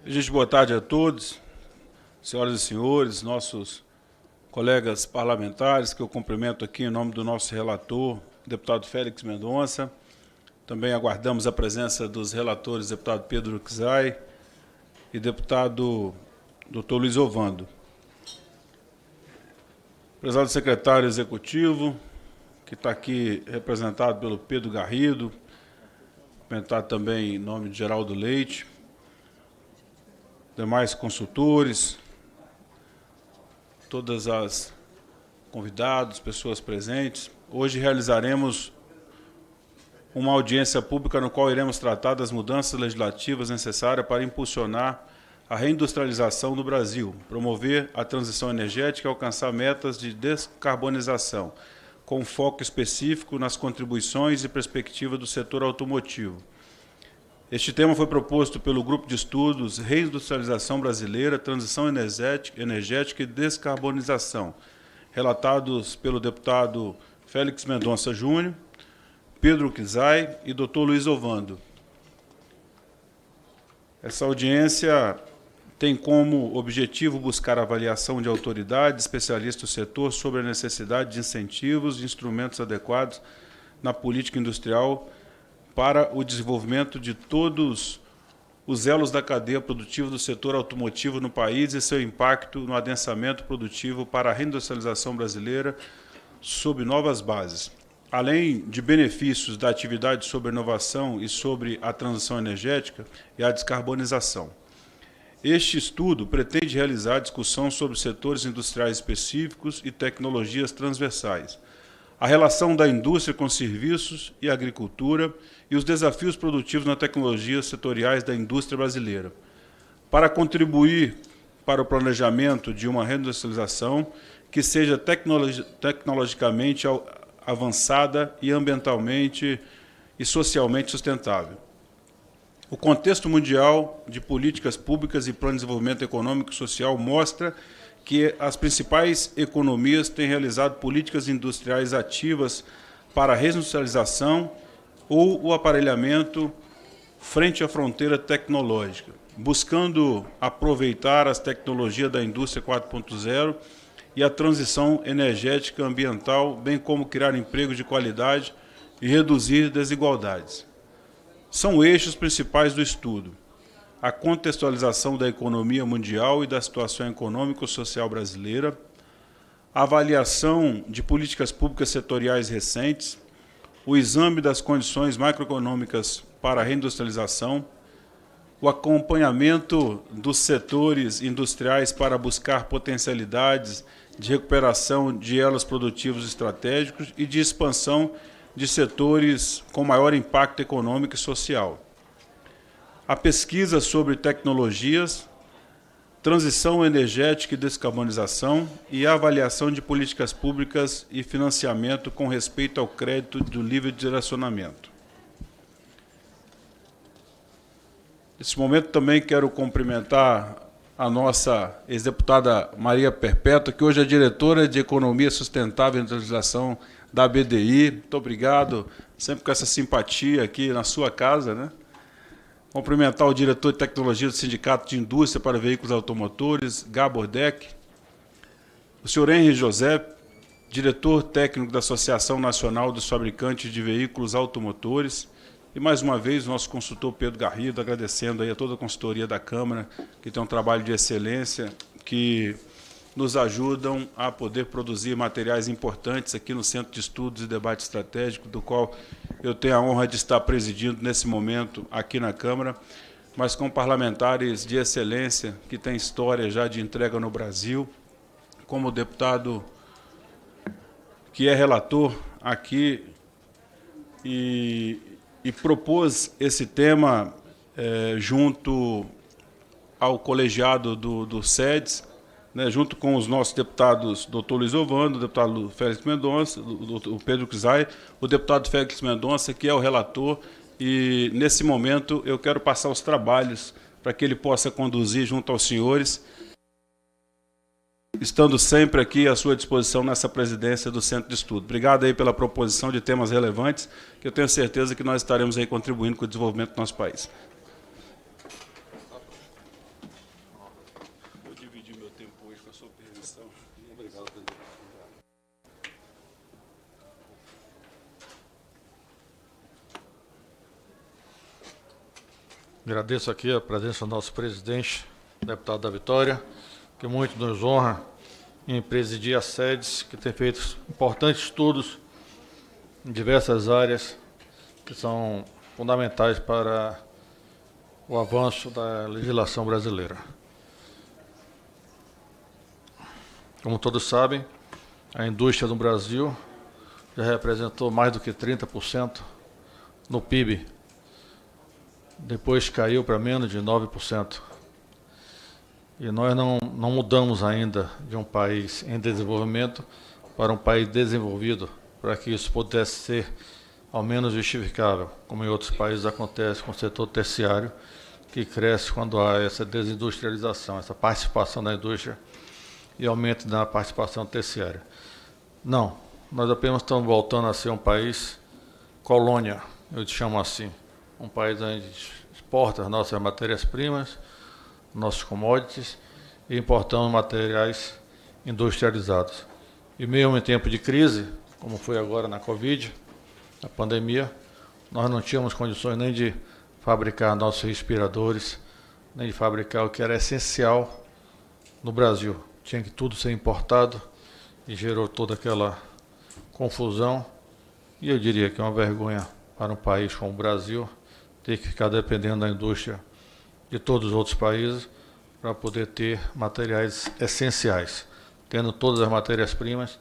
Desejo boa tarde a todos, senhoras e senhores, nossos colegas parlamentares, que eu cumprimento aqui em nome do nosso relator, deputado Félix Mendonça. Também aguardamos a presença dos relatores, deputado Pedro Kizai e deputado Dr. Luiz Ovando. Prezado secretário executivo, que está aqui representado pelo Pedro Garrido, cumprimentado também em nome de Geraldo Leite, demais consultores, todas as convidados, pessoas presentes. Hoje realizaremos uma audiência pública no qual iremos tratar das mudanças legislativas necessárias para impulsionar a reindustrialização do Brasil, promover a transição energética e alcançar metas de descarbonização, com foco específico nas contribuições e perspectivas do setor automotivo. Este tema foi proposto pelo Grupo de Estudos Reindustrialização Brasileira, Transição Energética e Descarbonização, relatados pelo deputado Félix Mendonça Júnior, Pedro Kizai e Dr. Luiz Ovando. Essa audiência tem como objetivo buscar a avaliação de autoridades, especialistas do setor sobre a necessidade de incentivos e instrumentos adequados na política industrial para o desenvolvimento de todos os elos da cadeia produtiva do setor automotivo no país e seu impacto no adensamento produtivo para a reindustrialização brasileira sob novas bases. Além de benefícios da atividade sobre a inovação e sobre a transição energética e a descarbonização. Este estudo pretende realizar discussão sobre setores industriais específicos e tecnologias transversais, a relação da indústria com serviços e agricultura e os desafios produtivos nas tecnologias setoriais da indústria brasileira, para contribuir para o planejamento de uma reindustrialização que seja tecnologicamente avançada e ambientalmente e socialmente sustentável. O contexto mundial de políticas públicas e plano de desenvolvimento econômico e social mostra que as principais economias têm realizado políticas industriais ativas para a reindustrialização ou o aparelhamento frente à fronteira tecnológica, buscando aproveitar as tecnologias da indústria 4.0 e a transição energética ambiental, bem como criar empregos de qualidade e reduzir desigualdades. São eixos principais do estudo: a contextualização da economia mundial e da situação econômico-social brasileira, a avaliação de políticas públicas setoriais recentes, o exame das condições macroeconômicas para a reindustrialização, o acompanhamento dos setores industriais para buscar potencialidades de recuperação de elos produtivos estratégicos e de expansão de setores com maior impacto econômico e social. A pesquisa sobre tecnologias, transição energética e descarbonização e a avaliação de políticas públicas e financiamento com respeito ao crédito do livre direcionamento. Nesse momento também quero cumprimentar a nossa ex-deputada Maria Perpétua, que hoje é diretora de Economia Sustentável e Industrialização da BDI. Muito obrigado, sempre com essa simpatia aqui na sua casa, né? Cumprimentar o diretor de tecnologia do Sindicato de Indústria para Veículos Automotores, Gabor Deck, o senhor Henry José, diretor técnico da Associação Nacional dos Fabricantes de Veículos Automotores, e mais uma vez o nosso consultor Pedro Garrido, agradecendo aí a toda a consultoria da Câmara, que tem um trabalho de excelência, que nos ajudam a poder produzir materiais importantes aqui no Centro de Estudos e Debate Estratégico, do qual eu tenho a honra de estar presidindo nesse momento aqui na Câmara, mas com parlamentares de excelência, que têm história já de entrega no Brasil, como o deputado que é relator aqui e propôs esse tema junto ao colegiado do SEDES, né, junto com os nossos deputados Dr. Luiz Ovando, o deputado Félix Mendonça, o Pedro Kizai, o deputado Félix Mendonça, que é o relator, e nesse momento eu quero passar os trabalhos para que ele possa conduzir junto aos senhores, estando sempre aqui à sua disposição nessa presidência do Centro de Estudo. Obrigado aí pela proposição de temas relevantes, que eu tenho certeza que nós estaremos aí contribuindo com o desenvolvimento do nosso país. Agradeço aqui a presença do nosso presidente, deputado da Vitória, que muito nos honra em presidir as sedes, que tem feito importantes estudos em diversas áreas que são fundamentais para o avanço da legislação brasileira. Como todos sabem, a indústria no Brasil já representou mais do que 30% no PIB. Depois caiu para menos de 9%. E nós não mudamos ainda de um país em desenvolvimento para um país desenvolvido, para que isso pudesse ser ao menos justificável, como em outros países acontece com o setor terciário, que cresce quando há essa desindustrialização, essa participação da indústria e aumento da participação terciária. Não, nós apenas estamos voltando a ser um país colônia, eu te chamo assim, um país onde a gente exporta as nossas matérias-primas, nossos commodities e importamos materiais industrializados. E mesmo em tempo de crise, como foi agora na Covid, a pandemia, nós não tínhamos condições nem de fabricar nossos respiradores, nem de fabricar o que era essencial no Brasil. Tinha que tudo ser importado e gerou toda aquela confusão. E eu diria que é uma vergonha para um país como o Brasil ter que ficar dependendo da indústria de todos os outros países para poder ter materiais essenciais, tendo todas as matérias-primas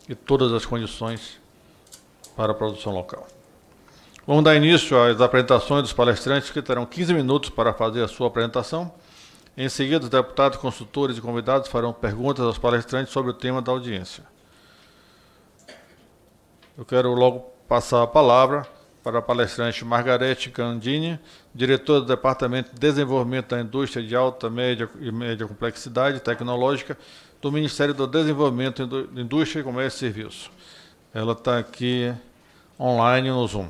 e todas as condições para a produção local. Vamos dar início às apresentações dos palestrantes, que terão 15 minutos para fazer a sua apresentação. Em seguida, os deputados, consultores e convidados farão perguntas aos palestrantes sobre o tema da audiência. Eu quero logo passar a palavra para a palestrante Margarete Candini, diretora do Departamento de Desenvolvimento da Indústria de Alta, Média e Média Complexidade Tecnológica do Ministério do Desenvolvimento da Indústria, Comércio e Serviços. Ela está aqui online no Zoom.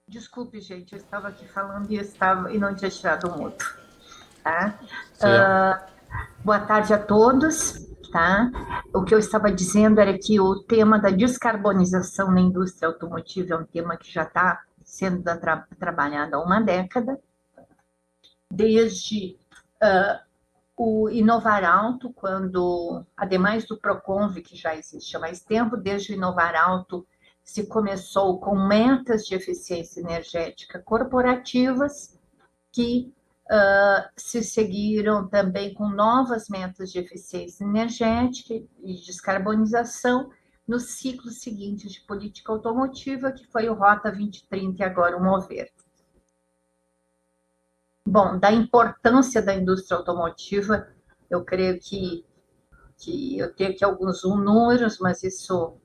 Desculpe, gente, eu estava aqui falando e não tinha tirado o mudo. Tá? Boa tarde a todos. Tá? O que eu estava dizendo era que o tema da descarbonização na indústria automotiva é um tema que já está sendo trabalhado há uma década, desde o Inovar Alto, quando, ademais do Proconv, que já existe há mais tempo, desde o Inovar Alto se começou com metas de eficiência energética corporativas, que se seguiram também com novas metas de eficiência energética e descarbonização no ciclo seguinte de política automotiva, que foi o Rota 2030 e agora o Mover. Bom, da importância da indústria automotiva, eu creio que eu tenho aqui alguns números, mas isso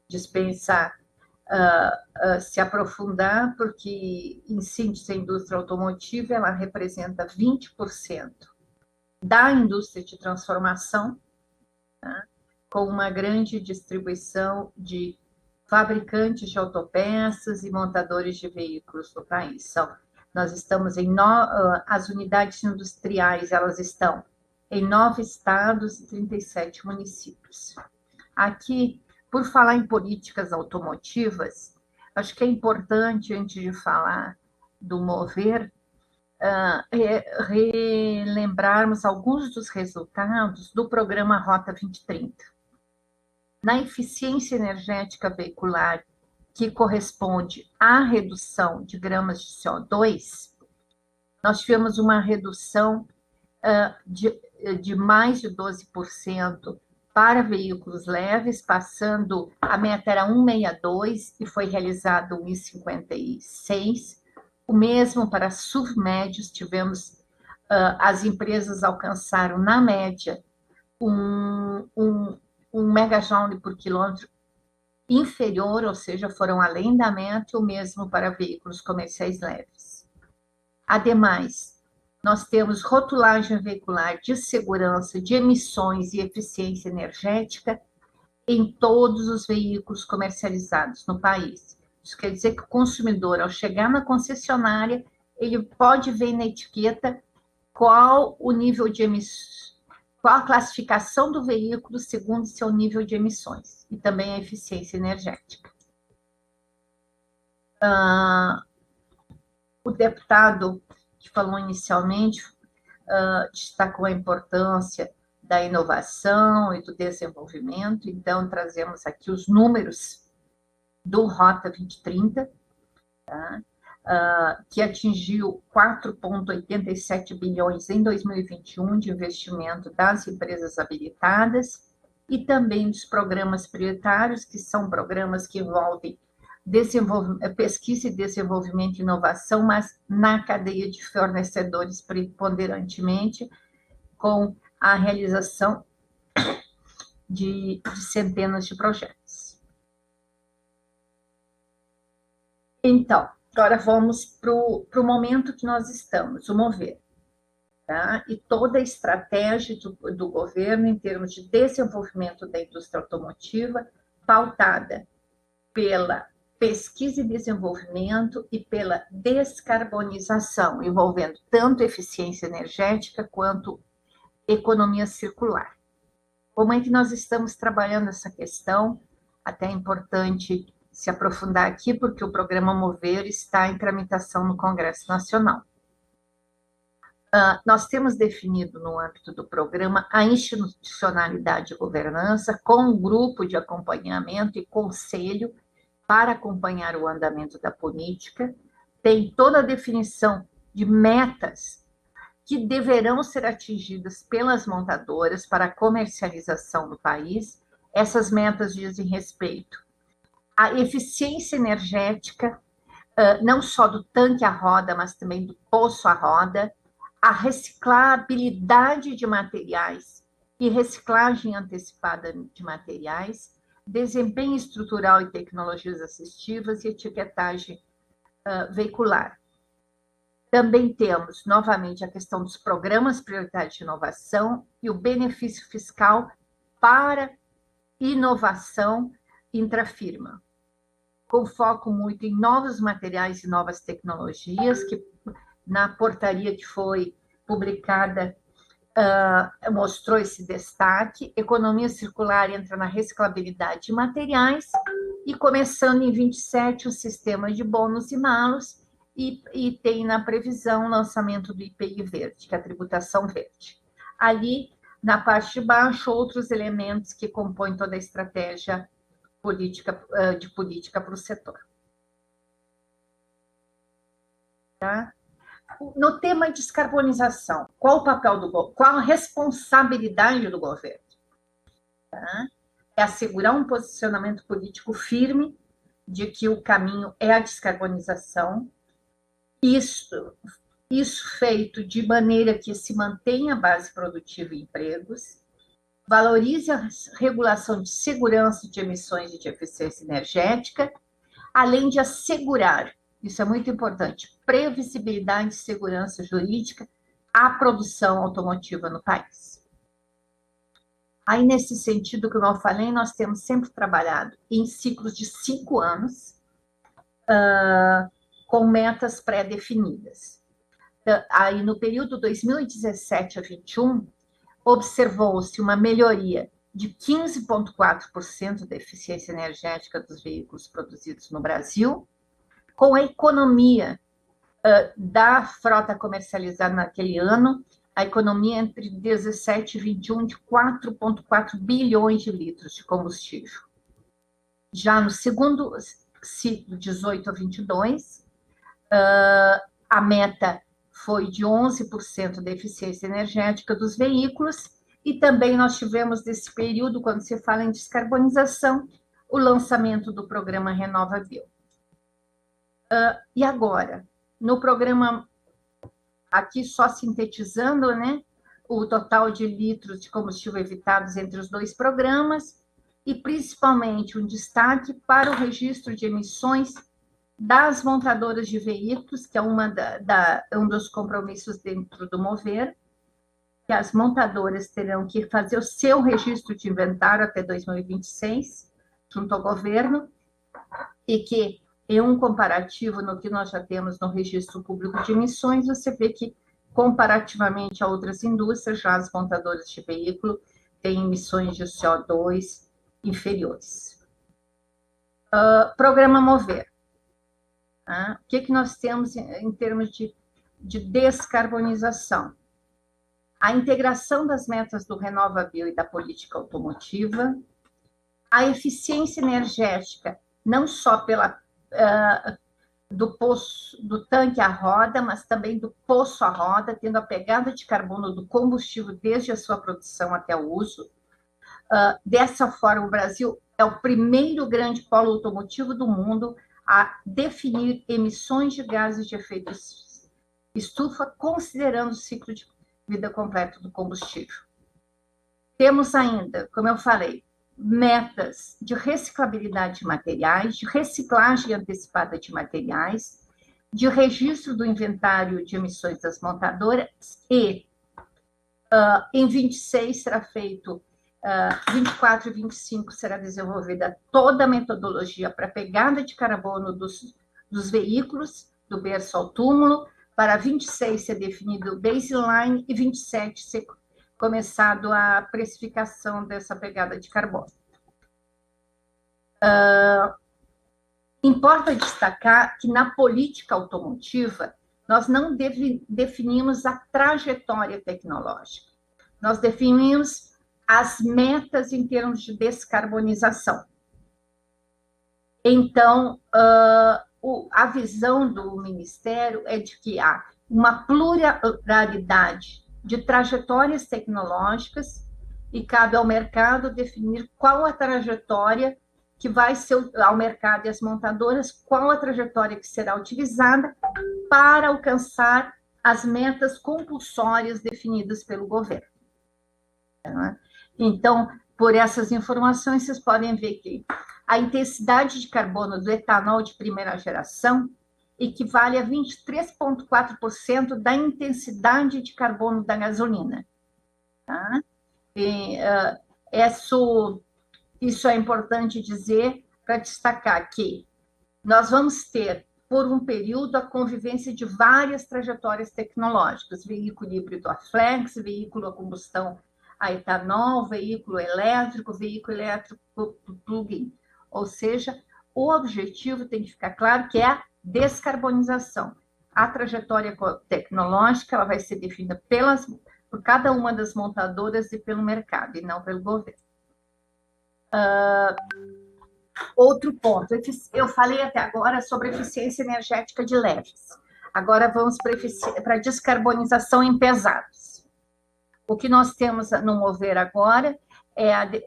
dispensa se aprofundar, porque, em síntese, a indústria automotiva ela representa 20% da indústria de transformação, tá? Com uma grande distribuição de fabricantes de autopeças e montadores de veículos no país. Nós estamos as unidades industriais, elas estão em 9 estados e 37 municípios. Aqui, por falar em políticas automotivas, acho que é importante, antes de falar do Mover, relembrarmos alguns dos resultados do programa Rota 2030. Na eficiência energética veicular, que corresponde à redução de gramas de CO2, nós tivemos uma redução de mais de 12% para veículos leves, passando, a meta era 1,62 e foi realizado 1,56. O mesmo para SUV médios, tivemos, as empresas alcançaram, na média, um megajoule por quilômetro inferior, ou seja, foram além da meta, e o mesmo para veículos comerciais leves. Ademais, nós temos rotulagem veicular de segurança, de emissões e eficiência energética em todos os veículos comercializados no país. Isso quer dizer que o consumidor, ao chegar na concessionária, ele pode ver na etiqueta qual o nível de emissões, qual a classificação do veículo segundo seu nível de emissões e também a eficiência energética. O deputado que falou inicialmente destacou a importância da inovação e do desenvolvimento, então trazemos aqui os números do Rota 2030, tá? Que atingiu 4,87 bilhões em 2021 de investimento das empresas habilitadas e também dos programas prioritários, que são programas que envolvem pesquisa e desenvolvimento e inovação, mas na cadeia de fornecedores preponderantemente, com a realização de centenas de projetos. Então, agora vamos para o momento que nós estamos, o mover. Tá? E toda a estratégia do governo em termos de desenvolvimento da indústria automotiva, pautada pela pesquisa e desenvolvimento e pela descarbonização, envolvendo tanto eficiência energética quanto economia circular. Como é que nós estamos trabalhando essa questão? Até é importante se aprofundar aqui, porque o programa Mover está em tramitação no Congresso Nacional. Nós temos definido no âmbito do programa a institucionalidade de governança com um grupo de acompanhamento e conselho para acompanhar o andamento da política, tem toda a definição de metas que deverão ser atingidas pelas montadoras para a comercialização no país. Essas metas dizem respeito à eficiência energética, não só do tanque à roda, mas também do poço à roda, a reciclabilidade de materiais e reciclagem antecipada de materiais, desempenho estrutural e tecnologias assistivas e etiquetagem veicular. Também temos, novamente, a questão dos programas prioritários de inovação e o benefício fiscal para inovação intrafirma, com foco muito em novos materiais e novas tecnologias, que na portaria que foi publicada mostrou esse destaque. Economia circular entra na reciclabilidade de materiais e, começando em 27, o sistema de bônus e malos, e tem na previsão o lançamento do IPI verde, que é a tributação verde. Ali, na parte de baixo, outros elementos que compõem toda a estratégia de política para o setor. Tá? No tema de descarbonização, qual o papel do governo? Qual a responsabilidade do governo? Tá? É assegurar um posicionamento político firme de que o caminho é a descarbonização, isso feito de maneira que se mantenha a base produtiva e empregos, valorize a regulação de segurança de emissões e de eficiência energética, além de assegurar, isso é muito importante, previsibilidade e segurança jurídica à produção automotiva no país. Aí, nesse sentido, como eu falei, nós temos sempre trabalhado em ciclos de 5 anos, com metas pré-definidas. Aí, no período 2017 a 2021, observou-se uma melhoria de 15,4% da eficiência energética dos veículos produzidos no Brasil, com a economia da frota comercializada naquele ano, a economia entre 17 e 21 de 4,4 bilhões de litros de combustível. Já no segundo ciclo, 18 a 22, a meta foi de 11% da eficiência energética dos veículos E também nós tivemos, nesse período, quando se fala em descarbonização, o lançamento do programa RenovaBio. E agora, no programa, aqui só sintetizando, né, o total de litros de combustível evitados entre os dois programas, e principalmente um destaque para o registro de emissões das montadoras de veículos, que é um dos compromissos dentro do Mover, que as montadoras terão que fazer o seu registro de inventário até 2026, junto ao governo, e que, em um comparativo no que nós já temos no registro público de emissões, você vê que, comparativamente a outras indústrias, já as montadoras de veículo têm emissões de CO2 inferiores. Programa Mover. O que nós temos em termos de descarbonização? A integração das metas do RenovaBio e da política automotiva, a eficiência energética, não só do tanque à roda, mas também do poço à roda, tendo a pegada de carbono do combustível desde a sua produção até o uso. Dessa forma, o Brasil é o primeiro grande polo automotivo do mundo a definir emissões de gases de efeito estufa, considerando o ciclo de vida completo do combustível. Temos ainda, como eu falei, metas de reciclabilidade de materiais, de reciclagem antecipada de materiais, de registro do inventário de emissões das montadoras e, em 26 será feito, 24 e 25 será desenvolvida toda a metodologia para a pegada de carbono dos veículos, do berço ao túmulo, para 26 ser definido o baseline e 27 ser começado a precificação dessa pegada de carbono. Importa destacar que na política automotiva nós não definimos a trajetória tecnológica, nós definimos as metas em termos de descarbonização. Então, a visão do Ministério é de que há uma pluralidade de trajetórias tecnológicas e cabe ao mercado definir qual a trajetória que vai ser ao mercado e às montadoras, qual a trajetória que será utilizada para alcançar as metas compulsórias definidas pelo governo. Então, por essas informações, vocês podem ver que a intensidade de carbono do etanol de primeira geração equivale a 23,4% da intensidade de carbono da gasolina. Tá? E, isso é importante dizer para destacar que nós vamos ter, por um período, a convivência de várias trajetórias tecnológicas, veículo híbrido a flex, veículo a combustão a etanol, veículo elétrico plug-in. Ou seja, o objetivo tem que ficar claro que é a descarbonização. A trajetória tecnológica ela vai ser definida por cada uma das montadoras e pelo mercado, e não pelo governo. Outro ponto, eu falei até agora sobre eficiência energética de leves. Agora vamos para a descarbonização em pesados. O que nós temos no Mover agora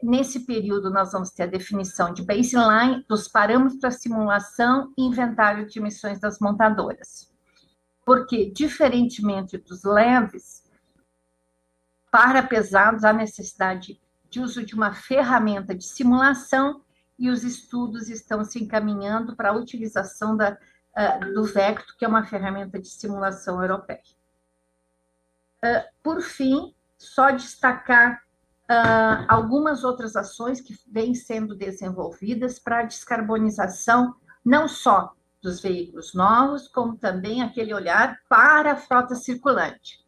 nesse período, nós vamos ter a definição de baseline dos parâmetros para simulação e inventário de emissões das montadoras. Porque, diferentemente dos leves, para pesados, há necessidade de uso de uma ferramenta de simulação e os estudos estão se encaminhando para a utilização do Vecto, que é uma ferramenta de simulação europeia. Por fim, só destacar algumas outras ações que vêm sendo desenvolvidas para a descarbonização, não só dos veículos novos, como também aquele olhar para a frota circulante,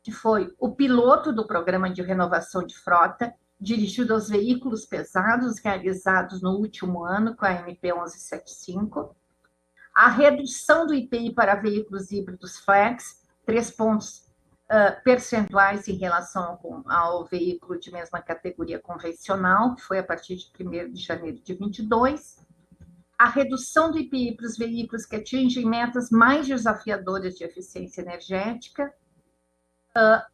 que foi o piloto do programa de renovação de frota, dirigido aos veículos pesados, realizados no último ano com a MP 1175, a redução do IPI para veículos híbridos flex, 3 pontos percentuais em relação ao veículo de mesma categoria convencional, que foi a partir de 1º de janeiro de 22, a redução do IPI para os veículos que atingem metas mais desafiadoras de eficiência energética,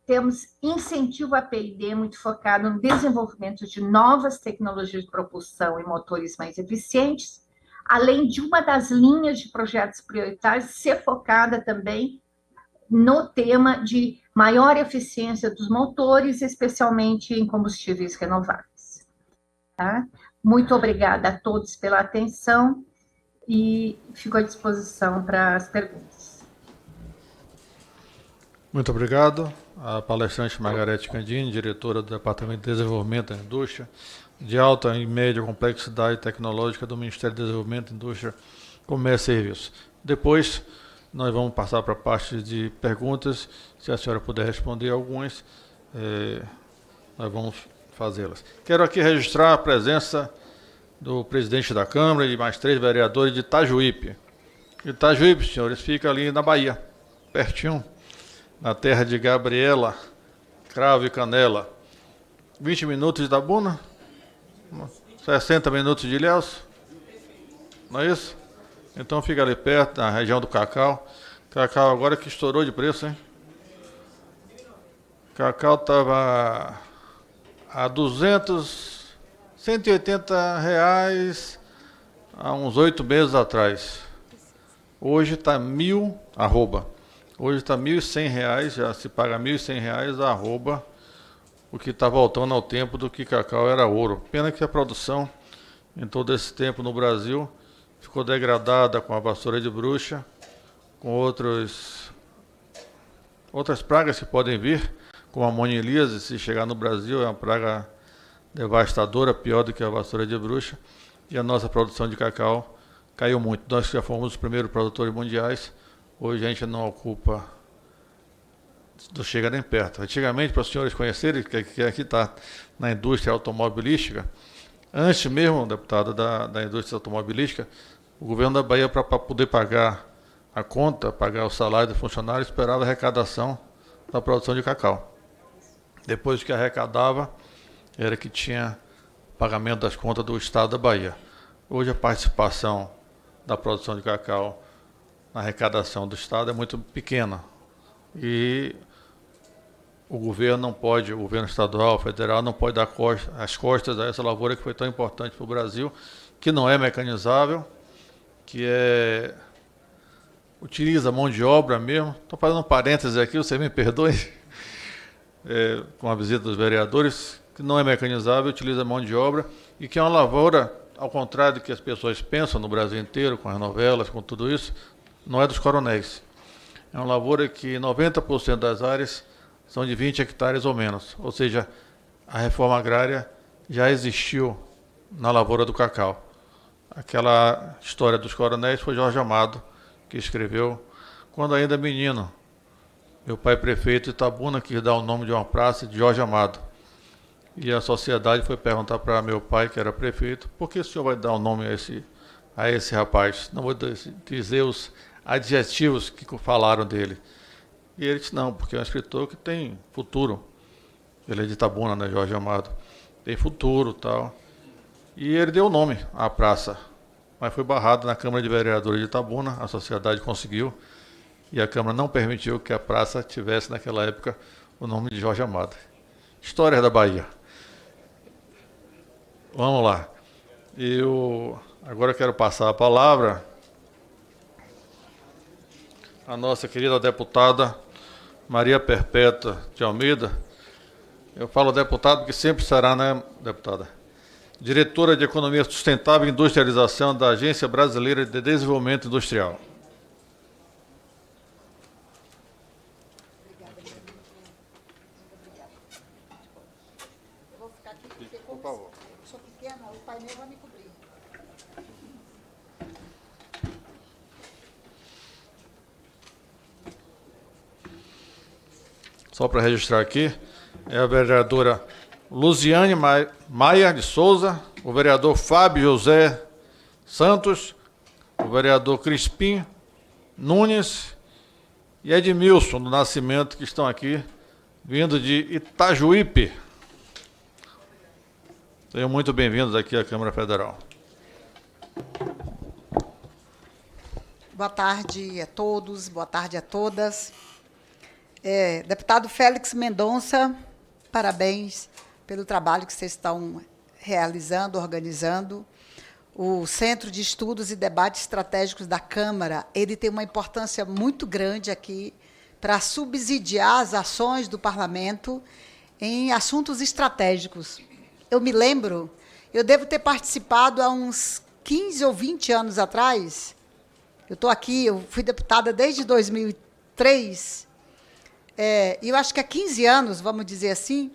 temos incentivo à P&D muito focado no desenvolvimento de novas tecnologias de propulsão e motores mais eficientes, além de uma das linhas de projetos prioritários ser focada também no tema de maior eficiência dos motores, especialmente em combustíveis renováveis. Tá? Muito obrigada a todos pela atenção e fico à disposição para as perguntas. Muito obrigado. A palestrante Margarete Candini, diretora do Departamento de Desenvolvimento da Indústria, de alta e média complexidade tecnológica do Ministério do Desenvolvimento, Indústria, Comércio e Serviços. Depois, nós vamos passar para a parte de perguntas. Se a senhora puder responder algumas, nós vamos fazê-las. Quero aqui registrar a presença do presidente da Câmara e mais 3 vereadores de Itajuípe. Itajuípe, senhores, fica ali na Bahia, pertinho, na terra de Gabriela, Cravo e Canela. 20 minutos de Itabuna, 60 minutos de Ilhéus, não é isso? Então fica ali perto, na região do cacau. Cacau agora que estourou de preço, hein? Cacau estava a 180 reais há uns 8 meses atrás. Hoje está hoje está R$1.100, já se paga R$1.100 a arroba, o que está voltando ao tempo do que cacau era ouro. Pena que a produção, em todo esse tempo no Brasil, ficou degradada com a vassoura de bruxa, com outras pragas que podem vir, como a monilíase, se chegar no Brasil, é uma praga devastadora, pior do que a vassoura de bruxa, e a nossa produção de cacau caiu muito. Nós já fomos os primeiros produtores mundiais, hoje a gente não ocupa, não chega nem perto. Antigamente, para os senhores conhecerem, que aqui está na indústria automobilística, antes mesmo, deputado, da indústria automobilística, o governo da Bahia, para poder pagar a conta, pagar o salário do funcionário, esperava a arrecadação da produção de cacau. Depois que arrecadava, era que tinha pagamento das contas do Estado da Bahia. Hoje a participação da produção de cacau na arrecadação do Estado é muito pequena. E o governo não pode, o governo estadual, federal, não pode dar as costas a essa lavoura que foi tão importante para o Brasil, que não é mecanizável, que utiliza mão de obra mesmo. Estou fazendo um parênteses aqui, você me perdoe, com a visita dos vereadores, que não é mecanizável, utiliza mão de obra, e que é uma lavoura, ao contrário do que as pessoas pensam no Brasil inteiro, com as novelas, com tudo isso, não é dos coronéis. É uma lavoura que 90% das áreas são de 20 hectares ou menos, ou seja, a reforma agrária já existiu na lavoura do cacau. Aquela história dos coronéis foi Jorge Amado que escreveu quando ainda menino. Meu pai prefeito de Itabuna quis dar o nome de uma praça de Jorge Amado. E a sociedade foi perguntar para meu pai, que era prefeito, por que o senhor vai dar o nome a esse rapaz? Não vou dizer os adjetivos que falaram dele. E ele disse, não, porque é um escritor que tem futuro. Ele é de Itabuna, né, Jorge Amado. Tem futuro e tal. E ele deu o nome à praça. Mas foi barrado na Câmara de Vereadores de Itabuna, a sociedade conseguiu. E a Câmara não permitiu que a praça tivesse, naquela época, o nome de Jorge Amado. História da Bahia. Vamos lá. Eu agora quero passar a palavra à nossa querida deputada Maria Perpétua de Almeida. Eu falo deputada porque sempre será, né, deputada? Diretora de Economia Sustentável e Industrialização da Agência Brasileira de Desenvolvimento Industrial. Eu vou ficar aqui porque, como eu sou pequena, o painel vai me cobrir. Só para registrar aqui, é a vereadora Luziane Maia de Souza, o vereador Fábio José Santos, o vereador Crispim Nunes e Edmilson do Nascimento, que estão aqui, vindo de Itajuípe. Sejam muito bem-vindos aqui à Câmara Federal. Boa tarde a todos, boa tarde a todas. Deputado Félix Mendonça, parabéns pelo trabalho que vocês estão realizando, organizando. O Centro de Estudos e Debates Estratégicos da Câmara, ele tem uma importância muito grande aqui para subsidiar as ações do parlamento em assuntos estratégicos. Eu me lembro, eu devo ter participado há uns 15 ou 20 anos atrás. Eu estou aqui, eu fui deputada desde 2003, e eu acho que há 15 anos, vamos dizer assim,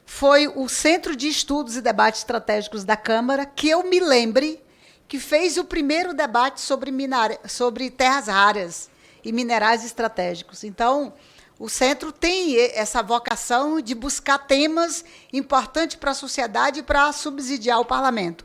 foi o Centro de Estudos e Debates Estratégicos da Câmara, que eu me lembre, que fez o primeiro debate sobre terras raras e minerais estratégicos. Então, o Centro tem essa vocação de buscar temas importantes para a sociedade e para subsidiar o parlamento.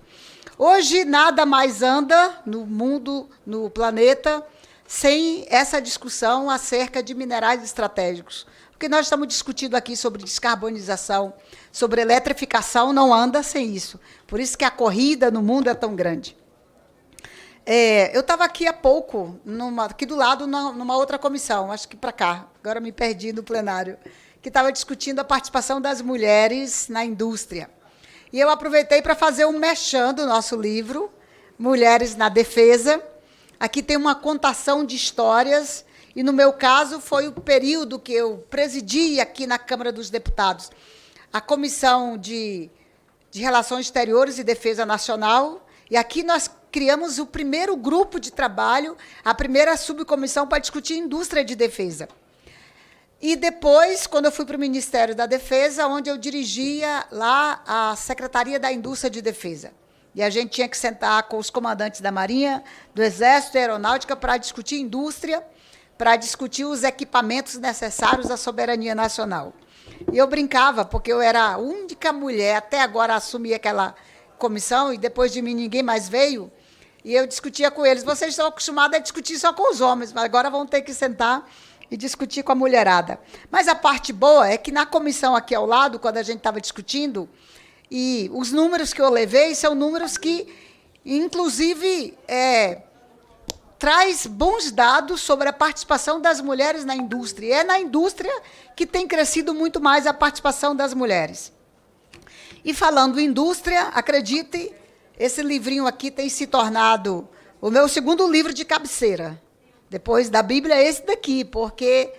Hoje, nada mais anda no mundo, no planeta, sem essa discussão acerca de minerais estratégicos. O que nós estamos discutindo aqui sobre descarbonização, sobre eletrificação, não anda sem isso. Por isso que a corrida no mundo é tão grande. Eu estava aqui há pouco, aqui do lado, numa outra comissão, acho que para cá, agora me perdi no plenário, que estava discutindo a participação das mulheres na indústria. E eu aproveitei para fazer um merchan do nosso livro, Mulheres na Defesa. Aqui tem uma contação de histórias, e, no meu caso, foi o período que eu presidi aqui na Câmara dos Deputados a Comissão de Relações Exteriores e Defesa Nacional, e aqui nós criamos o primeiro grupo de trabalho, a primeira subcomissão para discutir indústria de defesa. E depois, quando eu fui para o Ministério da Defesa, onde eu dirigia lá a Secretaria da Indústria de Defesa. E a gente tinha que sentar com os comandantes da Marinha, do Exército e Aeronáutica para discutir indústria, para discutir os equipamentos necessários à soberania nacional. E eu brincava, porque eu era a única mulher até agora a assumir aquela comissão, e depois de mim ninguém mais veio, e eu discutia com eles, vocês estão acostumados a discutir só com os homens, mas agora vão ter que sentar e discutir com a mulherada. Mas a parte boa é que na comissão aqui ao lado, quando a gente estava discutindo, e os números que eu levei são números que, inclusive, traz bons dados sobre a participação das mulheres na indústria. E é na indústria que tem crescido muito mais a participação das mulheres. E falando em indústria, acredite, esse livrinho aqui tem se tornado o meu segundo livro de cabeceira. Depois da Bíblia, é esse daqui, porque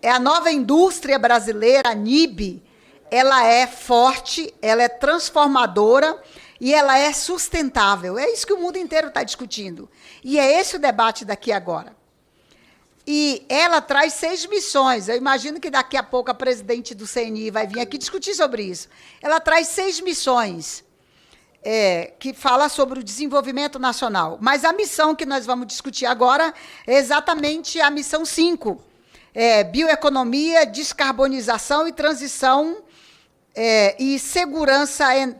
é a nova indústria brasileira, a NIB, ela é forte, ela é transformadora e ela é sustentável. É isso que o mundo inteiro está discutindo. E é esse o debate daqui agora. E ela traz 6 missões. Eu imagino que daqui a pouco a presidente do CNI vai vir aqui discutir sobre isso. Ela traz 6 missões que fala sobre o desenvolvimento nacional. Mas a missão que nós vamos discutir agora é exatamente a missão 5. Bioeconomia, descarbonização e transição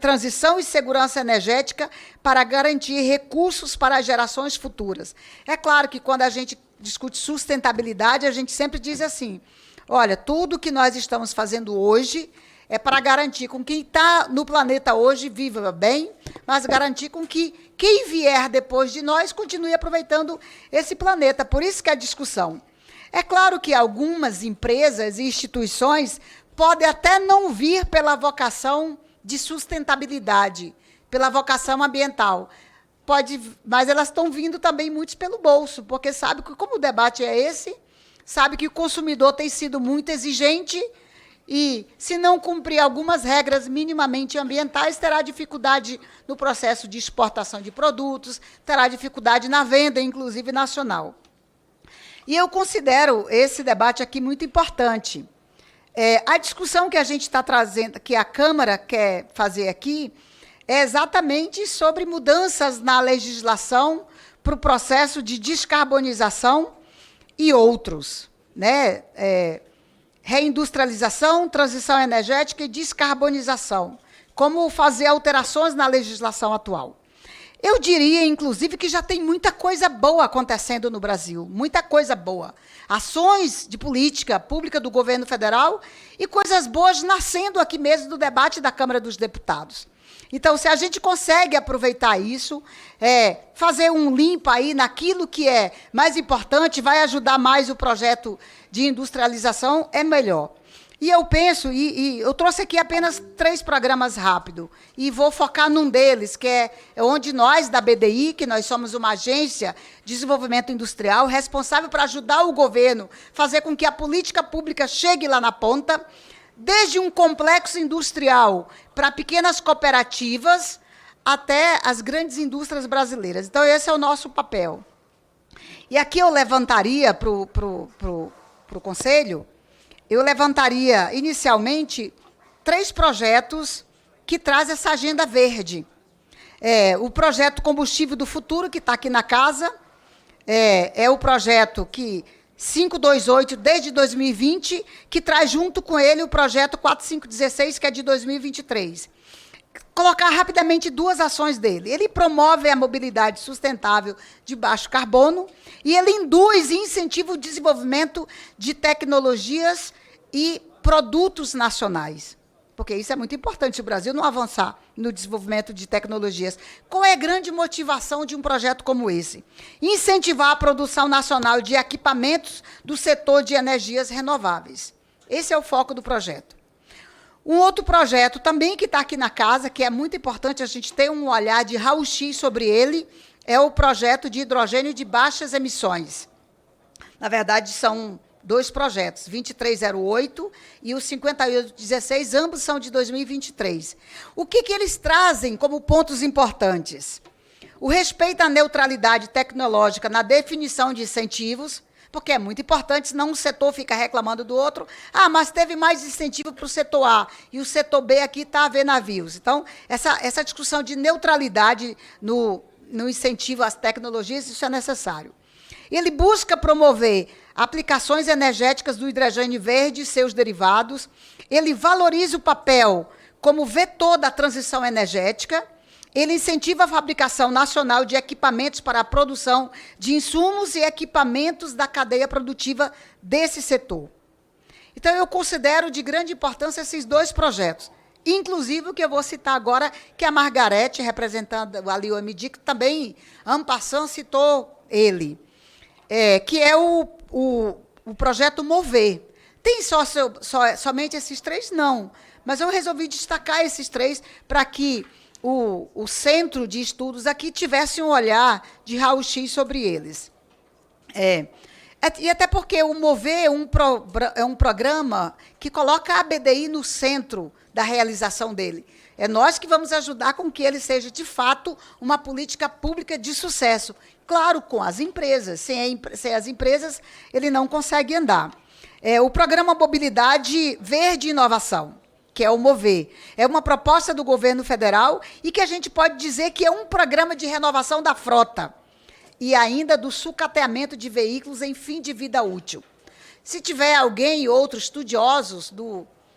transição e segurança energética para garantir recursos para as gerações futuras. É claro que quando a gente discute sustentabilidade, a gente sempre diz assim, olha, tudo que nós estamos fazendo hoje é para garantir com quem está no planeta hoje viva bem, mas garantir com que quem vier depois de nós continue aproveitando esse planeta. Por isso que a discussão. É claro que algumas empresas e instituições podem até não vir pela vocação de sustentabilidade, pela vocação ambiental. Mas elas estão vindo também muitos pelo bolso, porque sabe que, como o debate é esse, sabe que o consumidor tem sido muito exigente e, se não cumprir algumas regras minimamente ambientais, terá dificuldade no processo de exportação de produtos, terá dificuldade na venda, inclusive nacional. E eu considero esse debate aqui muito importante. A discussão que a gente está trazendo, que a Câmara quer fazer aqui, é exatamente sobre mudanças na legislação para o processo de descarbonização e outros, né? Reindustrialização, transição energética e descarbonização. Como fazer alterações na legislação atual. Eu diria, inclusive, que já tem muita coisa boa acontecendo no Brasil, muita coisa boa. Ações de política pública do governo federal e coisas boas nascendo aqui mesmo do debate da Câmara dos Deputados. Então, se a gente consegue aproveitar isso, fazer um limpa aí naquilo que é mais importante, vai ajudar mais o projeto de industrialização, é melhor. E eu penso, e eu trouxe aqui apenas 3 programas rápidos, e vou focar num deles, que é onde nós, da BDI, que nós somos uma agência de desenvolvimento industrial, responsável para ajudar o governo, fazer com que a política pública chegue lá na ponta, desde um complexo industrial para pequenas cooperativas até as grandes indústrias brasileiras. Então, esse é o nosso papel. E aqui eu levantaria para o Conselho, eu levantaria, inicialmente, 3 projetos que trazem essa agenda verde. O projeto Combustível do Futuro, que está aqui na casa, é o projeto 528, desde 2020, que traz junto com ele o projeto 4516, que é de 2023. Colocar rapidamente 2 ações dele. Ele promove a mobilidade sustentável de baixo carbono e ele induz e incentiva o desenvolvimento de tecnologias e produtos nacionais. Porque isso é muito importante, se o Brasil não avançar no desenvolvimento de tecnologias. Qual é a grande motivação de um projeto como esse? Incentivar a produção nacional de equipamentos do setor de energias renováveis. Esse é o foco do projeto. Um outro projeto também que está aqui na casa, que é muito importante a gente ter um olhar de raio-x sobre ele, é o projeto de hidrogênio de baixas emissões. Na verdade, são 2 projetos, 2308 e o 5816, ambos são de 2023. O que eles trazem como pontos importantes? O respeito à neutralidade tecnológica na definição de incentivos, porque é muito importante, senão um setor fica reclamando do outro. Mas teve mais incentivo para o setor A, e o setor B aqui está a ver navios. Então, essa discussão de neutralidade no incentivo às tecnologias, isso é necessário. Ele busca promover aplicações energéticas do hidrogênio verde e seus derivados. Ele valoriza o papel como vetor da transição energética. Ele incentiva a fabricação nacional de equipamentos para a produção de insumos e equipamentos da cadeia produtiva desse setor. Então, eu considero de grande importância esses 2 projetos, inclusive o que eu vou citar agora, que a Margarete, representando ali o MDIC, também, en passant, citou ele, que é o projeto Mover. Tem somente esses 3? Não, mas eu resolvi destacar esses 3 para que o centro de estudos aqui tivesse um olhar de raio-x sobre eles. E até porque o Mover é um programa que coloca a BDI no centro da realização dele. É nós que vamos ajudar com que ele seja, de fato, uma política pública de sucesso. Claro, com as empresas. Sem as empresas, ele não consegue andar. O programa Mobilidade Verde e Inovação, que é o Mover. É uma proposta do governo federal e que a gente pode dizer que é um programa de renovação da frota e ainda do sucateamento de veículos em fim de vida útil. Se tiver alguém e outros estudiosos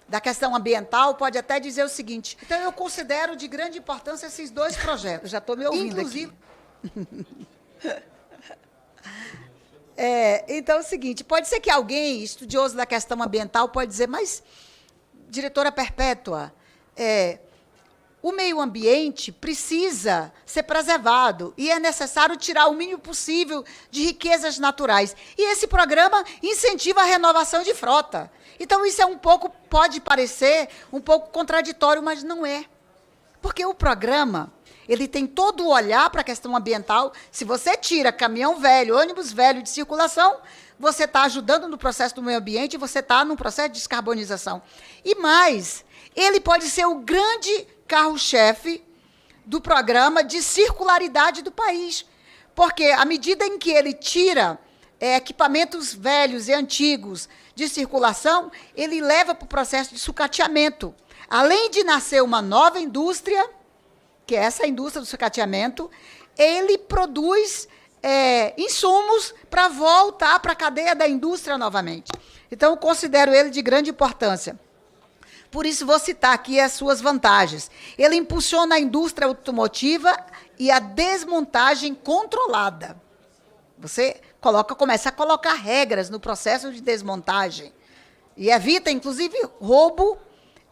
da questão ambiental, pode até dizer o seguinte. Então, eu considero de grande importância esses 2 projetos. Já estou me ouvindo aqui. Então, é o seguinte, pode ser que alguém, estudioso da questão ambiental, pode dizer, mas, diretora Perpétua, o meio ambiente precisa ser preservado e é necessário tirar o mínimo possível de riquezas naturais. E esse programa incentiva a renovação de frota. Então, isso pode parecer um pouco contraditório, mas não é. Porque o programa, ele tem todo o olhar para a questão ambiental. Se você tira caminhão velho, ônibus velho de circulação, você está ajudando no processo do meio ambiente, você está num processo de descarbonização. E mais, ele pode ser o grande carro-chefe do programa de circularidade do país. Porque, à medida em que ele tira equipamentos velhos e antigos de circulação, ele leva para o processo de sucateamento. Além de nascer uma nova indústria, que é essa indústria do sucateamento, ele produz insumos para voltar para a cadeia da indústria novamente. Então, eu considero ele de grande importância. Por isso, vou citar aqui as suas vantagens. Ele impulsiona a indústria automotiva e a desmontagem controlada. Você começa a colocar regras no processo de desmontagem e evita, inclusive, roubo.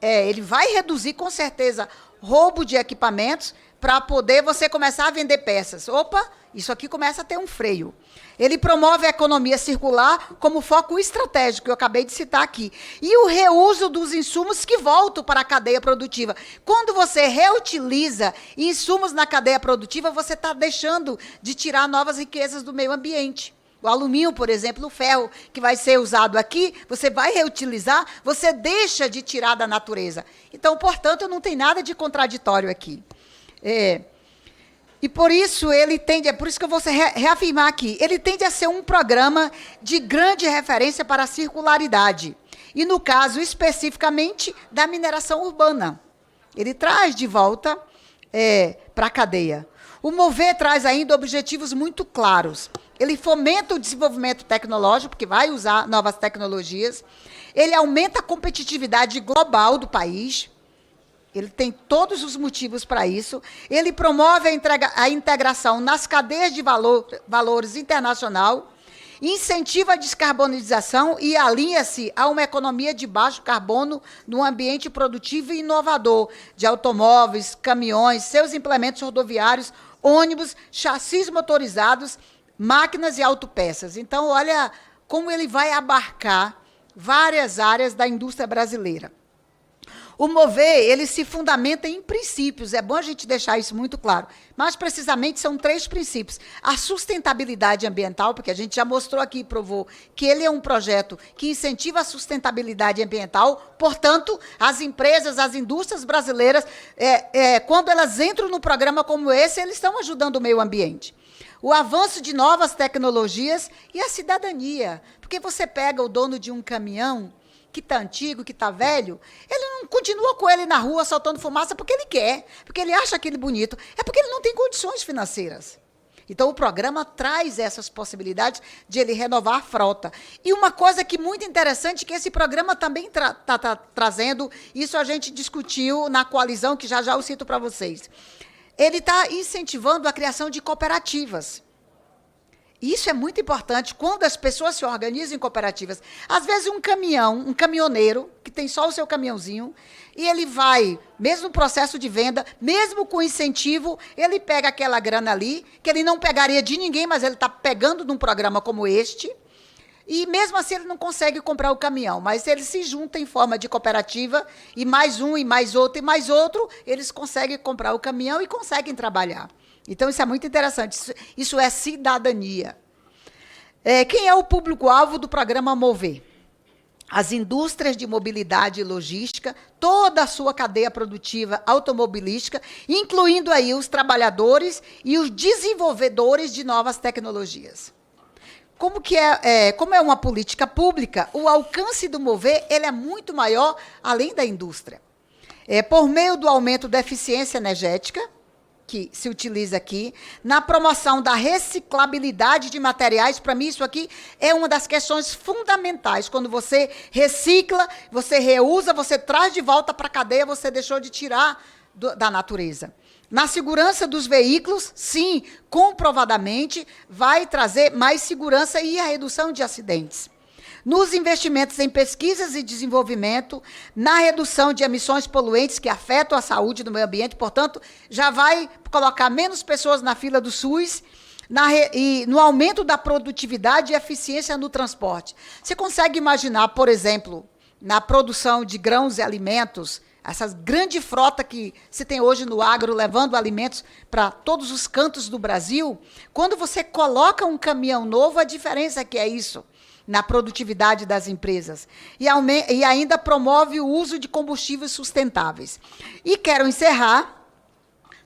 Ele vai reduzir, com certeza, roubo de equipamentos, para poder você começar a vender peças. Opa, isso aqui começa a ter um freio. Ele promove a economia circular como foco estratégico, que eu acabei de citar aqui. E o reuso dos insumos que voltam para a cadeia produtiva. Quando você reutiliza insumos na cadeia produtiva, você está deixando de tirar novas riquezas do meio ambiente. O alumínio, por exemplo, o ferro que vai ser usado aqui, você vai reutilizar, você deixa de tirar da natureza. Então, portanto, não tem nada de contraditório aqui. E por isso ele tende, é por isso que eu vou reafirmar aqui, ele tende a ser um programa de grande referência para a circularidade. E no caso, especificamente, da mineração urbana. Ele traz de volta para a cadeia. O MOVER traz ainda objetivos muito claros. Ele fomenta o desenvolvimento tecnológico, porque vai usar novas tecnologias. Ele aumenta a competitividade global do país. Ele tem todos os motivos para isso. Ele promove a integração nas cadeias de valores internacional, incentiva a descarbonização e alinha-se a uma economia de baixo carbono no ambiente produtivo e inovador de automóveis, caminhões, seus implementos rodoviários, ônibus, chassis motorizados, máquinas e autopeças. Então, olha como ele vai abarcar várias áreas da indústria brasileira. O MOVER, ele se fundamenta em princípios, é bom a gente deixar isso muito claro, mas precisamente são 3 princípios. A sustentabilidade ambiental, porque a gente já mostrou aqui e provou que ele é um projeto que incentiva a sustentabilidade ambiental, portanto, as empresas, as indústrias brasileiras, quando elas entram num programa como esse, eles estão ajudando o meio ambiente. O avanço de novas tecnologias e a cidadania, porque você pega o dono de um caminhão que está antigo, que está velho, ele não continua com ele na rua soltando fumaça porque ele quer, porque ele acha aquele bonito, é porque ele não tem condições financeiras. Então, o programa traz essas possibilidades de ele renovar a frota. E uma coisa que muito interessante, que esse programa também está trazendo, isso a gente discutiu na coalizão, que já eu cito para vocês. Ele está incentivando a criação de cooperativas. Isso é muito importante quando as pessoas se organizam em cooperativas. Às vezes, um caminhoneiro, que tem só o seu caminhãozinho, e ele vai, mesmo no processo de venda, mesmo com incentivo, ele pega aquela grana ali, que ele não pegaria de ninguém, mas ele está pegando num programa como este, e mesmo assim ele não consegue comprar o caminhão, mas ele se junta em forma de cooperativa, e mais um, e mais outro, e mais outro, eles conseguem comprar o caminhão e conseguem trabalhar. Então, isso é muito interessante. Isso é cidadania. Quem é o público-alvo do programa MOVER? As indústrias de mobilidade e logística, toda a sua cadeia produtiva automobilística, incluindo aí os trabalhadores e os desenvolvedores de novas tecnologias. Como é uma política pública, o alcance do MOVER ele é muito maior além da indústria. Por meio do aumento da eficiência energética, que se utiliza aqui, na promoção da reciclabilidade de materiais. Para mim, isso aqui é uma das questões fundamentais. Quando você recicla, você reusa, você traz de volta para a cadeia, você deixou de tirar da natureza. Na segurança dos veículos, sim, comprovadamente, vai trazer mais segurança e a redução de acidentes. Nos investimentos em pesquisas e desenvolvimento, na redução de emissões poluentes que afetam a saúde do meio ambiente, portanto, já vai colocar menos pessoas na fila do SUS, e no aumento da produtividade e eficiência no transporte. Você consegue imaginar, por exemplo, na produção de grãos e alimentos, essa grande frota que se tem hoje no agro, levando alimentos para todos os cantos do Brasil, quando você coloca um caminhão novo, a diferença que é isso na produtividade das empresas. E ainda promove o uso de combustíveis sustentáveis. E quero encerrar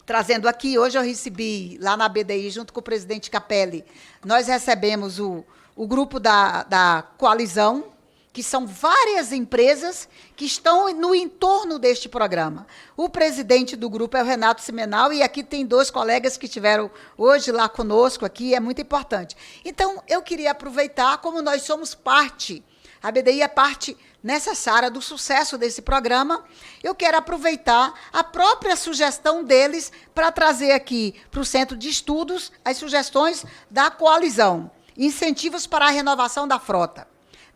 trazendo aqui, hoje eu recebi lá na BDI, junto com o presidente Capelli, nós recebemos o grupo da coalizão, que são várias empresas que estão no entorno deste programa. O presidente do grupo é o Renato Simenal, e aqui tem 2 colegas que estiveram hoje lá conosco, aqui, é muito importante. Então, eu queria aproveitar, como nós somos parte, a BDI é parte necessária do sucesso desse programa, eu quero aproveitar a própria sugestão deles para trazer aqui para o Centro de Estudos as sugestões da coalizão. Incentivos para a renovação da frota.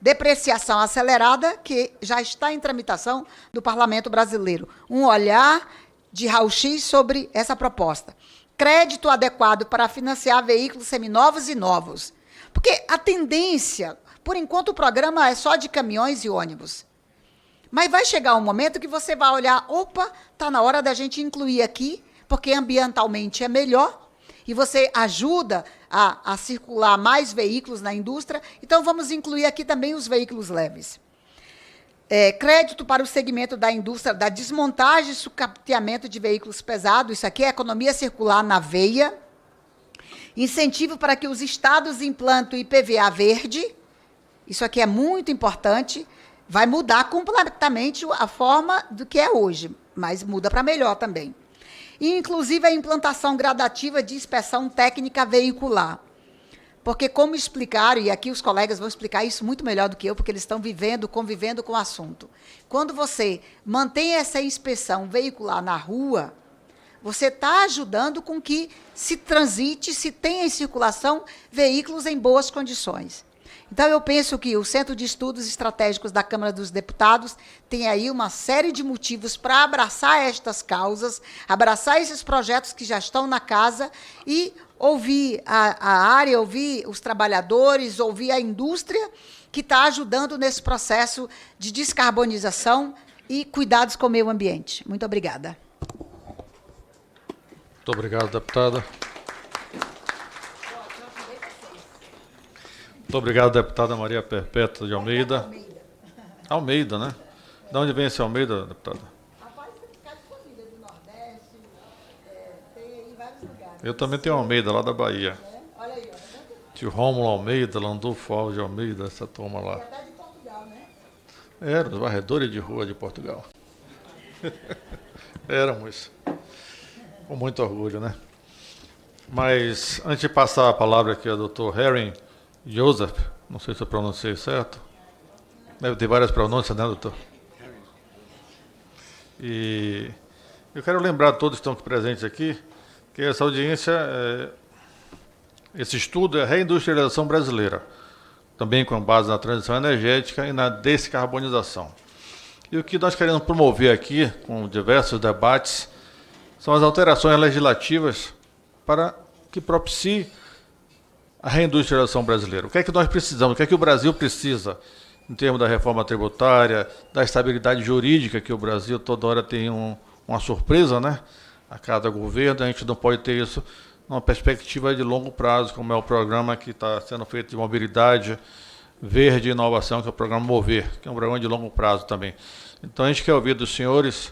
Depreciação acelerada, que já está em tramitação do Parlamento Brasileiro. Um olhar de raio-x sobre essa proposta. Crédito adequado para financiar veículos seminovos e novos. Porque a tendência, por enquanto, o programa é só de caminhões e ônibus. Mas vai chegar um momento que você vai olhar, opa, está na hora da gente incluir aqui, porque ambientalmente é melhor, e você ajuda a circular mais veículos na indústria, então vamos incluir aqui também os veículos leves. Crédito para o segmento da indústria da desmontagem e sucateamento de veículos pesados, isso aqui é economia circular na veia. Incentivo para que os estados implantem IPVA verde, isso aqui é muito importante, vai mudar completamente a forma do que é hoje, mas muda para melhor também. E, inclusive, a implantação gradativa de inspeção técnica veicular. Porque, como explicaram, e aqui os colegas vão explicar isso muito melhor do que eu, porque eles estão convivendo com o assunto. Quando você mantém essa inspeção veicular na rua, você está ajudando com que se transite, se tenha em circulação veículos em boas condições. Então, eu penso que o Centro de Estudos Estratégicos da Câmara dos Deputados tem aí uma série de motivos para abraçar estas causas, abraçar esses projetos que já estão na casa e ouvir a área, ouvir os trabalhadores, ouvir a indústria que está ajudando nesse processo de descarbonização e cuidados com o meio ambiente. Muito obrigada. Muito obrigado, deputada. Muito obrigado, deputada Maria Perpétua de Almeida. Almeida, né? De onde vem esse Almeida, deputada? Eu também tenho Almeida, lá da Bahia. Tio Rômulo Almeida, Landulfo Alves de Almeida, essa turma lá. Era os varredores de rua de Portugal. Éramos. Com muito orgulho, né? Mas, antes de passar a palavra aqui ao doutor Harry Joseph, não sei se eu pronunciei certo. Deve ter várias pronúncias, né, doutor? E eu quero lembrar a todos que estão presentes aqui que essa audiência, esse estudo é a reindustrialização brasileira, também com base na transição energética e na descarbonização. E o que nós queremos promover aqui, com diversos debates, são as alterações legislativas para que propicie a reindustrialização brasileira. O que é que nós precisamos? O que é que o Brasil precisa em termos da reforma tributária, da estabilidade jurídica, que o Brasil toda hora tem uma surpresa, né? A cada governo, a gente não pode ter isso numa perspectiva de longo prazo, como é o programa que está sendo feito de mobilidade verde e inovação, que é o programa Mover, que é um programa de longo prazo também. Então, a gente quer ouvir dos senhores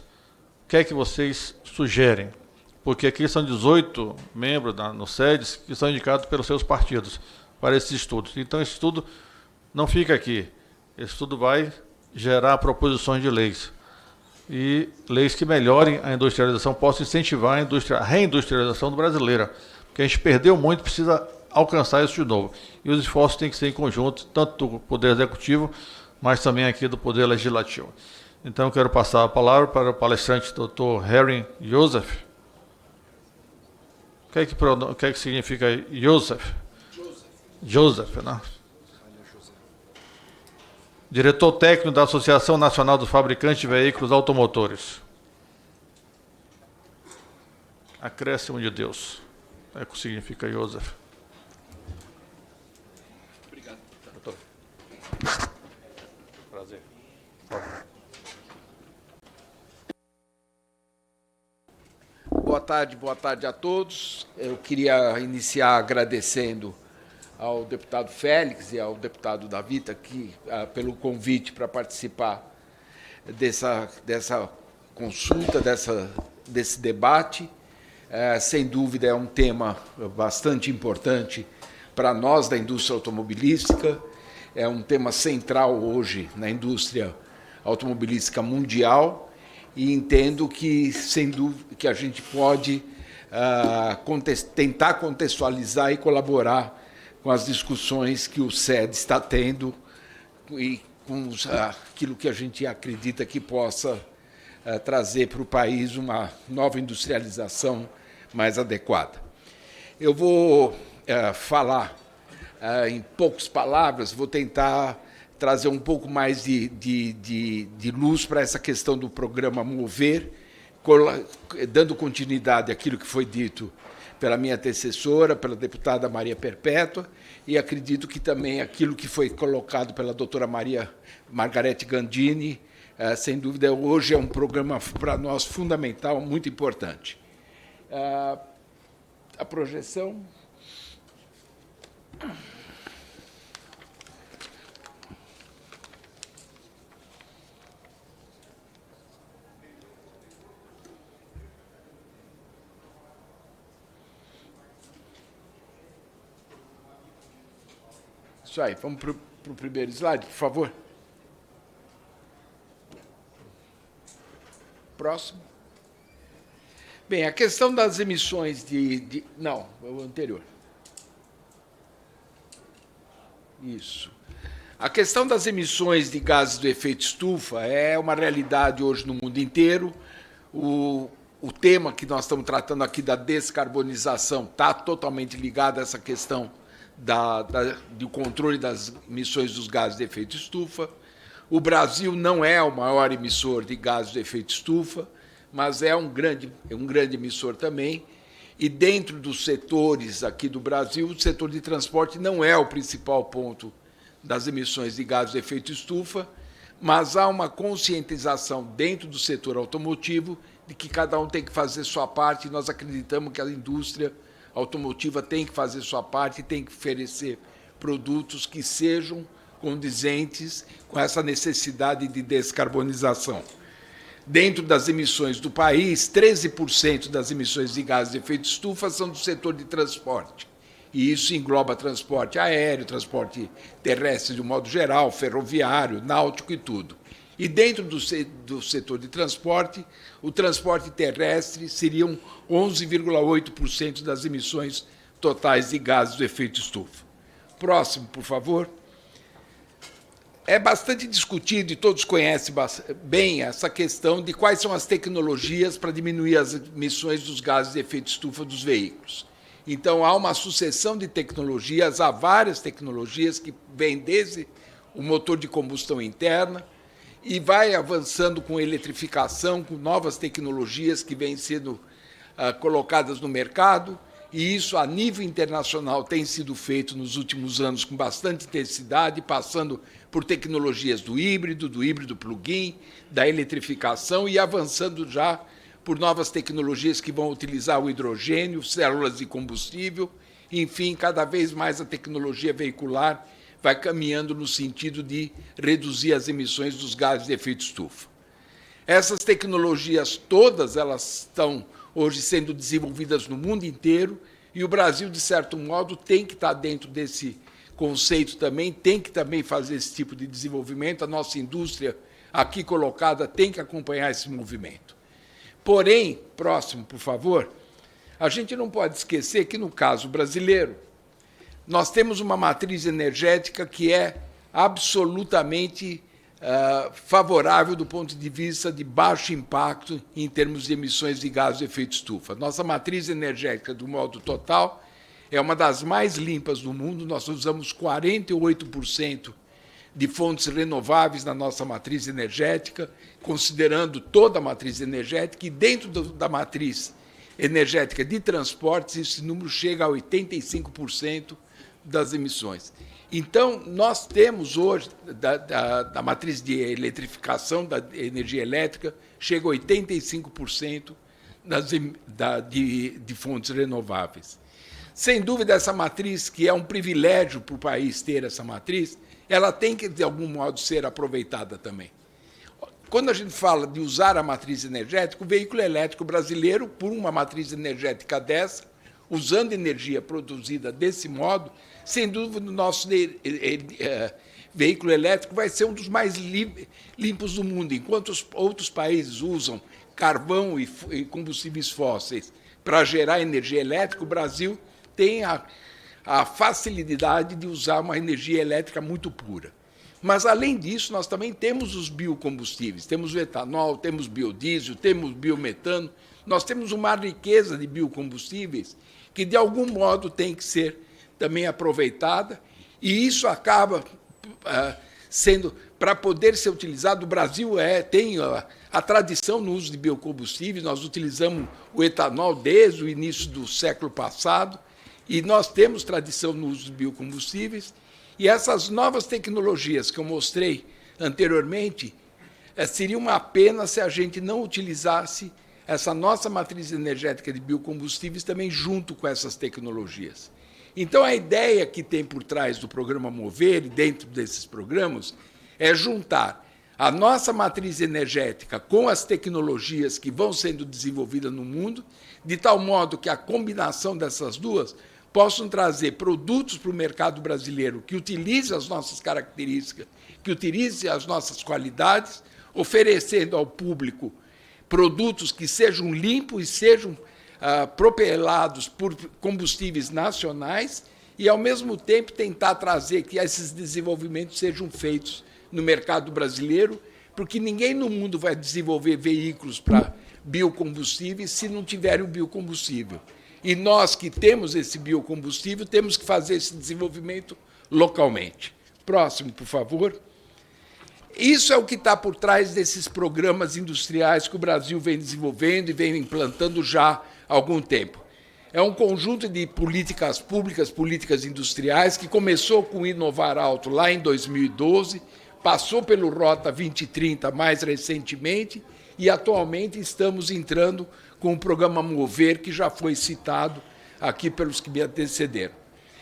o que é que vocês sugerem, porque aqui são 18 membros no SEDES que são indicados pelos seus partidos para esses estudos. Então, esse estudo não fica aqui. Esse estudo vai gerar proposições de leis. E leis que melhorem a industrialização, possam incentivar a reindustrialização brasileira. Porque a gente perdeu muito, precisa alcançar isso de novo. E os esforços têm que ser em conjunto, tanto do Poder Executivo, mas também aqui do Poder Legislativo. Então, eu quero passar a palavra para o palestrante Dr. Harry Joseph. O que é que significa Joseph? Joseph, né? Diretor técnico da Associação Nacional dos Fabricantes de Veículos Automotores. Acréscimo de Deus. É o que significa Joseph. Obrigado. Doutor. Prazer. Boa tarde a todos. Eu queria iniciar agradecendo ao deputado Félix e ao deputado Davita aqui pelo convite para participar dessa consulta, desse debate. Sem dúvida é um tema bastante importante para nós da indústria automobilística, é um tema central hoje na indústria automobilística mundial e entendo que, sem dúvida, que a gente pode tentar contextualizar e colaborar com as discussões que o SED está tendo e com aquilo que a gente acredita que possa trazer para o país uma nova industrialização mais adequada. Eu vou falar em poucas palavras, vou tentar trazer um pouco mais de luz para essa questão do programa Mover, dando continuidade àquilo que foi dito pela minha antecessora, pela deputada Maria Perpétua, e acredito que também aquilo que foi colocado pela doutora Margarete Gandini, sem dúvida, hoje é um programa para nós fundamental, muito importante. A projeção... Isso aí, vamos para o primeiro slide, por favor. Próximo. Bem, a questão das emissões não, o anterior. Isso. A questão das emissões de gases do efeito estufa é uma realidade hoje no mundo inteiro. O tema que nós estamos tratando aqui da descarbonização está totalmente ligado a essa questão do controle das emissões dos gases de efeito estufa. O Brasil não é o maior emissor de gases de efeito estufa, mas é um grande emissor também. E dentro dos setores aqui do Brasil, o setor de transporte não é o principal ponto das emissões de gases de efeito estufa, mas há uma conscientização dentro do setor automotivo de que cada um tem que fazer sua parte, e nós acreditamos que a indústria automotiva tem que fazer sua parte e tem que oferecer produtos que sejam condizentes com essa necessidade de descarbonização. Dentro das emissões do país, 13% das emissões de gases de efeito estufa são do setor de transporte. E isso engloba transporte aéreo, transporte terrestre de um modo geral, ferroviário, náutico e tudo. E dentro do setor de transporte, o transporte terrestre seriam 11,8% das emissões totais de gases do efeito estufa. Próximo, por favor. É bastante discutido, e todos conhecem bem essa questão de quais são as tecnologias para diminuir as emissões dos gases de efeito estufa dos veículos. Então, há uma sucessão de tecnologias, há várias tecnologias que vêm desde o motor de combustão interna, e vai avançando com eletrificação, com novas tecnologias que vêm sendo colocadas no mercado, e isso, a nível internacional, tem sido feito nos últimos anos com bastante intensidade, passando por tecnologias do híbrido plug-in, da eletrificação, e avançando já por novas tecnologias que vão utilizar o hidrogênio, células de combustível, enfim, cada vez mais a tecnologia veicular vai caminhando no sentido de reduzir as emissões dos gases de efeito estufa. Essas tecnologias todas, elas estão hoje sendo desenvolvidas no mundo inteiro, e o Brasil, de certo modo, tem que estar dentro desse conceito também, tem que também fazer esse tipo de desenvolvimento, a nossa indústria aqui colocada tem que acompanhar esse movimento. Porém, próximo, por favor, a gente não pode esquecer que, no caso brasileiro, nós temos uma matriz energética que é absolutamente favorável do ponto de vista de baixo impacto em termos de emissões de gases de efeito estufa. Nossa matriz energética, do modo total, é uma das mais limpas do mundo. Nós usamos 48% de fontes renováveis na nossa matriz energética, considerando toda a matriz energética, e dentro da matriz energética de transportes, esse número chega a 85% das emissões. Então, nós temos hoje, da matriz de eletrificação, da energia elétrica, chega a 85% de fontes renováveis. Sem dúvida, essa matriz, que é um privilégio para o país ter essa matriz, ela tem que, de algum modo, ser aproveitada também. Quando a gente fala de usar a matriz energética, o veículo elétrico brasileiro, por uma matriz energética dessa, usando energia produzida desse modo, sem dúvida, o nosso veículo elétrico vai ser um dos mais limpos do mundo. Enquanto os outros países usam carvão e combustíveis fósseis para gerar energia elétrica, o Brasil tem a facilidade de usar uma energia elétrica muito pura. Mas, além disso, nós também temos os biocombustíveis, temos o etanol, temos biodiesel, temos biometano, nós temos uma riqueza de biocombustíveis que, de algum modo, tem que ser também aproveitada, e isso acaba sendo para poder ser utilizado, o Brasil tem a tradição no uso de biocombustíveis, nós utilizamos o etanol desde o início do século passado, e nós temos tradição no uso de biocombustíveis, e essas novas tecnologias que eu mostrei anteriormente, seria uma pena se a gente não utilizasse essa nossa matriz energética de biocombustíveis também junto com essas tecnologias. Então, a ideia que tem por trás do programa Mover, e dentro desses programas, é juntar a nossa matriz energética com as tecnologias que vão sendo desenvolvidas no mundo, de tal modo que a combinação dessas duas possam trazer produtos para o mercado brasileiro que utilize as nossas características, que utilize as nossas qualidades, oferecendo ao público produtos que sejam limpos e sejam propelados por combustíveis nacionais e, ao mesmo tempo, tentar trazer que esses desenvolvimentos sejam feitos no mercado brasileiro, porque ninguém no mundo vai desenvolver veículos para biocombustíveis se não tiver o biocombustível. E nós que temos esse biocombustível temos que fazer esse desenvolvimento localmente. Próximo, por favor. Isso é o que está por trás desses programas industriais que o Brasil vem desenvolvendo e vem implantando já há algum tempo. É um conjunto de políticas públicas, políticas industriais, que começou com o Inovar Alto lá em 2012, passou pelo Rota 2030 mais recentemente e atualmente estamos entrando com o programa Mover, que já foi citado aqui pelos que me antecederam.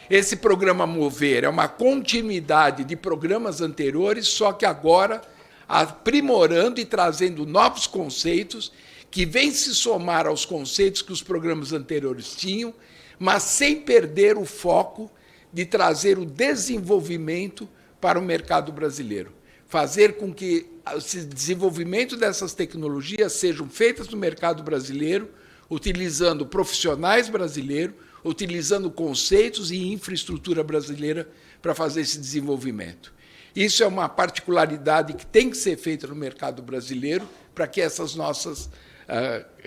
Esse programa Mover é uma continuidade de programas anteriores, só que agora aprimorando e trazendo novos conceitos que vêm se somar aos conceitos que os programas anteriores tinham, mas sem perder o foco de trazer o desenvolvimento para o mercado brasileiro. Fazer com que esse desenvolvimento dessas tecnologias sejam feitas no mercado brasileiro, utilizando profissionais brasileiros, utilizando conceitos e infraestrutura brasileira para fazer esse desenvolvimento. Isso é uma particularidade que tem que ser feita no mercado brasileiro para que essas nossas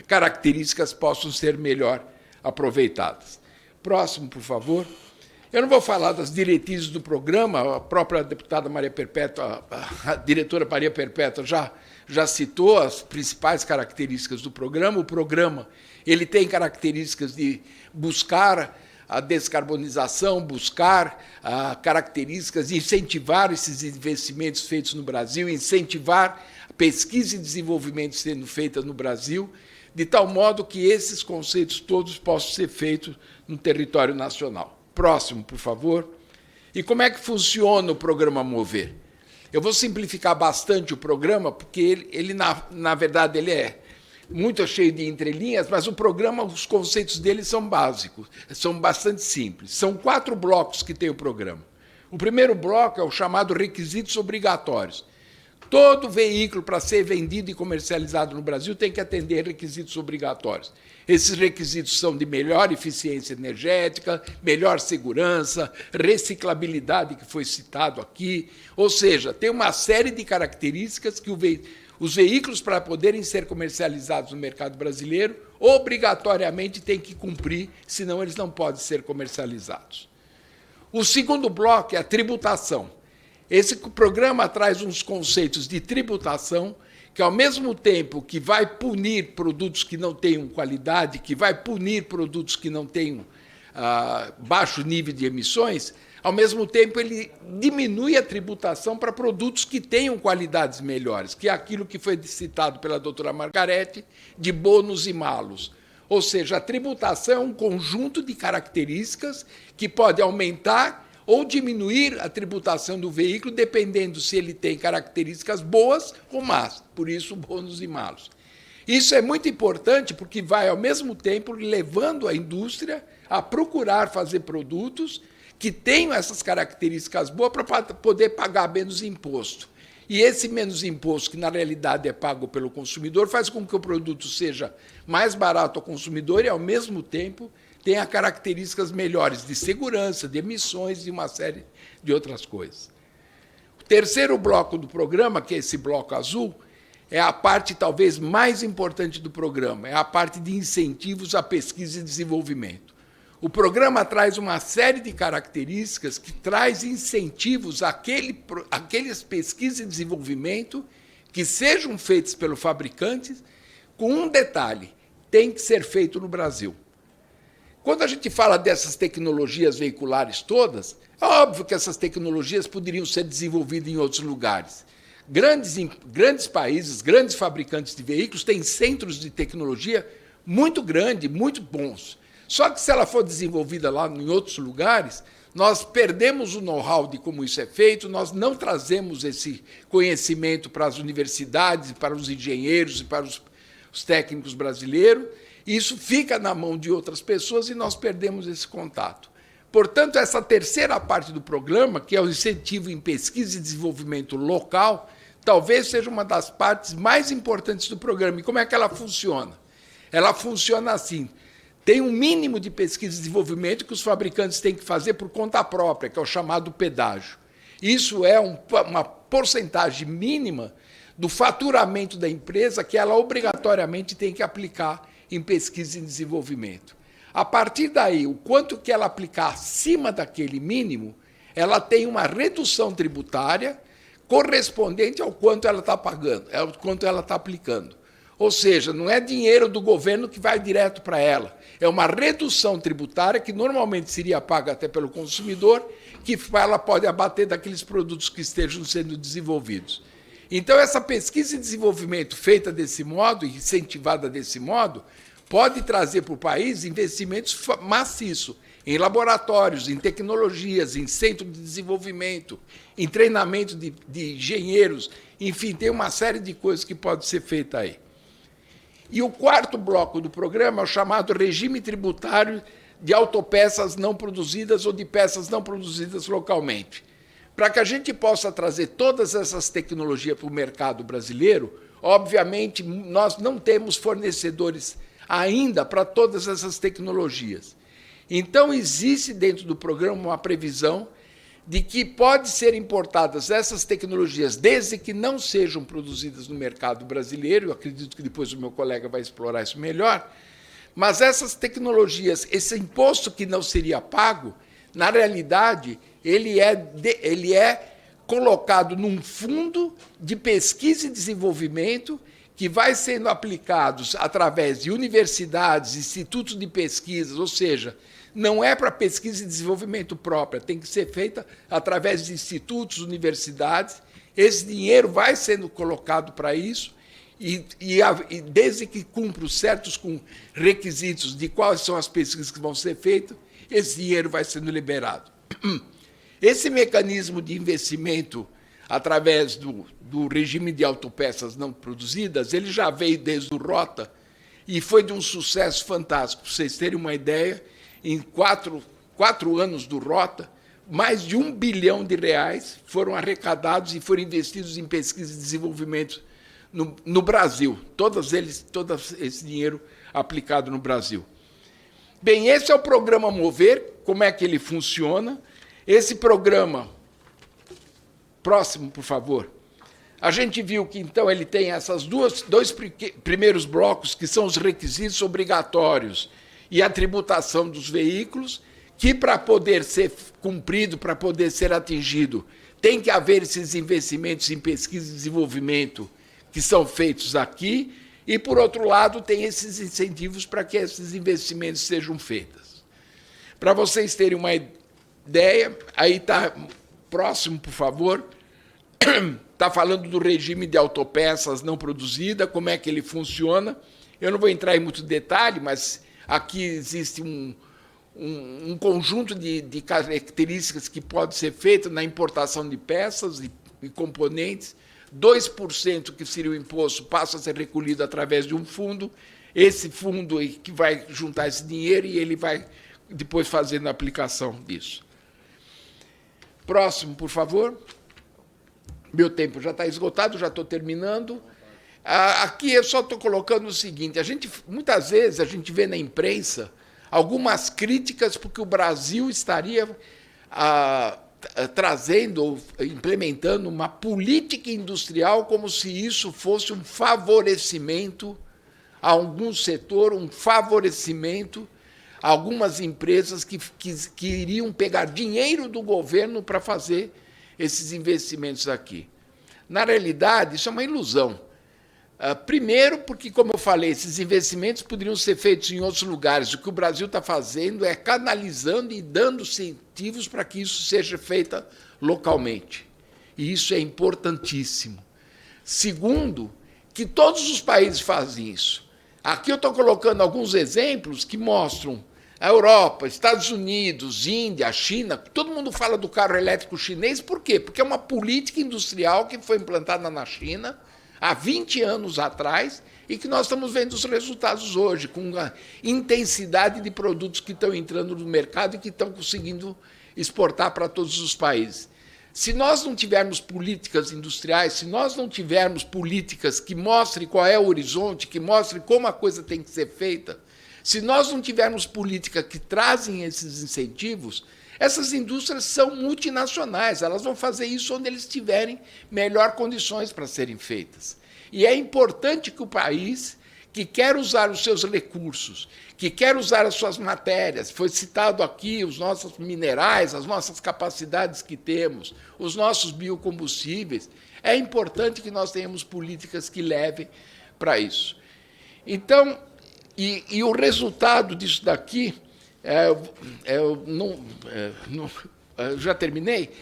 características possam ser melhor aproveitadas. Próximo, por favor. Eu não vou falar das diretrizes do programa, a própria deputada Maria Perpétua, a diretora Maria Perpétua já citou as principais características do programa. O programa ele tem características de buscar a descarbonização, buscar características de incentivar esses investimentos feitos no Brasil, incentivar pesquisa e desenvolvimento sendo feita no Brasil, de tal modo que esses conceitos todos possam ser feitos no território nacional. Próximo, por favor. E como é que funciona o programa Mover? Eu vou simplificar bastante o programa, porque ele na verdade, ele é muito cheio de entrelinhas, mas o programa, os conceitos dele são básicos, são bastante simples. São 4 blocos que tem o programa. O primeiro bloco é o chamado requisitos obrigatórios. Todo veículo, para ser vendido e comercializado no Brasil, tem que atender requisitos obrigatórios. Esses requisitos são de melhor eficiência energética, melhor segurança, reciclabilidade, que foi citado aqui. Ou seja, tem uma série de características que os veículos, para poderem ser comercializados no mercado brasileiro, obrigatoriamente têm que cumprir, senão eles não podem ser comercializados. O segundo bloco é a tributação. Esse programa traz uns conceitos de tributação que, ao mesmo tempo que vai punir produtos que não tenham qualidade, que vai punir produtos que não tenham baixo nível de emissões, ao mesmo tempo ele diminui a tributação para produtos que tenham qualidades melhores, que é aquilo que foi citado pela doutora Margarete, de bônus e malos. Ou seja, a tributação é um conjunto de características que pode aumentar ou diminuir a tributação do veículo, dependendo se ele tem características boas ou más, por isso bônus e malos. Isso é muito importante porque vai, ao mesmo tempo, levando a indústria a procurar fazer produtos que tenham essas características boas para poder pagar menos imposto. E esse menos imposto, que na realidade é pago pelo consumidor, faz com que o produto seja mais barato ao consumidor e, ao mesmo tempo, tenha características melhores de segurança, de emissões e uma série de outras coisas. O terceiro bloco do programa, que é esse bloco azul, é a parte talvez mais importante do programa, é a parte de incentivos à pesquisa e desenvolvimento. O programa traz uma série de características que traz incentivos àquelas pesquisas e desenvolvimento que sejam feitas pelos fabricantes, com um detalhe: tem que ser feito no Brasil. Quando a gente fala dessas tecnologias veiculares todas, é óbvio que essas tecnologias poderiam ser desenvolvidas em outros lugares. Grandes países, grandes fabricantes de veículos têm centros de tecnologia muito grandes, muito bons. Só que se ela for desenvolvida lá em outros lugares, nós perdemos o know-how de como isso é feito, nós não trazemos esse conhecimento para as universidades, para os engenheiros e para os técnicos brasileiros. Isso fica na mão de outras pessoas e nós perdemos esse contato. Portanto, essa terceira parte do programa, que é o incentivo em pesquisa e desenvolvimento local, talvez seja uma das partes mais importantes do programa. E como é que ela funciona? Ela funciona assim: tem um mínimo de pesquisa e desenvolvimento que os fabricantes têm que fazer por conta própria, que é o chamado pedágio. Isso é uma porcentagem mínima do faturamento da empresa que ela obrigatoriamente tem que aplicar em pesquisa e desenvolvimento. A partir daí, o quanto que ela aplicar acima daquele mínimo, ela tem uma redução tributária correspondente ao quanto ela está pagando, ao quanto ela está aplicando. Ou seja, não é dinheiro do governo que vai direto para ela, é uma redução tributária que normalmente seria paga até pelo consumidor, que ela pode abater daqueles produtos que estejam sendo desenvolvidos. Então, essa pesquisa e desenvolvimento feita desse modo, incentivada desse modo, pode trazer para o país investimentos maciços em laboratórios, em tecnologias, em centro de desenvolvimento, em treinamento de engenheiros, enfim, tem uma série de coisas que pode ser feita aí. E o quarto bloco do programa é o chamado regime tributário de autopeças não produzidas ou de peças não produzidas localmente. Para que a gente possa trazer todas essas tecnologias para o mercado brasileiro, obviamente, nós não temos fornecedores ainda para todas essas tecnologias. Então, existe dentro do programa uma previsão de que pode ser importadas essas tecnologias, desde que não sejam produzidas no mercado brasileiro. Eu acredito que depois o meu colega vai explorar isso melhor. Mas essas tecnologias, esse imposto que não seria pago, na realidade, ele é colocado num fundo de pesquisa e desenvolvimento que vai sendo aplicados através de universidades, institutos de pesquisas, ou seja, não é para pesquisa e desenvolvimento própria, tem que ser feita através de institutos, universidades. Esse dinheiro vai sendo colocado para isso, e desde que cumpra os certos requisitos de quais são as pesquisas que vão ser feitas, esse dinheiro vai sendo liberado. Esse mecanismo de investimento através do regime de autopeças não produzidas, ele já veio desde o Rota e foi de um sucesso fantástico. Para vocês terem uma ideia, em quatro anos do Rota, mais de R$1 bilhão foram arrecadados e foram investidos em pesquisa e desenvolvimento no Brasil. Todo esse dinheiro aplicado no Brasil. Bem, esse é o programa Mover. Como é que ele funciona? Esse programa, próximo, por favor. A gente viu que, então, ele tem esses dois primeiros blocos, que são os requisitos obrigatórios e a tributação dos veículos, que, para poder ser cumprido, para poder ser atingido, tem que haver esses investimentos em pesquisa e desenvolvimento que são feitos aqui, e, por outro lado, tem esses incentivos para que esses investimentos sejam feitos. Para vocês terem uma ideia, aí está próximo, por favor, está falando do regime de autopeças não produzidas, como é que ele funciona. Eu não vou entrar em muito detalhe, mas aqui existe um conjunto de características que pode ser feito na importação de peças e componentes. 2% que seria o imposto passa a ser recolhido através de um fundo. Esse fundo que vai juntar esse dinheiro e ele vai depois fazendo a aplicação disso. Próximo, por favor. Meu tempo já está esgotado, já estou terminando. Aqui eu só estou colocando o seguinte: muitas vezes a gente vê na imprensa algumas críticas porque o Brasil estaria trazendo ou implementando uma política industrial como se isso fosse um favorecimento a algum setor, um favorecimento algumas empresas que iriam pegar dinheiro do governo para fazer esses investimentos aqui. Na realidade, isso é uma ilusão. Primeiro, porque, como eu falei, esses investimentos poderiam ser feitos em outros lugares. O que o Brasil está fazendo é canalizando e dando incentivos para que isso seja feito localmente. E isso é importantíssimo. Segundo, que todos os países fazem isso. Aqui eu estou colocando alguns exemplos que mostram a Europa, Estados Unidos, Índia, China. Todo mundo fala do carro elétrico chinês. Por quê? Porque é uma política industrial que foi implantada na China há 20 anos atrás e que nós estamos vendo os resultados hoje, com a intensidade de produtos que estão entrando no mercado e que estão conseguindo exportar para todos os países. Se nós não tivermos políticas industriais, se nós não tivermos políticas que mostrem qual é o horizonte, que mostrem como a coisa tem que ser feita, se nós não tivermos políticas que trazem esses incentivos, essas indústrias são multinacionais, elas vão fazer isso onde eles tiverem melhor condições para serem feitas. E é importante que o país, que quer usar os seus recursos, que quer usar as suas matérias, foi citado aqui os nossos minerais, as nossas capacidades que temos, os nossos biocombustíveis, é importante que nós tenhamos políticas que levem para isso. Então, e o resultado disso daqui, já terminei.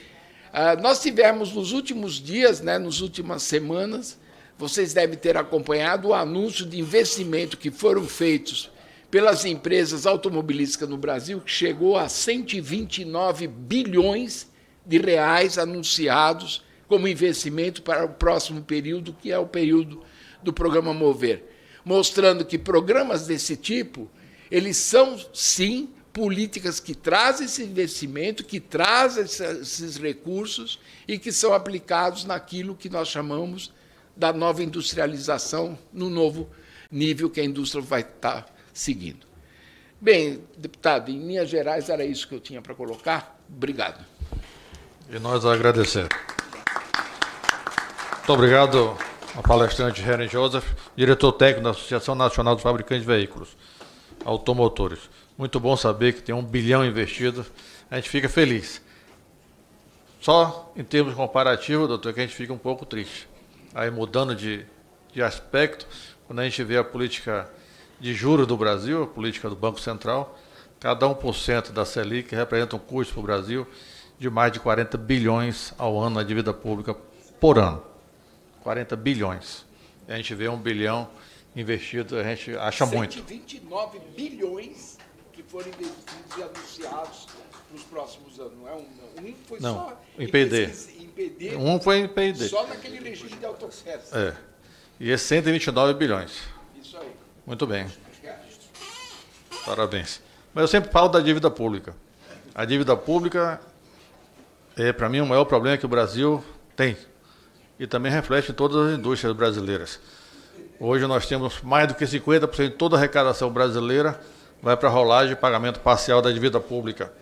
Nós tivemos nos últimos dias, nas últimas semanas, vocês devem ter acompanhado o anúncio de investimento que foram feitos pelas empresas automobilísticas no Brasil, que chegou a 129 bilhões de reais anunciados como investimento para o próximo período, que é o período do programa Mover, mostrando que programas desse tipo, eles são, sim, políticas que trazem esse investimento, que trazem esses recursos e que são aplicados naquilo que nós chamamos da nova industrialização, no novo nível que a indústria vai estar seguindo. Bem, deputado, em linhas gerais era isso que eu tinha para colocar. Obrigado. E nós agradecemos. Muito obrigado ao palestrante Heren Joseph, diretor técnico da Associação Nacional dos Fabricantes de Veículos Automotores. Muito bom saber que tem 1 bilhão investido. A gente fica feliz. Só em termos comparativos, doutor, que a gente fica um pouco triste. Aí, mudando de aspecto, quando a gente vê a política de juros do Brasil, a política do Banco Central, cada 1% da Selic representa um custo para o Brasil de mais de 40 bilhões ao ano na dívida pública por ano. 40 bilhões. E a gente vê 1 bilhão investido, a gente acha muito. 129 bilhões que foram investidos e anunciados nos próximos anos. Não é um foi não, só em PD. Um foi em PD. Só naquele regime de autossuficiência. É. E esse 129 bilhões. Isso aí. Muito bem. Parabéns. Mas eu sempre falo da dívida pública. A dívida pública é, para mim, o maior problema que o Brasil tem. E também reflete em todas as indústrias brasileiras. Hoje nós temos mais do que 50% de toda a arrecadação brasileira vai para a rolagem de pagamento parcial da dívida pública,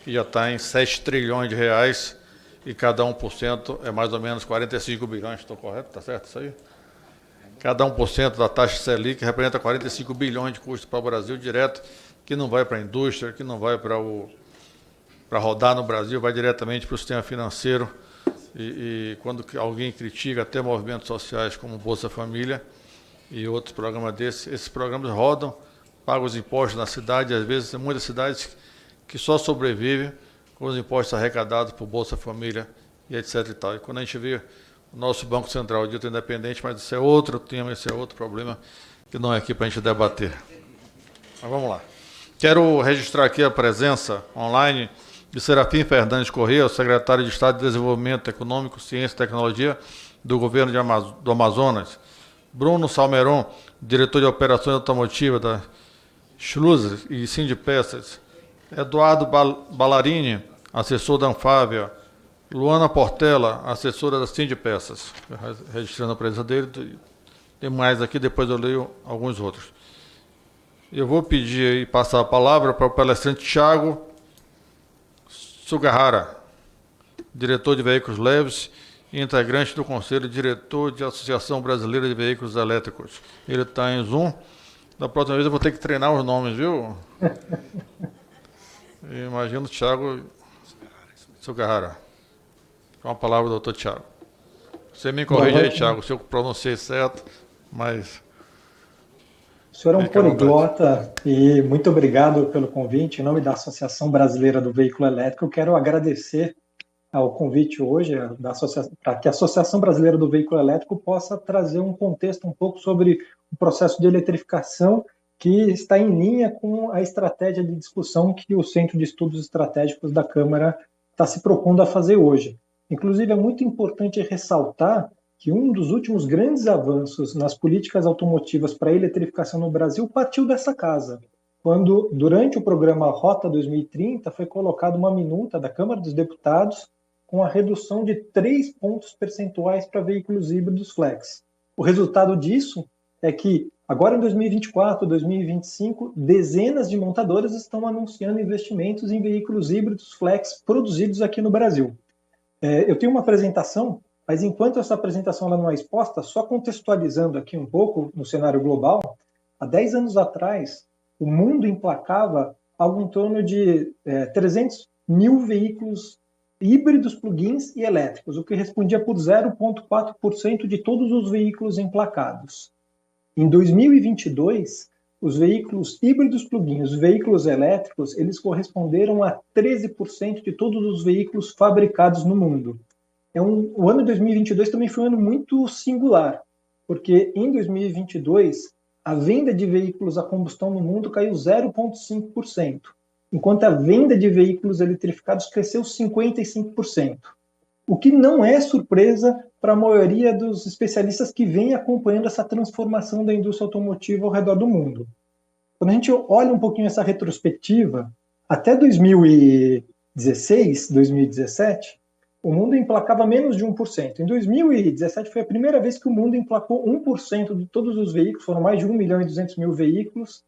que já está em 7 trilhões de reais, e cada 1% é mais ou menos 45 bilhões. Estou correto? Está certo isso aí? Cada 1% da taxa Selic representa 45 bilhões de custo para o Brasil direto, que não vai para a indústria, que não vai para rodar no Brasil, vai diretamente para o sistema financeiro. E quando alguém critica até movimentos sociais como Bolsa Família e outros programas desses, esses programas rodam, pagam os impostos na cidade, e às vezes tem muitas cidades que só sobrevivem com os impostos arrecadados por Bolsa Família e etc. e tal. E quando a gente vê o nosso Banco Central dito independente, mas isso é outro tema, esse é outro problema que não é aqui para a gente debater. Mas vamos lá. Quero registrar aqui a presença online de Serafim Fernandes Corrêa, secretário de Estado de Desenvolvimento Econômico, Ciência e Tecnologia do Governo do Amazonas. Bruno Salmeron, diretor de Operações Automotivas da Schlusser e Sindipeças. Eduardo Ballarini, assessor da Anfávia. Luana Portela, assessora da Sindipeças. Registrando a presença dele. Tem mais aqui, depois eu leio alguns outros. Eu vou pedir e passar a palavra para o palestrante Thiago Sugahara, diretor de Veículos Leves e integrante do Conselho Diretor de Associação Brasileira de Veículos Elétricos. Ele está em Zoom Da próxima vez eu vou ter que treinar os nomes, viu? Imagino o Thiago Sugahara. Com a palavra do doutor Thiago. Você me corrige aí, Thiago, se eu pronunciei certo, mas... O senhor é um poliglota e muito obrigado pelo convite. Em nome da Associação Brasileira do Veículo Elétrico, eu quero agradecer ao convite hoje para que a Associação Brasileira do Veículo Elétrico possa trazer um contexto um pouco sobre o processo de eletrificação que está em linha com a estratégia de discussão que o Centro de Estudos Estratégicos da Câmara está se propondo a fazer hoje. Inclusive, é muito importante ressaltar que um dos últimos grandes avanços nas políticas automotivas para a eletrificação no Brasil partiu dessa casa, quando, durante o programa Rota 2030, foi colocada uma minuta da Câmara dos Deputados com a redução de 3 pontos percentuais para veículos híbridos flex. O resultado disso é que, agora em 2024, 2025, dezenas de montadoras estão anunciando investimentos em veículos híbridos flex produzidos aqui no Brasil. Eu tenho uma apresentação, mas enquanto essa apresentação ela não é exposta, só contextualizando aqui um pouco no cenário global, há 10 anos atrás, o mundo emplacava algo em torno de 300 mil veículos híbridos, plug-ins e elétricos, o que respondia por 0,4% de todos os veículos emplacados. Em 2022, os veículos híbridos plug-ins, os veículos elétricos, eles corresponderam a 13% de todos os veículos fabricados no mundo. O ano de 2022 também foi um ano muito singular, porque em 2022 a venda de veículos a combustão no mundo caiu 0,5%, enquanto a venda de veículos eletrificados cresceu 55%. O que não é surpresa para a maioria dos especialistas que vêm acompanhando essa transformação da indústria automotiva ao redor do mundo. Quando a gente olha um pouquinho essa retrospectiva, até 2016, 2017, o mundo emplacava menos de 1%. Em 2017 foi a primeira vez que o mundo emplacou 1% de todos os veículos, foram mais de 1.200.000 veículos,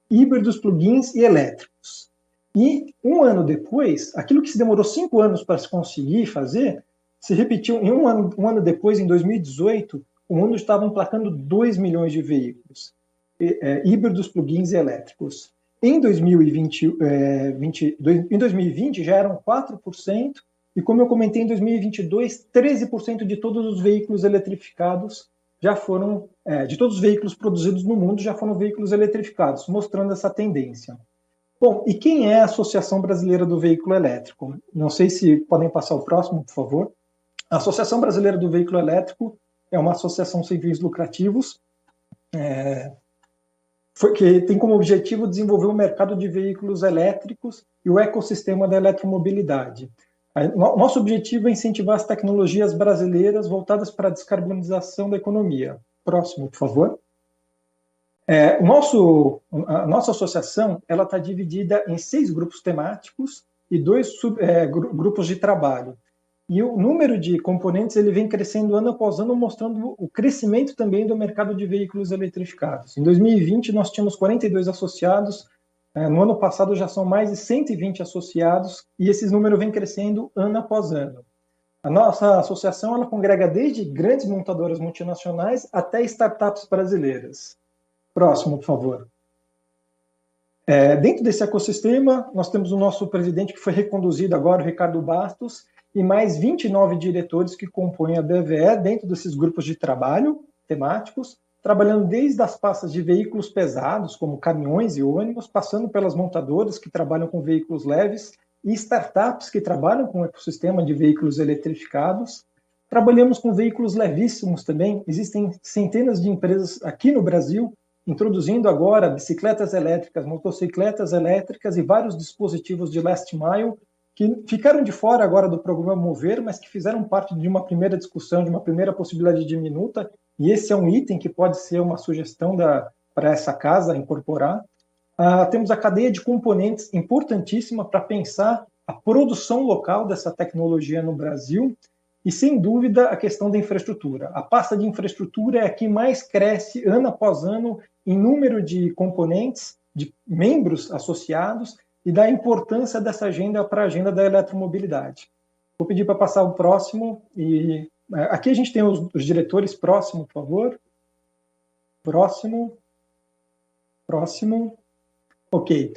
híbridos, plug-ins e elétricos. E um ano depois, aquilo que se demorou 5 anos para se conseguir fazer, se repetiu em um ano depois, em 2018, o mundo estava emplacando 2 milhões de veículos, híbridos, plug-ins e elétricos. Em 2020 já eram 4%, e como eu comentei, em 2022, 13% de todos os veículos eletrificados já foram, de todos os veículos produzidos no mundo já foram veículos eletrificados, mostrando essa tendência. Bom, e quem é a Associação Brasileira do Veículo Elétrico? Não sei se podem passar o próximo, por favor. A Associação Brasileira do Veículo Elétrico é uma associação sem fins lucrativos, que tem como objetivo desenvolver o mercado de veículos elétricos e o ecossistema da eletromobilidade. Nosso objetivo é incentivar as tecnologias brasileiras voltadas para a descarbonização da economia. Próximo, por favor. A nossa associação está dividida em 6 grupos temáticos e 2 grupos de trabalho. E o número de componentes ele vem crescendo ano após ano, mostrando o crescimento também do mercado de veículos eletrificados. Em 2020, nós tínhamos 42 associados, no ano passado já são mais de 120 associados, e esse número vem crescendo ano após ano. A nossa associação ela congrega desde grandes montadoras multinacionais até startups brasileiras. Próximo, por favor. Dentro desse ecossistema, nós temos o nosso presidente que foi reconduzido agora, o Ricardo Bastos, e mais 29 diretores que compõem a BVE dentro desses grupos de trabalho temáticos, trabalhando desde as pastas de veículos pesados, como caminhões e ônibus, passando pelas montadoras que trabalham com veículos leves e startups que trabalham com o ecossistema de veículos eletrificados. Trabalhamos com veículos levíssimos também. Existem centenas de empresas aqui no Brasil introduzindo agora bicicletas elétricas, motocicletas elétricas e vários dispositivos de last mile que ficaram de fora agora do programa Mover, mas que fizeram parte de uma primeira discussão, de uma primeira possibilidade de minuta, e esse é um item que pode ser uma sugestão para essa casa incorporar. Temos a cadeia de componentes importantíssima para pensar a produção local dessa tecnologia no Brasil e, sem dúvida, a questão da infraestrutura. A pasta de infraestrutura é a que mais cresce ano após ano em número de componentes, de membros associados e da importância dessa agenda para a agenda da eletromobilidade. Vou pedir para passar o próximo. E aqui a gente tem os diretores. Próximo, por favor. Próximo. Próximo. Ok.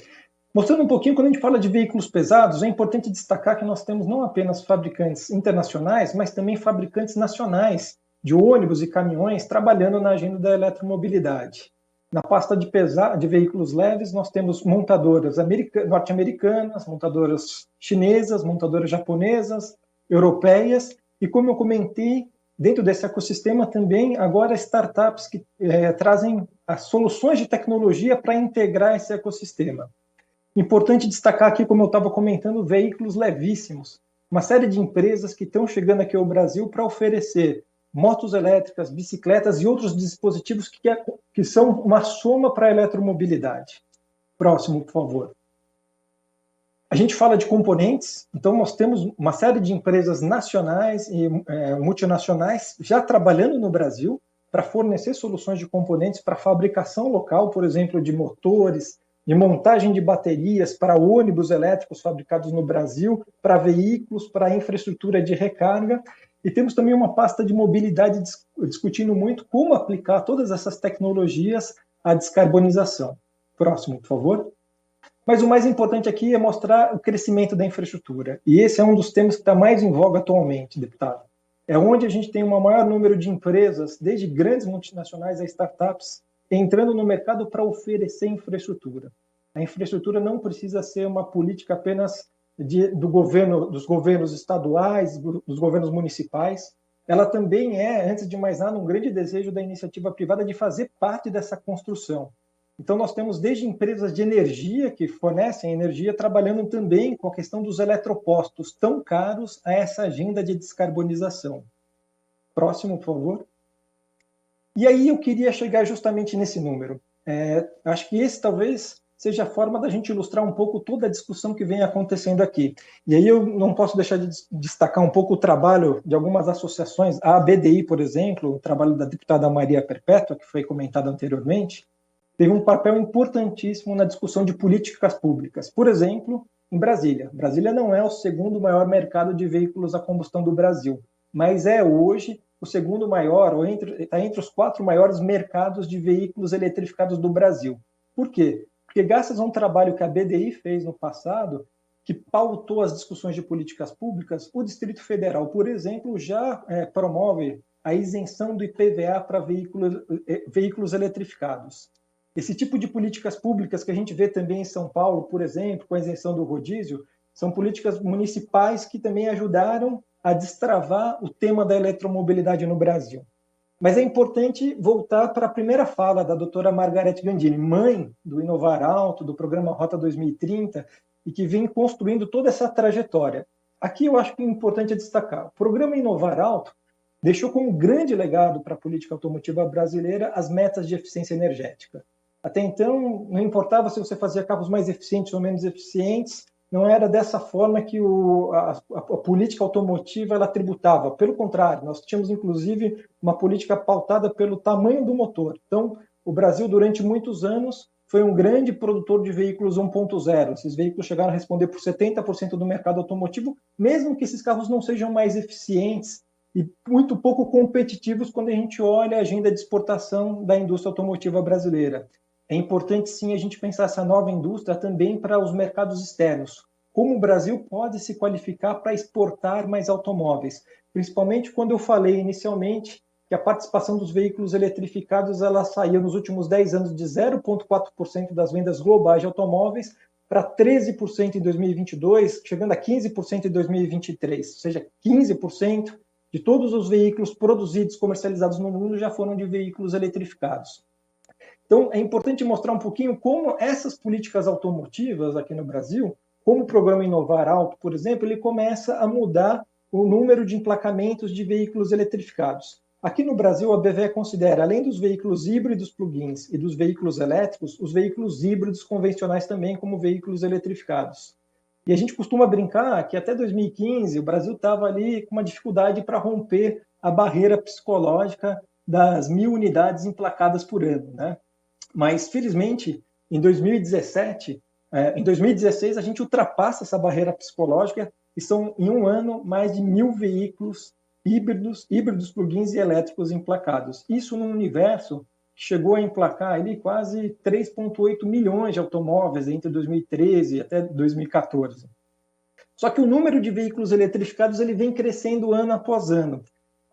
Mostrando um pouquinho, quando a gente fala de veículos pesados, é importante destacar que nós temos não apenas fabricantes internacionais, mas também fabricantes nacionais de ônibus e caminhões trabalhando na agenda da eletromobilidade. Na pasta de veículos leves, nós temos montadoras norte-americanas, montadoras chinesas, montadoras japonesas, europeias, e como eu comentei, dentro desse ecossistema também, agora startups que trazem as soluções de tecnologia para integrar esse ecossistema. Importante destacar aqui, como eu estava comentando, veículos levíssimos. Uma série de empresas que estão chegando aqui ao Brasil para oferecer motos elétricas, bicicletas e outros dispositivos que são uma soma para a eletromobilidade. Próximo, por favor. A gente fala de componentes, então nós temos uma série de empresas nacionais e multinacionais já trabalhando no Brasil para fornecer soluções de componentes para fabricação local, por exemplo, de motores, de montagem de baterias para ônibus elétricos fabricados no Brasil, para veículos, para infraestrutura de recarga. E temos também uma pasta de mobilidade discutindo muito como aplicar todas essas tecnologias à descarbonização. Próximo, por favor. Mas o mais importante aqui é mostrar o crescimento da infraestrutura. E esse é um dos temas que está mais em voga atualmente, deputado. É onde a gente tem um maior número de empresas, desde grandes multinacionais a startups, entrando no mercado para oferecer infraestrutura. A infraestrutura não precisa ser uma política apenas dos governos estaduais, dos governos municipais. Ela também é, antes de mais nada, um grande desejo da iniciativa privada de fazer parte dessa construção. Então, nós temos desde empresas de energia que fornecem energia, trabalhando também com a questão dos eletropostos, tão caros a essa agenda de descarbonização. Próximo, por favor. E aí eu queria chegar justamente nesse número. Acho que esse talvez seja a forma da gente ilustrar um pouco toda a discussão que vem acontecendo aqui. E aí eu não posso deixar de destacar um pouco o trabalho de algumas associações, a ABDI, por exemplo, o trabalho da deputada Maria Perpétua, que foi comentado anteriormente, teve um papel importantíssimo na discussão de políticas públicas. Por exemplo, em Brasília. Brasília não é o segundo maior mercado de veículos a combustão do Brasil, mas é hoje o segundo maior, ou está entre os 4 maiores mercados de veículos eletrificados do Brasil. Por quê? Porque graças a um trabalho que a BDI fez no passado, que pautou as discussões de políticas públicas, o Distrito Federal, por exemplo, já promove a isenção do IPVA para veículos eletrificados. Esse tipo de políticas públicas que a gente vê também em São Paulo, por exemplo, com a isenção do rodízio, são políticas municipais que também ajudaram a destravar o tema da eletromobilidade no Brasil. Mas é importante voltar para a primeira fala da doutora Margarete Gandini, mãe do Inovar Alto, do programa Rota 2030, e que vem construindo toda essa trajetória. Aqui eu acho que é importante destacar, o programa Inovar Alto deixou como grande legado para a política automotiva brasileira as metas de eficiência energética. Até então, não importava se você fazia carros mais eficientes ou menos eficientes, não era dessa forma que a política automotiva ela tributava. Pelo contrário, nós tínhamos, inclusive, uma política pautada pelo tamanho do motor. Então, o Brasil, durante muitos anos, foi um grande produtor de veículos 1.0. Esses veículos chegaram a responder por 70% do mercado automotivo, mesmo que esses carros não sejam mais eficientes e muito pouco competitivos quando a gente olha a agenda de exportação da indústria automotiva brasileira. É importante, sim, a gente pensar essa nova indústria também para os mercados externos. Como o Brasil pode se qualificar para exportar mais automóveis? Principalmente quando eu falei inicialmente que a participação dos veículos eletrificados ela saiu nos últimos 10 anos de 0,4% das vendas globais de automóveis para 13% em 2022, chegando a 15% em 2023. Ou seja, 15% de todos os veículos produzidos, comercializados no mundo já foram de veículos eletrificados. Então, é importante mostrar um pouquinho como essas políticas automotivas aqui no Brasil, como o programa Inovar Alto, por exemplo, ele começa a mudar o número de emplacamentos de veículos eletrificados. Aqui no Brasil, a BVE considera, além dos veículos híbridos plug-ins e dos veículos elétricos, os veículos híbridos convencionais também como veículos eletrificados. E a gente costuma brincar que até 2015 o Brasil estava ali com uma dificuldade para romper a barreira psicológica das 1.000 unidades emplacadas por ano, né? Mas, felizmente, em 2016, a gente ultrapassa essa barreira psicológica e são, em um ano, mais de 1.000 veículos híbridos plug-ins e elétricos emplacados. Isso num universo chegou a emplacar ali quase 3,8 milhões de automóveis entre 2013 até 2014. Só que o número de veículos eletrificados ele vem crescendo ano após ano.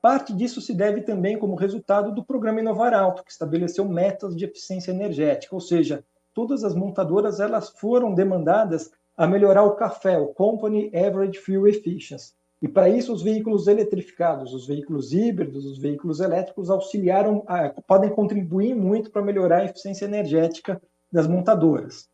Parte disso se deve também como resultado do programa Inovar Alto, que estabeleceu metas de eficiência energética, ou seja, todas as montadoras elas foram demandadas a melhorar o CAFE, o Company Average Fuel Efficiency. E para isso os veículos eletrificados, os veículos híbridos, os veículos elétricos podem contribuir muito para melhorar a eficiência energética das montadoras.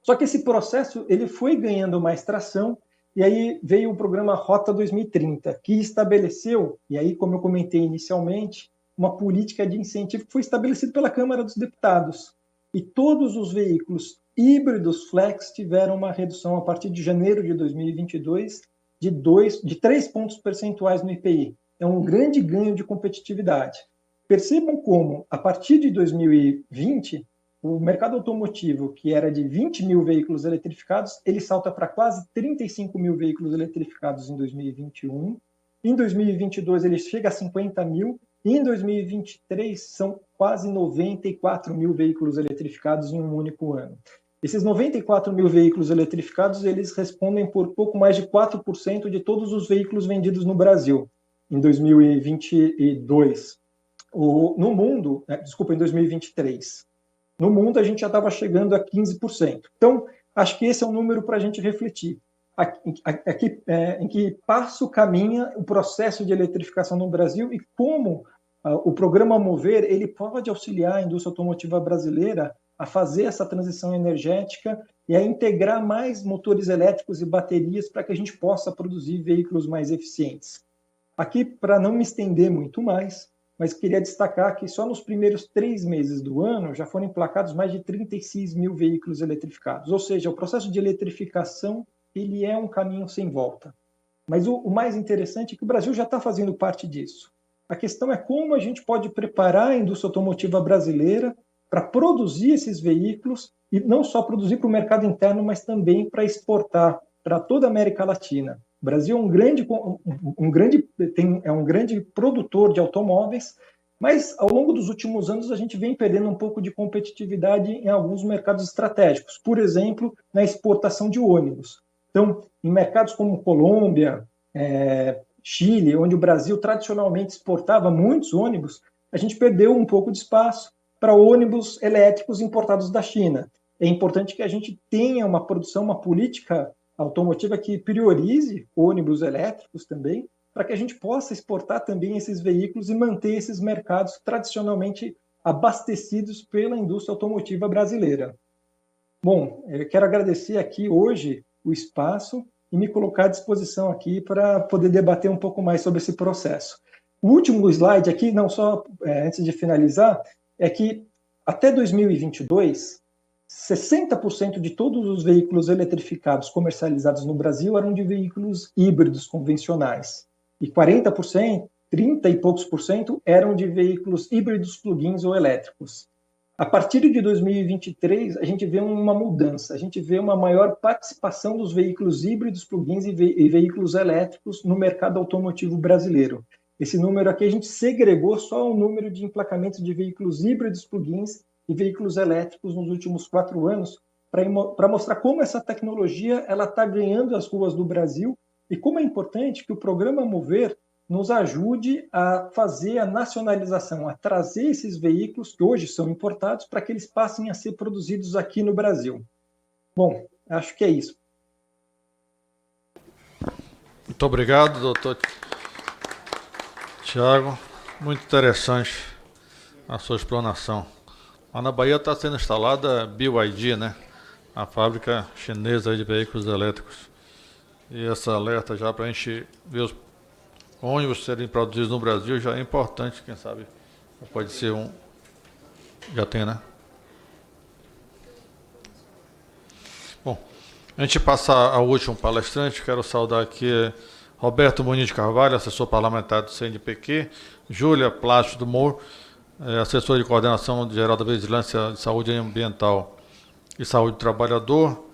Só que esse processo ele foi ganhando mais tração. E aí veio o programa Rota 2030, que estabeleceu, e aí, como eu comentei inicialmente, uma política de incentivo que foi estabelecida pela Câmara dos Deputados. E todos os veículos híbridos flex tiveram uma redução a partir de janeiro de 2022 de 3 pontos percentuais no IPI. É um grande ganho de competitividade. Percebam como, a partir de 2020, o mercado automotivo, que era de 20 mil veículos eletrificados, ele salta para quase 35 mil veículos eletrificados em 2021. Em 2022, ele chega a 50 mil. E em 2023, são quase 94 mil veículos eletrificados em um único ano. Esses 94 mil veículos eletrificados, eles respondem por pouco mais de 4% de todos os veículos vendidos no Brasil em 2022. No mundo, em 2023. No mundo, a gente já estava chegando a 15%. Então, acho que esse é um número para a gente refletir. Em que passo caminha o processo de eletrificação no Brasil e como o programa Mover ele pode auxiliar a indústria automotiva brasileira a fazer essa transição energética e a integrar mais motores elétricos e baterias para que a gente possa produzir veículos mais eficientes. Aqui, para não me estender muito mais, mas queria destacar que só nos primeiros 3 meses do ano já foram emplacados mais de 36 mil veículos eletrificados. Ou seja, o processo de eletrificação ele é um caminho sem volta. Mas o mais interessante é que o Brasil já está fazendo parte disso. A questão é como a gente pode preparar a indústria automotiva brasileira para produzir esses veículos e não só produzir para o mercado interno, mas também para exportar para toda a América Latina. O Brasil é um grande produtor de automóveis, mas ao longo dos últimos anos a gente vem perdendo um pouco de competitividade em alguns mercados estratégicos, por exemplo, na exportação de ônibus. Então, em mercados como Colômbia, Chile, onde o Brasil tradicionalmente exportava muitos ônibus, a gente perdeu um pouco de espaço para ônibus elétricos importados da China. É importante que a gente tenha uma produção, uma política automotiva que priorize ônibus elétricos também, para que a gente possa exportar também esses veículos e manter esses mercados tradicionalmente abastecidos pela indústria automotiva brasileira. Bom, eu quero agradecer aqui hoje o espaço e me colocar à disposição aqui para poder debater um pouco mais sobre esse processo. O último slide aqui, não só antes de finalizar, é que até 2022, 60% de todos os veículos eletrificados comercializados no Brasil eram de veículos híbridos convencionais. E 40%, 30 e poucos por cento, eram de veículos híbridos plug-ins ou elétricos. A partir de 2023, a gente vê uma mudança, a gente vê uma maior participação dos veículos híbridos plug-ins e veículos elétricos no mercado automotivo brasileiro. Esse número aqui a gente segregou só o número de emplacamentos de veículos híbridos plug-ins e veículos elétricos nos últimos 4 anos, para mostrar como essa tecnologia está ganhando as ruas do Brasil e como é importante que o programa Mover nos ajude a fazer a nacionalização, a trazer esses veículos que hoje são importados para que eles passem a ser produzidos aqui no Brasil. Bom, acho que é isso. Muito obrigado, doutor Tiago. Muito interessante a sua explanação. Lá na Bahia está sendo instalada a BYD, né? A fábrica chinesa de veículos elétricos. E essa alerta já para a gente ver os ônibus serem produzidos no Brasil já é importante, quem sabe pode ser um... Já tem, né? Bom, a gente passa ao último palestrante, quero saudar aqui Roberto Muniz de Carvalho, assessor parlamentar do CNPq, Júlia Plácido Moura, assessor de coordenação geral da Vigilância de Saúde Ambiental e Saúde do Trabalhador,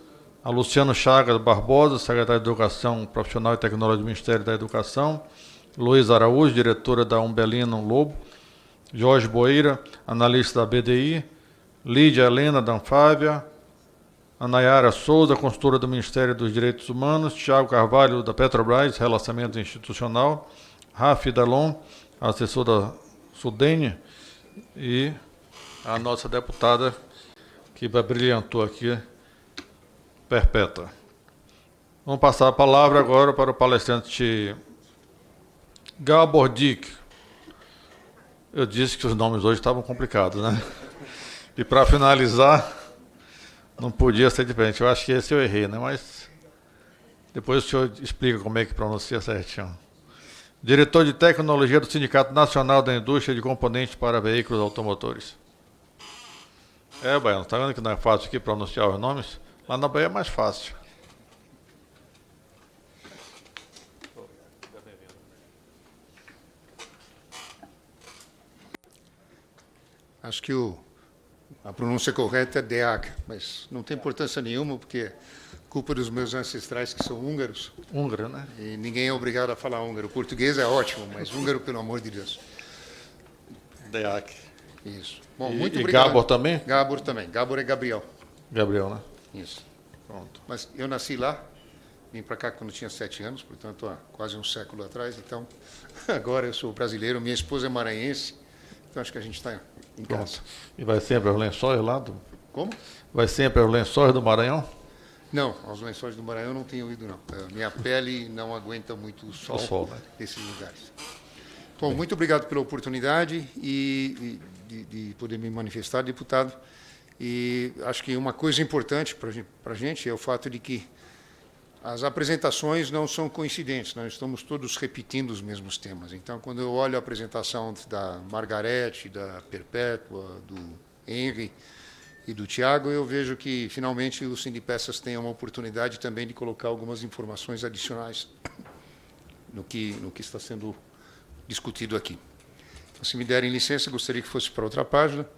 a Luciano Chagas Barbosa, secretário de Educação Profissional e Tecnológica do Ministério da Educação, Luiz Araújo, diretora da Umbelino Lobo, Jorge Boeira, analista da BDI, Lídia Helena Danfávia, a Nayara Souza, consultora do Ministério dos Direitos Humanos, Tiago Carvalho, da Petrobras, Relacionamento Institucional, Rafi Dalon, assessor da Sudene, e a nossa deputada, que brilhantou aqui, Perpétua. Vamos passar a palavra agora para o palestrante Gabor Dick. Eu disse que os nomes hoje estavam complicados, né? E para finalizar, não podia ser diferente. Eu acho que esse eu errei, né? Mas depois o senhor explica como é que pronuncia certinho. Diretor de Tecnologia do Sindicato Nacional da Indústria de Componentes para Veículos Automotores. Baiano, está vendo que não é fácil aqui pronunciar os nomes? Lá na Bahia é mais fácil. Acho que a pronúncia correta é DEAG, mas não tem importância nenhuma, porque é culpa dos meus ancestrais que são húngaros. Húngaro, né? E ninguém é obrigado a falar húngaro. O português é ótimo, mas húngaro, pelo amor de Deus. DEAG. Isso. Bom, E obrigado. Gabor também? Gabor também. Gabor é Gabriel. Gabriel, né? Isso. Pronto. Mas eu nasci lá, vim para cá quando tinha 7 anos, portanto, há quase um século atrás. Então, agora eu sou brasileiro, minha esposa é maranhense, então acho que a gente está em casa. Pronto. E vai sempre aos lençóis lá do... Como? Vai sempre aos lençóis do Maranhão? Não, aos lençóis do Maranhão eu não tenho ido, não. Minha pele não aguenta muito o sol, né? desses lugares. Bom, muito obrigado pela oportunidade e de poder me manifestar, deputado. E acho que uma coisa importante para a gente é o fato de que as apresentações não são coincidentes, nós estamos todos repetindo os mesmos temas. Então, quando eu olho a apresentação da Margarete, da Perpétua, do Henry e do Tiago, eu vejo que, finalmente, o Sindipeças tem uma oportunidade também de colocar algumas informações adicionais no que está sendo discutido aqui. Então, se me derem licença, gostaria que fosse para outra página.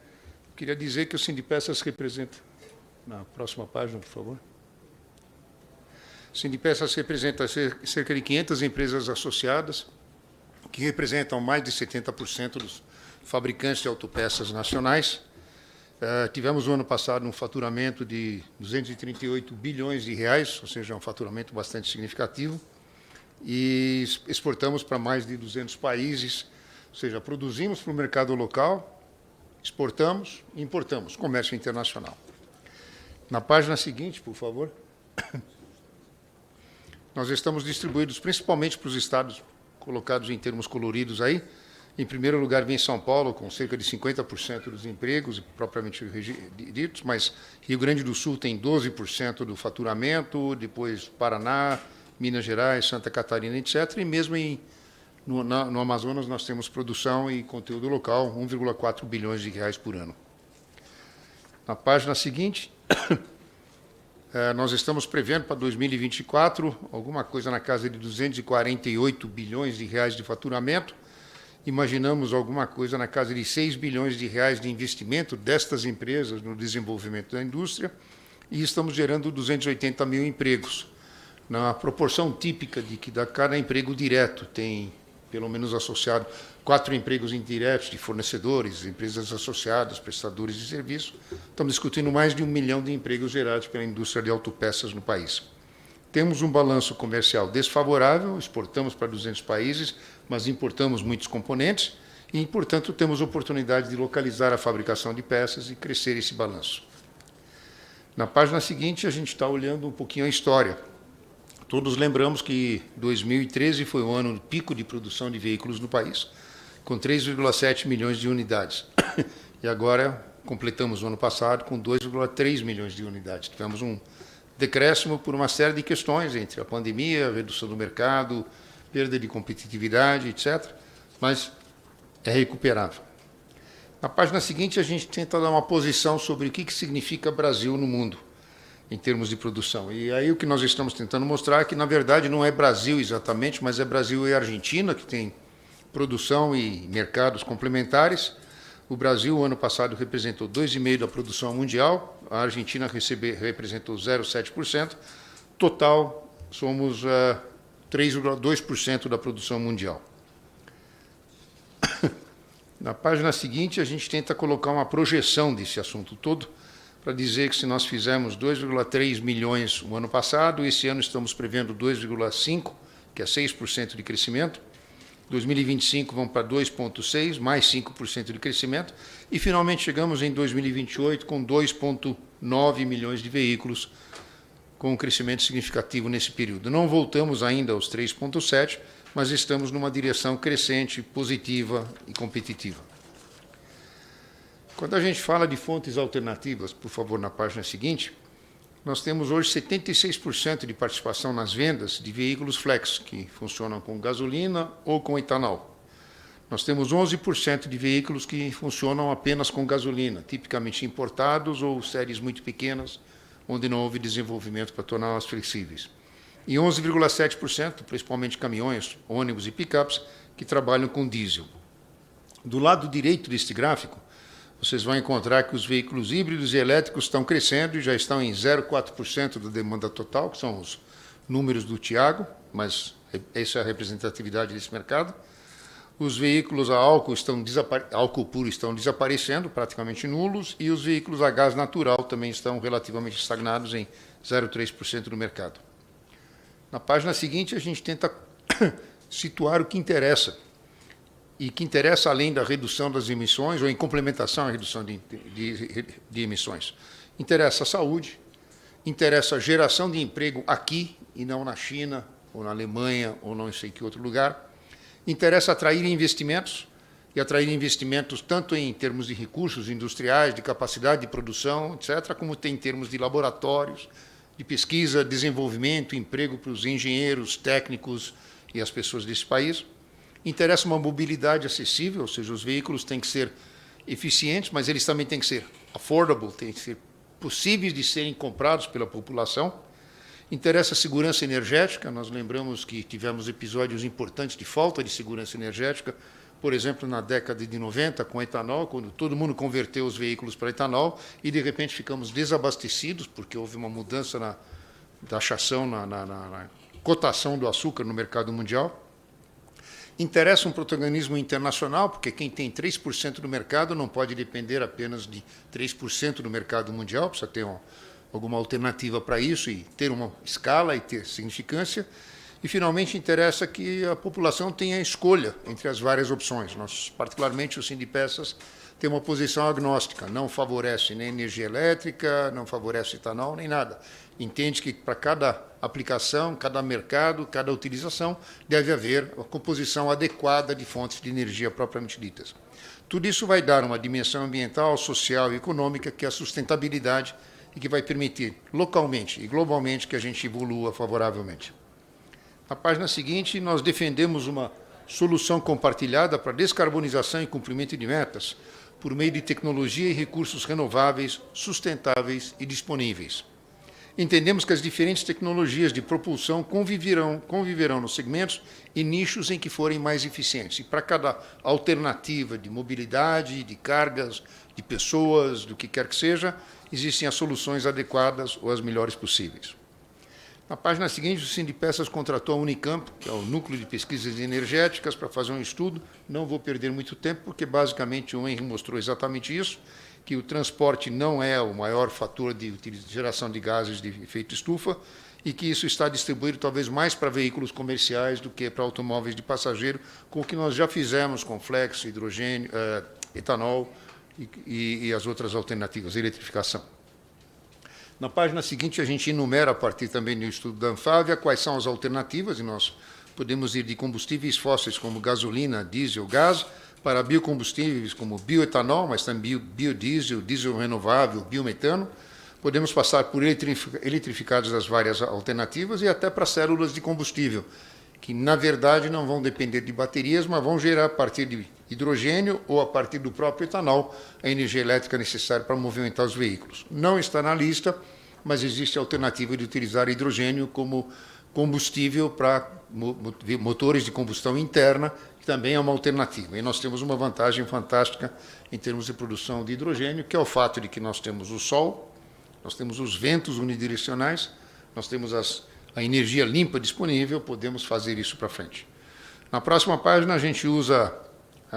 Queria dizer que o Sindipeças representa... Na próxima página, por favor. O Sindipeças representa cerca de 500 empresas associadas, que representam mais de 70% dos fabricantes de autopeças nacionais. Tivemos, no ano passado, um faturamento de 238 bilhões de reais, ou seja, um faturamento bastante significativo, e exportamos para mais de 200 países, ou seja, produzimos para o mercado local, exportamos e importamos, comércio internacional. Na página seguinte, por favor. Nós estamos distribuídos principalmente para os estados colocados em termos coloridos aí. Em primeiro lugar vem São Paulo, com cerca de 50% dos empregos, propriamente ditos, mas Rio Grande do Sul tem 12% do faturamento, depois Paraná, Minas Gerais, Santa Catarina, etc. E mesmo no Amazonas nós temos produção e conteúdo local, 1,4 bilhões de reais por ano. Na página seguinte, nós estamos prevendo para 2024 alguma coisa na casa de 248 bilhões de reais de faturamento. Imaginamos alguma coisa na casa de 6 bilhões de reais de investimento destas empresas no desenvolvimento da indústria e estamos gerando 280 mil empregos. Na proporção típica de que cada emprego direto tem, pelo menos associado, 4 empregos indiretos de fornecedores, empresas associadas, prestadores de serviço, estamos discutindo mais de 1 milhão de empregos gerados pela indústria de autopeças no país. Temos um balanço comercial desfavorável, exportamos para 200 países, mas importamos muitos componentes e, portanto, temos oportunidade de localizar a fabricação de peças e crescer esse balanço. Na página seguinte, a gente está olhando um pouquinho a história. Todos lembramos que 2013 foi o ano do pico de produção de veículos no país, com 3,7 milhões de unidades. E agora completamos o ano passado com 2,3 milhões de unidades. Tivemos um decréscimo por uma série de questões, entre a pandemia, a redução do mercado, perda de competitividade, etc., mas é recuperável. Na página seguinte, a gente tenta dar uma posição sobre o que significa Brasil no mundo, em termos de produção. E aí o que nós estamos tentando mostrar é que, na verdade, não é Brasil exatamente, mas é Brasil e Argentina, que tem produção e mercados complementares. O Brasil, o ano passado, representou 2,5% da produção mundial, a Argentina representou 0,7%, total somos 3,2% da produção mundial. Na página seguinte, a gente tenta colocar uma projeção desse assunto todo, para dizer que se nós fizemos 2,3 milhões o ano passado, esse ano estamos prevendo 2,5, que é 6% de crescimento. 2025 vão para 2,6, mais 5% de crescimento, e finalmente chegamos em 2028 com 2,9 milhões de veículos, com um crescimento significativo nesse período. Não voltamos ainda aos 3,7, mas estamos numa direção crescente, positiva e competitiva. Quando a gente fala de fontes alternativas, por favor, na página seguinte, nós temos hoje 76% de participação nas vendas de veículos flex, que funcionam com gasolina ou com etanol. Nós temos 11% de veículos que funcionam apenas com gasolina, tipicamente importados ou séries muito pequenas, onde não houve desenvolvimento para torná-las flexíveis. E 11,7%, principalmente caminhões, ônibus e picapes, que trabalham com diesel. Do lado direito deste gráfico, vocês vão encontrar que os veículos híbridos e elétricos estão crescendo e já estão em 0,4% da demanda total, que são os números do Tiago, mas essa é a representatividade desse mercado. Os veículos a álcool puro estão desaparecendo, praticamente nulos, e os veículos a gás natural também estão relativamente estagnados em 0,3% do mercado. Na página seguinte, a gente tenta situar o que interessa, e que interessa além da redução das emissões, ou em complementação à redução de emissões. Interessa a saúde, interessa a geração de emprego aqui, e não na China, ou na Alemanha, ou não sei que outro lugar. Interessa atrair investimentos, e atrair investimentos tanto em termos de recursos industriais, de capacidade de produção, etc., como tem em termos de laboratórios, de pesquisa, desenvolvimento, emprego para os engenheiros, técnicos e as pessoas desse país. Interessa uma mobilidade acessível, ou seja, os veículos têm que ser eficientes, mas eles também têm que ser affordable, têm que ser possíveis de serem comprados pela população. Interessa a segurança energética, nós lembramos que tivemos episódios importantes de falta de segurança energética, por exemplo, na década de 90, com etanol, quando todo mundo converteu os veículos para etanol e, de repente, ficamos desabastecidos, porque houve uma mudança na taxação, na cotação do açúcar no mercado mundial. Interessa um protagonismo internacional, porque quem tem 3% do mercado não pode depender apenas de 3% do mercado mundial, precisa ter alguma alternativa para isso e ter uma escala e ter significância. E, finalmente, interessa que a população tenha escolha entre as várias opções. Nós, particularmente, o Sindipeças tem uma posição agnóstica, não favorece nem energia elétrica, não favorece etanol, nem nada. Entende que para cada aplicação, cada mercado, cada utilização, deve haver a composição adequada de fontes de energia propriamente ditas. Tudo isso vai dar uma dimensão ambiental, social e econômica, que é a sustentabilidade e que vai permitir, localmente e globalmente, que a gente evolua favoravelmente. Na página seguinte, nós defendemos uma solução compartilhada para descarbonização e cumprimento de metas, por meio de tecnologia e recursos renováveis, sustentáveis e disponíveis. Entendemos que as diferentes tecnologias de propulsão conviverão nos segmentos e nichos em que forem mais eficientes. E para cada alternativa de mobilidade, de cargas, de pessoas, do que quer que seja, existem as soluções adequadas ou as melhores possíveis. Na página seguinte, o Sindipeças contratou a Unicamp, que é o Núcleo de Pesquisas Energéticas, para fazer um estudo. Não vou perder muito tempo, porque basicamente o Henry mostrou exatamente isso, que o transporte não é o maior fator de geração de gases de efeito estufa e que isso está distribuído talvez mais para veículos comerciais do que para automóveis de passageiro, com o que nós já fizemos com flex, hidrogênio, etanol e as outras alternativas, eletrificação. Na página seguinte, a gente enumera, a partir também do estudo da Anfávia, quais são as alternativas, e nós podemos ir de combustíveis fósseis como gasolina, diesel, gás, para biocombustíveis como bioetanol, mas também biodiesel, diesel renovável, biometano. Podemos passar por eletrificados das várias alternativas e até para células de combustível, que, na verdade, não vão depender de baterias, mas vão gerar, a partir de hidrogênio ou a partir do próprio etanol, a energia elétrica necessária para movimentar os veículos. Não está na lista, mas existe a alternativa de utilizar hidrogênio como combustível para motores de combustão interna, que também é uma alternativa. E nós temos uma vantagem fantástica em termos de produção de hidrogênio, que é o fato de que nós temos o sol, nós temos os ventos unidirecionais, nós temos a energia limpa disponível, podemos fazer isso para frente. Na próxima página, a gente usa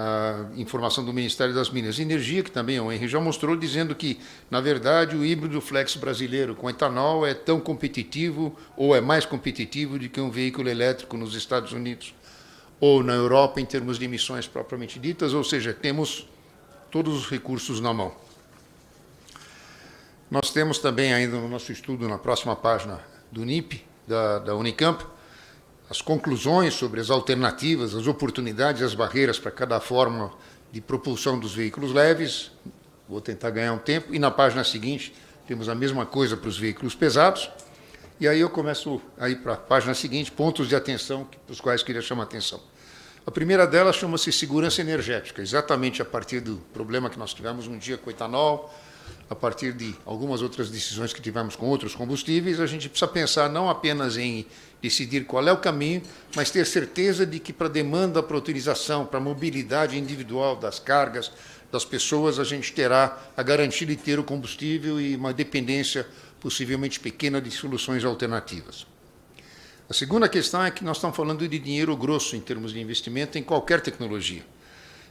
a informação do Ministério das Minas e Energia, que também o Henry já mostrou, dizendo que, na verdade, o híbrido flex brasileiro com etanol é tão competitivo ou é mais competitivo do que um veículo elétrico nos Estados Unidos ou na Europa em termos de emissões propriamente ditas, ou seja, temos todos os recursos na mão. Nós temos também ainda no nosso estudo, na próxima página do NIP, da Unicamp, as conclusões sobre as alternativas, as oportunidades e as barreiras para cada forma de propulsão dos veículos leves. Vou tentar ganhar um tempo. E na página seguinte, temos a mesma coisa para os veículos pesados. E aí eu começo a ir para a página seguinte, pontos de atenção para os quais queria chamar a atenção. A primeira delas chama-se segurança energética, exatamente a partir do problema que nós tivemos um dia com o etanol, a partir de algumas outras decisões que tivemos com outros combustíveis, a gente precisa pensar não apenas em decidir qual é o caminho, mas ter certeza de que para a demanda, para a utilização, para a mobilidade individual das cargas, das pessoas, a gente terá a garantia de ter o combustível e uma dependência possivelmente pequena de soluções alternativas. A segunda questão é que nós estamos falando de dinheiro grosso em termos de investimento em qualquer tecnologia.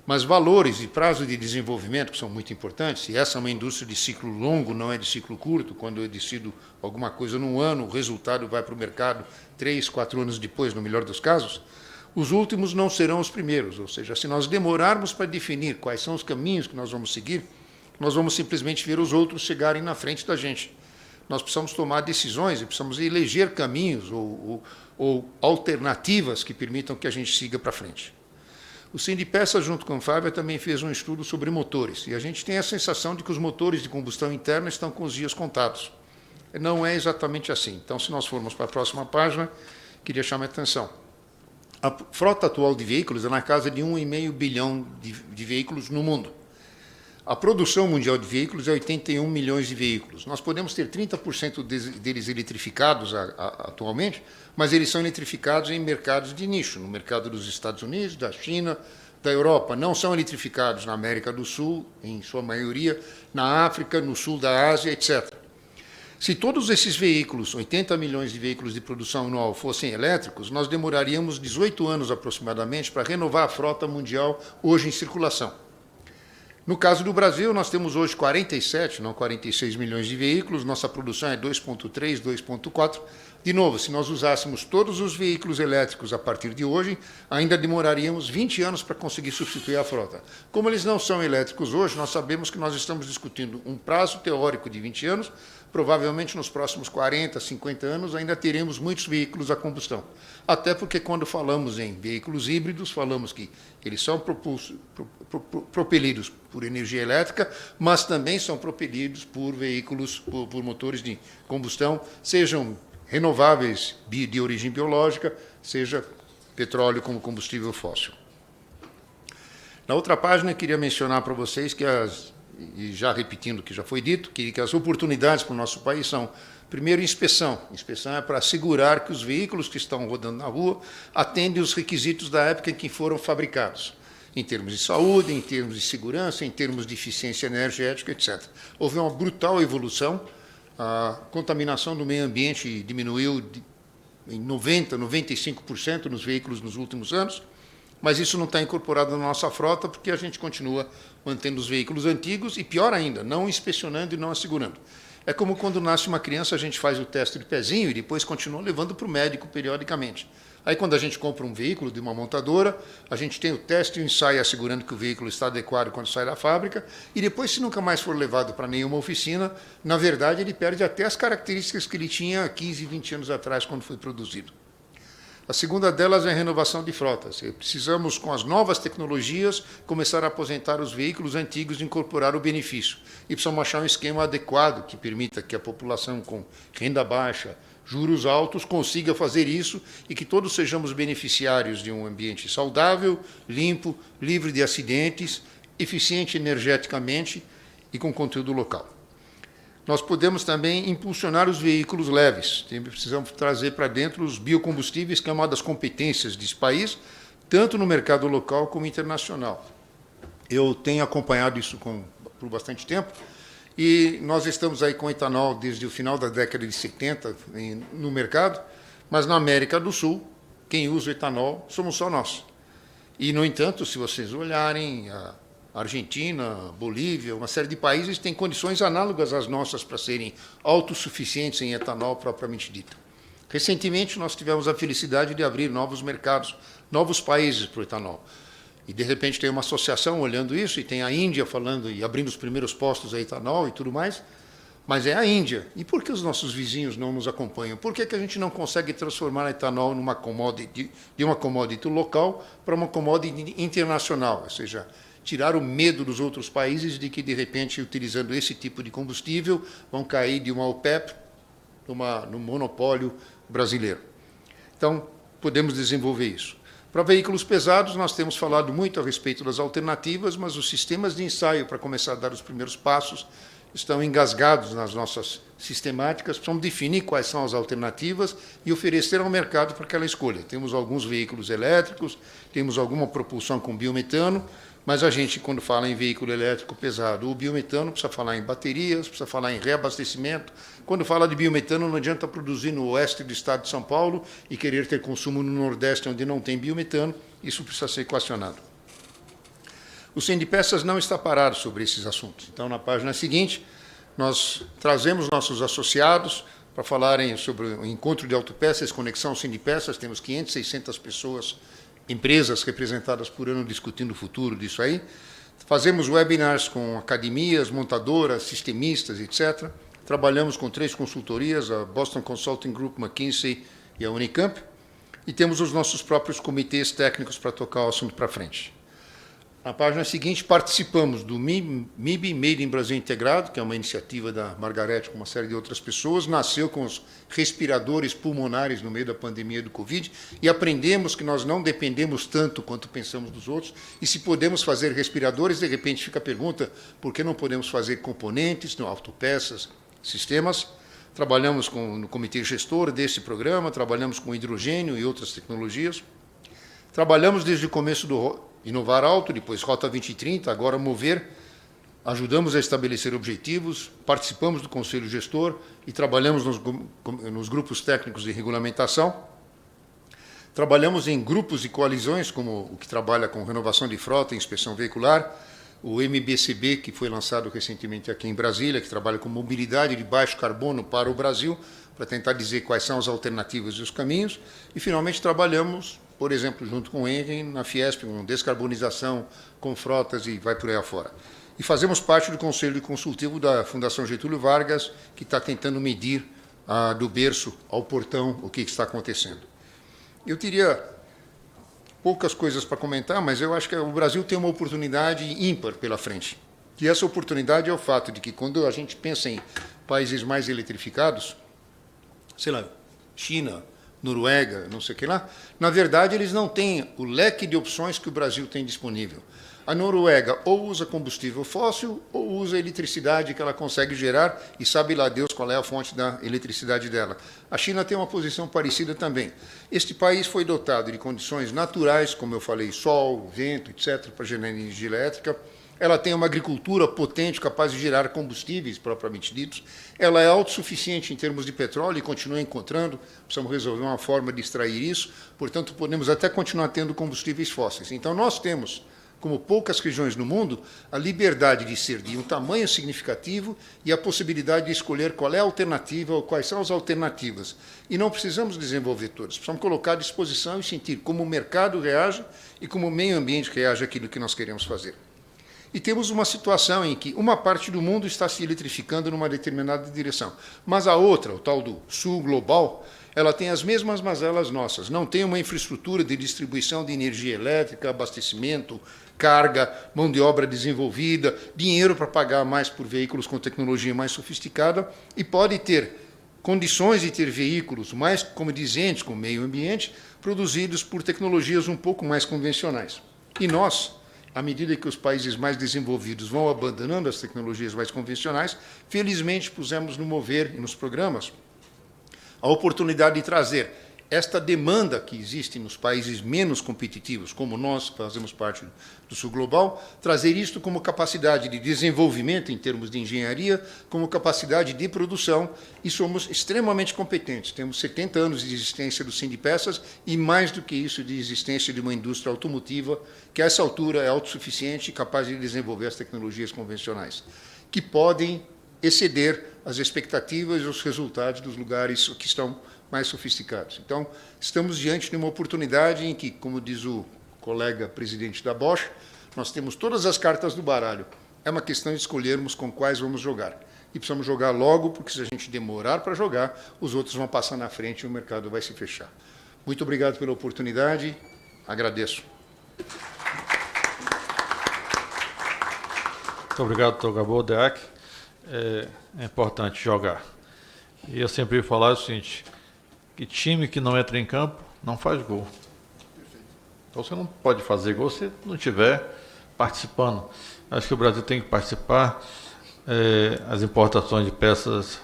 Mas valores e prazo de desenvolvimento, que são muito importantes, e essa é uma indústria de ciclo longo, não é de ciclo curto, quando eu decido alguma coisa num ano, o resultado vai para o mercado 3, 4 anos depois, no melhor dos casos, os últimos não serão os primeiros, ou seja, se nós demorarmos para definir quais são os caminhos que nós vamos seguir, nós vamos simplesmente ver os outros chegarem na frente da gente. Nós precisamos tomar decisões e precisamos eleger caminhos ou alternativas que permitam que a gente siga para frente. O Sindipeça, junto com a Fábia, também fez um estudo sobre motores, e a gente tem a sensação de que os motores de combustão interna estão com os dias contados. Não é exatamente assim. Então, se nós formos para a próxima página, queria chamar a atenção. A frota atual de veículos é na casa de 1,5 bilhão de veículos no mundo. A produção mundial de veículos é 81 milhões de veículos. Nós podemos ter 30% deles eletrificados atualmente, mas eles são eletrificados em mercados de nicho, no mercado dos Estados Unidos, da China, da Europa. Não são eletrificados na América do Sul, em sua maioria, na África, no sul da Ásia, etc. Se todos esses veículos, 80 milhões de veículos de produção anual, fossem elétricos, nós demoraríamos 18 anos aproximadamente para renovar a frota mundial hoje em circulação. No caso do Brasil, nós temos hoje 47, não 46 milhões de veículos, nossa produção é 2,3, 2,4. De novo, se nós usássemos todos os veículos elétricos a partir de hoje, ainda demoraríamos 20 anos para conseguir substituir a frota. Como eles não são elétricos hoje, nós sabemos que nós estamos discutindo um prazo teórico de 20 anos, provavelmente nos próximos 40, 50 anos ainda teremos muitos veículos a combustão. Até porque quando falamos em veículos híbridos, falamos que eles são propelidos por energia elétrica, mas também são propelidos por veículos, por motores de combustão, sejam renováveis de origem biológica, seja petróleo como combustível fóssil. Na outra página, eu queria mencionar para vocês que e já repetindo o que já foi dito, que as oportunidades para o nosso país são, primeiro, inspeção. Inspeção é para assegurar que os veículos que estão rodando na rua atendem os requisitos da época em que foram fabricados, em termos de saúde, em termos de segurança, em termos de eficiência energética, etc. Houve uma brutal evolução, a contaminação do meio ambiente diminuiu em 90%, 95% nos veículos nos últimos anos, mas isso não está incorporado na nossa frota porque a gente continua mantendo os veículos antigos e, pior ainda, não inspecionando e não assegurando. É como quando nasce uma criança, a gente faz o teste de pezinho e depois continua levando para o médico periodicamente. Aí, quando a gente compra um veículo de uma montadora, a gente tem o teste e o ensaio assegurando que o veículo está adequado quando sai da fábrica, e depois, se nunca mais for levado para nenhuma oficina, na verdade, ele perde até as características que ele tinha 15, 20 anos atrás, quando foi produzido. A segunda delas é a renovação de frotas. Precisamos, com as novas tecnologias, começar a aposentar os veículos antigos e incorporar o benefício. E precisamos achar um esquema adequado que permita que a população com renda baixa, juros altos, consiga fazer isso e que todos sejamos beneficiários de um ambiente saudável, limpo, livre de acidentes, eficiente energeticamente e com conteúdo local. Nós podemos também impulsionar os veículos leves. Precisamos trazer para dentro os biocombustíveis, que é uma das competências desse país, tanto no mercado local como internacional. Eu tenho acompanhado isso por bastante tempo, e nós estamos aí com etanol desde o final da década de 70 no mercado, mas na América do Sul, quem usa o etanol somos só nós. E, no entanto, se vocês olharem, a Argentina, Bolívia, uma série de países têm condições análogas às nossas para serem autossuficientes em etanol propriamente dito. Recentemente, nós tivemos a felicidade de abrir novos mercados, novos países para o etanol. E, de repente, tem uma associação olhando isso, e tem a Índia falando e abrindo os primeiros postos a etanol e tudo mais, mas é a Índia. E por que os nossos vizinhos não nos acompanham? Por que a gente não consegue transformar etanol numa commodity, de uma commodity local para uma commodity internacional? Ou seja, tirar o medo dos outros países de que, de repente, utilizando esse tipo de combustível, vão cair de uma OPEP no monopólio brasileiro. Então, podemos desenvolver isso. Para veículos pesados, nós temos falado muito a respeito das alternativas, mas os sistemas de ensaio para começar a dar os primeiros passos estão engasgados nas nossas sistemáticas. Precisamos definir quais são as alternativas e oferecer ao mercado para que ela escolha. Temos alguns veículos elétricos, temos alguma propulsão com biometano, mas a gente, quando fala em veículo elétrico pesado ou biometano, precisa falar em baterias, precisa falar em reabastecimento. Quando fala de biometano, não adianta produzir no oeste do estado de São Paulo e querer ter consumo no nordeste, onde não tem biometano. Isso precisa ser equacionado. O Sem de Peças não está parado sobre esses assuntos. Então, na página seguinte, nós trazemos nossos associados para falarem sobre o encontro de autopeças, conexão Sem de Peças. Temos 500, 600 pessoas, empresas representadas por ano discutindo o futuro disso aí. Fazemos webinars com academias, montadoras, sistemistas, etc. Trabalhamos com 3 consultorias, a Boston Consulting Group, McKinsey e a Unicamp. E temos os nossos próprios comitês técnicos para tocar o assunto para frente. Na página seguinte, participamos do MIB, Made in Brasil Integrado, que é uma iniciativa da Margarete com uma série de outras pessoas, nasceu com os respiradores pulmonares no meio da pandemia do Covid, e aprendemos que nós não dependemos tanto quanto pensamos dos outros, e se podemos fazer respiradores, de repente fica a pergunta, por que não podemos fazer componentes, autopeças, sistemas? Trabalhamos no comitê gestor desse programa, trabalhamos com hidrogênio e outras tecnologias, trabalhamos desde o começo do Inovar Alto, depois Rota 2030, agora Mover, ajudamos a estabelecer objetivos, participamos do Conselho Gestor e trabalhamos nos grupos técnicos de regulamentação. Trabalhamos em grupos e coalizões, como o que trabalha com renovação de frota e inspeção veicular, o MBCB, que foi lançado recentemente aqui em Brasília, que trabalha com mobilidade de baixo carbono para o Brasil, para tentar dizer quais são as alternativas e os caminhos, e finalmente trabalhamos, por exemplo, junto com o Engen, na Fiesp, com descarbonização, com frotas e vai por aí afora. E fazemos parte do Conselho Consultivo da Fundação Getúlio Vargas, que está tentando medir do berço ao portão o que está acontecendo. Eu teria poucas coisas para comentar, mas eu acho que o Brasil tem uma oportunidade ímpar pela frente. E essa oportunidade é o fato de que, quando a gente pensa em países mais eletrificados, sei lá, China, Noruega, não sei o que lá, na verdade eles não têm o leque de opções que o Brasil tem disponível. A Noruega ou usa combustível fóssil ou usa eletricidade que ela consegue gerar e sabe lá Deus qual é a fonte da eletricidade dela. A China tem uma posição parecida também. Este país foi dotado de condições naturais, como eu falei, sol, vento, etc., para gerar energia elétrica. Ela tem uma agricultura potente, capaz de gerar combustíveis propriamente ditos. Ela é autossuficiente em termos de petróleo e continua encontrando. Precisamos resolver uma forma de extrair isso. Portanto, podemos até continuar tendo combustíveis fósseis. Então, nós temos, como poucas regiões no mundo, a liberdade de ser de um tamanho significativo e a possibilidade de escolher qual é a alternativa ou quais são as alternativas. E não precisamos desenvolver todas. Precisamos colocar à disposição e sentir como o mercado reage e como o meio ambiente reage àquilo que nós queremos fazer. E temos uma situação em que uma parte do mundo está se eletrificando numa determinada direção, mas a outra, o tal do sul global, ela tem as mesmas mazelas nossas, não tem uma infraestrutura de distribuição de energia elétrica, abastecimento, carga, mão de obra desenvolvida, dinheiro para pagar mais por veículos com tecnologia mais sofisticada, e pode ter condições de ter veículos mais condizentes com o meio ambiente, produzidos por tecnologias um pouco mais convencionais. E nós, à medida que os países mais desenvolvidos vão abandonando as tecnologias mais convencionais, felizmente pusemos no Mover e nos programas a oportunidade de trazer esta demanda que existe nos países menos competitivos, como nós, que fazemos parte do Sul Global, trazer isto como capacidade de desenvolvimento em termos de engenharia, como capacidade de produção, e somos extremamente competentes. Temos 70 anos de existência do Sindipeças e, mais do que isso, de existência de uma indústria automotiva que, a essa altura, é autossuficiente e capaz de desenvolver as tecnologias convencionais, que podem exceder as expectativas e os resultados dos lugares que estão mais sofisticados. Então, estamos diante de uma oportunidade em que, como diz o colega presidente da Bosch, nós temos todas as cartas do baralho. É uma questão de escolhermos com quais vamos jogar. E precisamos jogar logo, porque se a gente demorar para jogar, os outros vão passar na frente e o mercado vai se fechar. Muito obrigado pela oportunidade. Agradeço. Muito obrigado, Dr. Gabor Deac. É importante jogar. E eu sempre ia falar o seguinte, que time que não entra em campo não faz gol. Então você não pode fazer gol se não estiver participando. Acho que o Brasil tem que participar. As importações de peças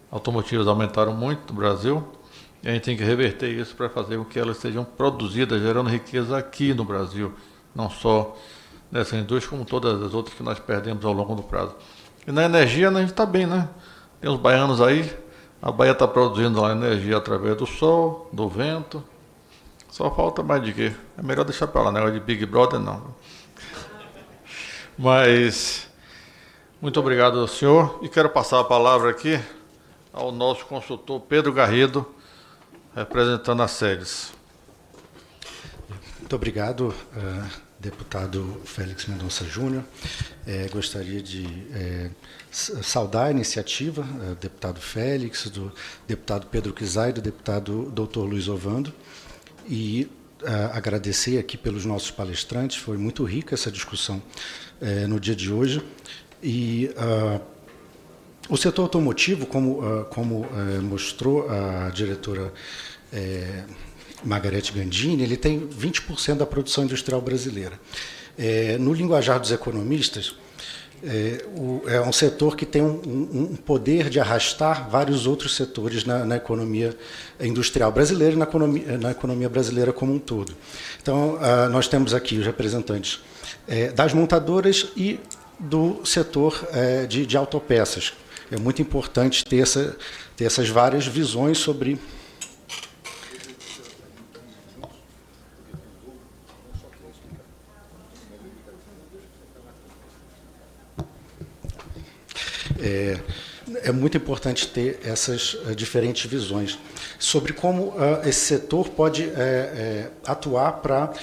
automotivas aumentaram muito no Brasil e a gente tem que reverter isso para fazer com que elas sejam produzidas, gerando riqueza aqui no Brasil, não só nessa indústria, como todas as outras que nós perdemos ao longo do prazo. E na energia a gente está bem, né? Tem os baianos aí, a Bahia está produzindo lá energia através do sol, do vento. Só falta mais de quê? É melhor deixar para lá, negócio de Big Brother não. Mas, muito obrigado ao senhor. E quero passar a palavra aqui ao nosso consultor Pedro Garrido, representando a SEDES. Muito obrigado, deputado Félix Mendonça Júnior. Gostaria de saudar a iniciativa do deputado Félix, do deputado Pedro Kizai e do deputado Dr. Luiz Ovando, e agradecer aqui pelos nossos palestrantes. Foi muito rica essa discussão no dia de hoje. E o setor automotivo, como mostrou a diretora Margarete Gandini, ele tem 20% da produção industrial brasileira. No linguajar dos economistas, é um setor que tem um poder de arrastar vários outros setores na economia industrial brasileira e na economia brasileira como um todo. Então, nós temos aqui os representantes das montadoras e do setor de autopeças. É muito importante ter essas várias visões sobre... É muito importante ter essas diferentes visões sobre como esse setor pode atuar para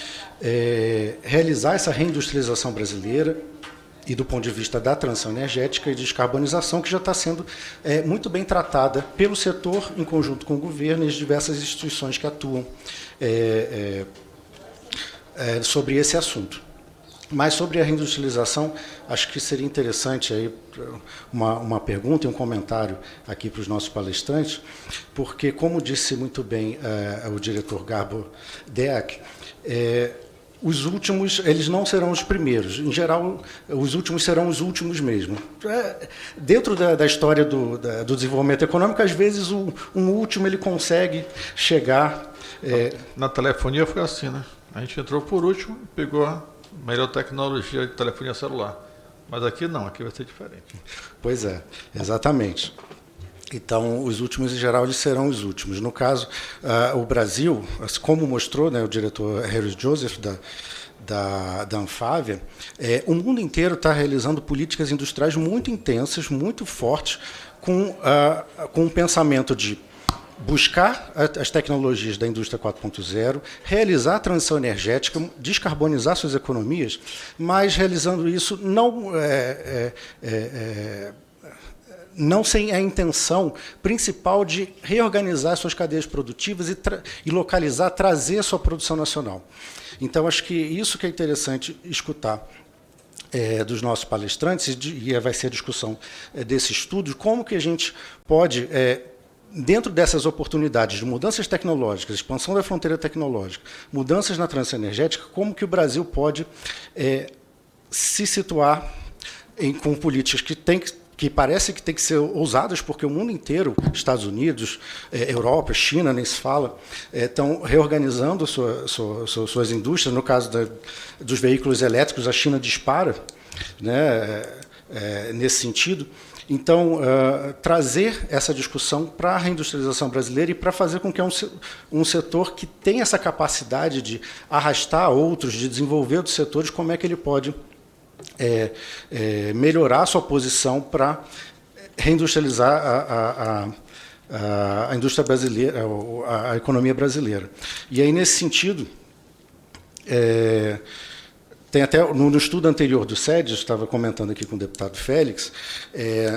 realizar essa reindustrialização brasileira e do ponto de vista da transição energética e descarbonização, que já está sendo muito bem tratada pelo setor, em conjunto com o governo e as diversas instituições que atuam sobre esse assunto. Mas sobre a reindustrialização, acho que seria interessante aí uma pergunta e um comentário aqui para os nossos palestrantes, porque, como disse muito bem o diretor Gabor Deac, os últimos, eles não serão os primeiros. Em geral, os últimos serão os últimos mesmo. Dentro da história do desenvolvimento econômico, às vezes um último ele consegue chegar... Na telefonia foi assim, né? A gente entrou por último e pegou a melhor tecnologia de telefonia celular. Mas aqui não, aqui vai ser diferente. Pois é, exatamente. Então, os últimos, em geral, eles serão os últimos. No caso, o Brasil, como mostrou, né, o diretor Harry Joseph, da Anfávia, o mundo inteiro está realizando políticas industriais muito intensas, muito fortes, com um pensamento de buscar as tecnologias da indústria 4.0, realizar a transição energética, descarbonizar suas economias, mas realizando isso não sem a intenção principal de reorganizar suas cadeias produtivas e localizar, trazer a sua produção nacional. Então, acho que isso que é interessante escutar dos nossos palestrantes, e vai ser a discussão desse estudo, como que a gente pode... dentro dessas oportunidades de mudanças tecnológicas, expansão da fronteira tecnológica, mudanças na transição energética, como que o Brasil pode se situar com políticas que que parece que tem que ser ousadas, porque o mundo inteiro, Estados Unidos, Europa, China, nem se fala, estão reorganizando suas indústrias. No caso dos veículos elétricos, a China dispara, né, nesse sentido. Então, trazer essa discussão para a reindustrialização brasileira e para fazer com que um setor que tem essa capacidade de arrastar outros, de desenvolver outros setores, como é que ele pode melhorar a sua posição para reindustrializar a indústria brasileira, a economia brasileira. E aí, nesse sentido, tem até, no estudo anterior do SEDES, estava comentando aqui com o deputado Félix,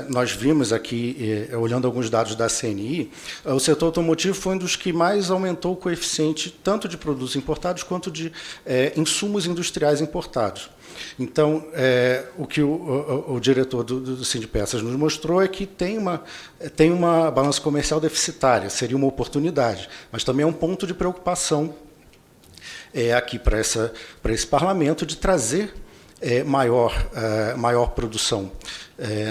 nós vimos aqui, olhando alguns dados da CNI, o setor automotivo foi um dos que mais aumentou o coeficiente tanto de produtos importados quanto de insumos industriais importados. Então, o que o diretor do Sindipeças nos mostrou é que tem uma balança comercial deficitária, seria uma oportunidade, mas também é um ponto de preocupação aqui para esse parlamento de trazer maior produção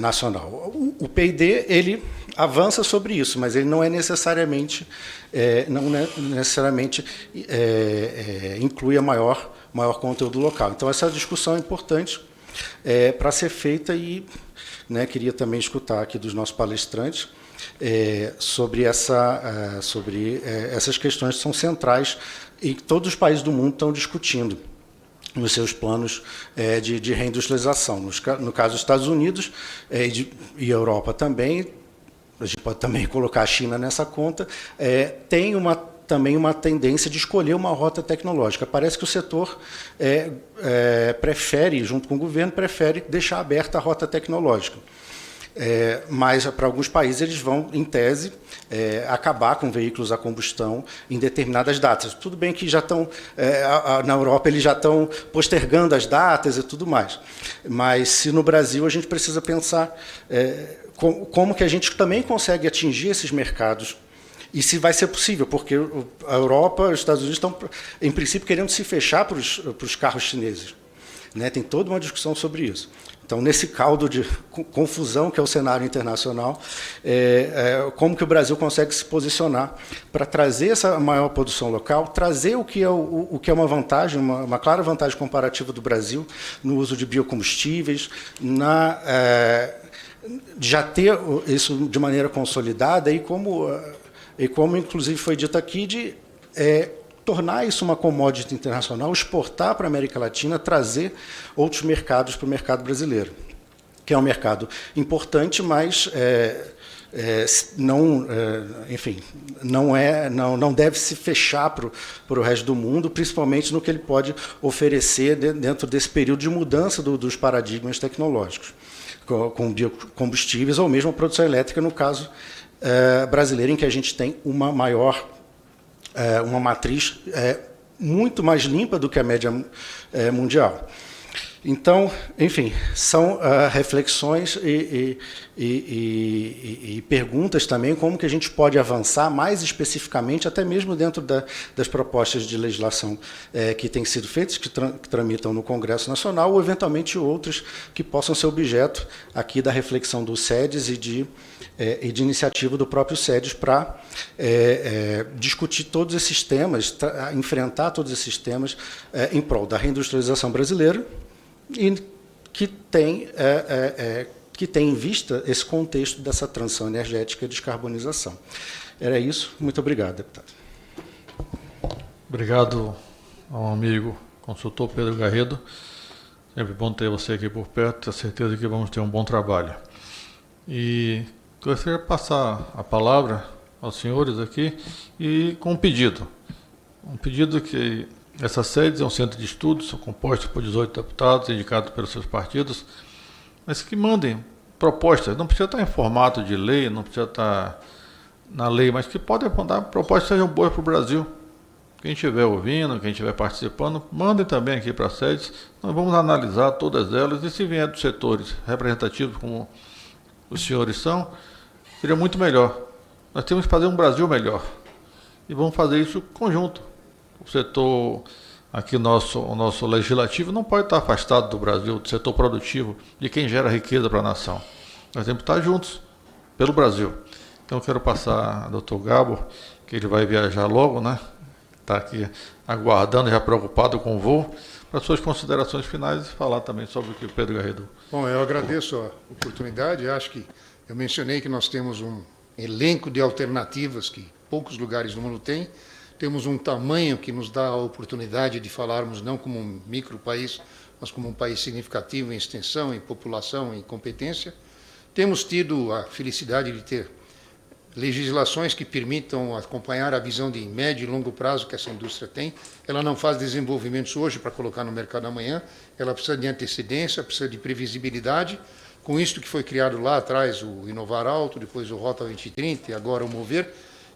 nacional. O PID ele avança sobre isso, mas ele não necessariamente inclui a maior conteúdo local. Então, essa discussão é importante para ser feita e, né, queria também escutar aqui dos nossos palestrantes sobre essas questões que são centrais e que todos os países do mundo estão discutindo nos seus planos de reindustrialização. No caso dos Estados Unidos e Europa também, a gente pode também colocar a China nessa conta, tem também uma tendência de escolher uma rota tecnológica. Parece que o setor prefere, junto com o governo, prefere deixar aberta a rota tecnológica. Mas para alguns países eles vão, em tese, acabar com veículos a combustão em determinadas datas. Tudo bem que já estão, na Europa, eles já estão postergando as datas e tudo mais. Mas se no Brasil a gente precisa pensar como que a gente também consegue atingir esses mercados e se vai ser possível, porque a Europa e os Estados Unidos estão, em princípio, querendo se fechar para os carros chineses. Né? Tem toda uma discussão sobre isso. Então, nesse caldo de confusão que é o cenário internacional, como que o Brasil consegue se posicionar para trazer essa maior produção local, trazer o que é uma vantagem, uma clara vantagem comparativa do Brasil no uso de biocombustíveis, já ter isso de maneira consolidada e como inclusive foi dito aqui, de tornar isso uma commodity internacional, exportar para a América Latina, trazer outros mercados para o mercado brasileiro, que é um mercado importante, mas não deve se fechar para o resto do mundo, principalmente no que ele pode oferecer dentro desse período de mudança dos paradigmas tecnológicos, com biocombustíveis ou mesmo a produção elétrica, no caso brasileiro, em que a gente tem uma matriz muito mais limpa do que a média mundial. Então, enfim, são reflexões e perguntas também, como que a gente pode avançar mais especificamente, até mesmo dentro das propostas de legislação que têm sido feitas, que tramitam no Congresso Nacional, ou eventualmente outras que possam ser objeto aqui da reflexão do SEDES e de iniciativa do próprio SEDES para discutir todos esses temas, enfrentar todos esses temas em prol da reindustrialização brasileira, e que tem em vista esse contexto dessa transição energética e descarbonização. Era isso. Muito obrigado, deputado. Obrigado ao amigo consultor Pedro Garrido. Sempre bom ter você aqui por perto, tenho certeza que vamos ter um bom trabalho. E gostaria de passar a palavra aos senhores aqui e com um pedido. Um pedido que essa SEDES é um centro de estudos, são compostos por 18 deputados, indicados pelos seus partidos, mas que mandem propostas, não precisa estar em formato de lei, não precisa estar na lei, mas que podem apontar propostas que sejam boas para o Brasil. Quem estiver ouvindo, quem estiver participando, mandem também aqui para a SEDES, nós vamos analisar todas elas, e se vier dos setores representativos, como os senhores são, seria muito melhor. Nós temos que fazer um Brasil melhor, e vamos fazer isso conjunto. O setor, aqui o nosso legislativo, não pode estar afastado do Brasil, do setor produtivo, de quem gera riqueza para a nação. Nós temos que estar juntos pelo Brasil. Então eu quero passar ao Dr. Gabo, que ele vai viajar logo, né? Está aqui aguardando, já preocupado com o voo, para suas considerações finais e falar também sobre o que o Pedro Garrido. Bom, eu agradeço a oportunidade. Acho que eu mencionei que nós temos um elenco de alternativas que poucos lugares no mundo têm. Temos um tamanho que nos dá a oportunidade de falarmos não como um micro país, mas como um país significativo em extensão, em população, em competência. Temos tido a felicidade de ter legislações que permitam acompanhar a visão de médio e longo prazo que essa indústria tem. Ela não faz desenvolvimentos hoje para colocar no mercado amanhã, ela precisa de antecedência, precisa de previsibilidade. Com isto que foi criado lá atrás, o Inovar Alto, depois o Rota 2030 e agora o Mover,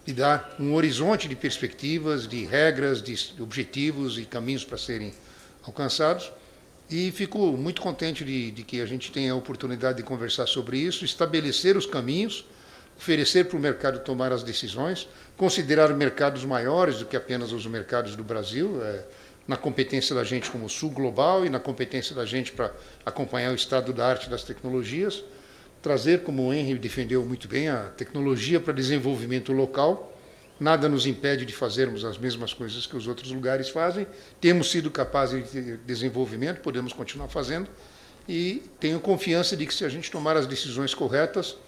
de dar um horizonte de perspectivas, de regras, de objetivos e caminhos para serem alcançados. E fico muito contente de que a gente tenha a oportunidade de conversar sobre isso, estabelecer os caminhos, oferecer para o mercado tomar as decisões, considerar mercados maiores do que apenas os mercados do Brasil, na competência da gente como Sul Global e na competência da gente para acompanhar o estado da arte das tecnologias, trazer, como o Henry defendeu muito bem, a tecnologia para desenvolvimento local. Nada nos impede de fazermos as mesmas coisas que os outros lugares fazem. Temos sido capazes de desenvolvimento, podemos continuar fazendo, e tenho confiança de que se a gente tomar as decisões corretas,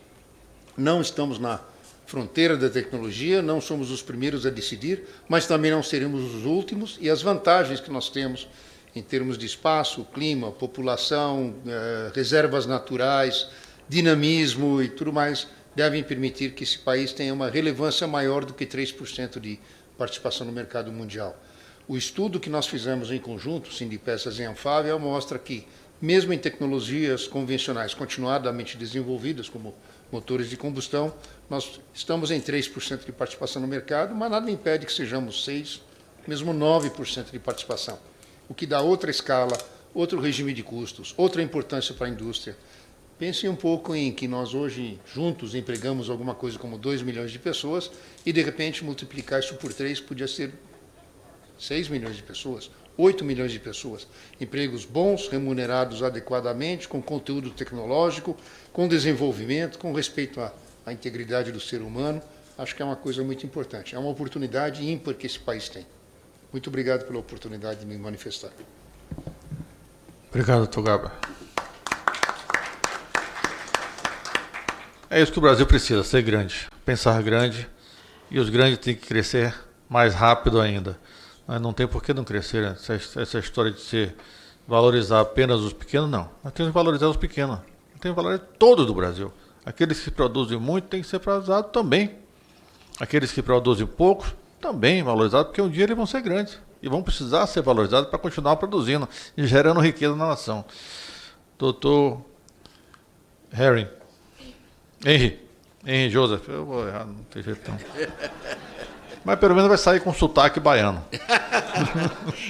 não estamos na fronteira da tecnologia, não somos os primeiros a decidir, mas também não seremos os últimos, e as vantagens que nós temos em termos de espaço, clima, população, reservas naturais, dinamismo e tudo mais, devem permitir que esse país tenha uma relevância maior do que 3% de participação no mercado mundial. O estudo que nós fizemos em conjunto, Sindipeças e Anfávia, mostra que, mesmo em tecnologias convencionais continuadamente desenvolvidas, como motores de combustão, nós estamos em 3% de participação no mercado, mas nada impede que sejamos 6%, mesmo 9% de participação, o que dá outra escala, outro regime de custos, outra importância para a indústria. Pensem um pouco em que nós hoje, juntos, empregamos alguma coisa como 2 milhões de pessoas e, de repente, multiplicar isso por 3 podia ser 6 milhões de pessoas, 8 milhões de pessoas. Empregos bons, remunerados adequadamente, com conteúdo tecnológico, com desenvolvimento, com respeito à integridade do ser humano. Acho que é uma coisa muito importante. É uma oportunidade ímpar que esse país tem. Muito obrigado pela oportunidade de me manifestar. Obrigado, Dr. Gabo. É isso que o Brasil precisa, ser grande, pensar grande, e os grandes têm que crescer mais rápido ainda. Mas não tem por que não crescer, né? Essa história de se valorizar apenas os pequenos, não. Nós temos que valorizar os pequenos, nós temos que valorizar todos do Brasil. Aqueles que produzem muito têm que ser valorizados também. Aqueles que produzem pouco também valorizados, porque um dia eles vão ser grandes e vão precisar ser valorizados para continuar produzindo e gerando riqueza na nação. Doutor Henry Joseph, eu vou errar, não tem jeito não. Mas pelo menos vai sair com sotaque baiano.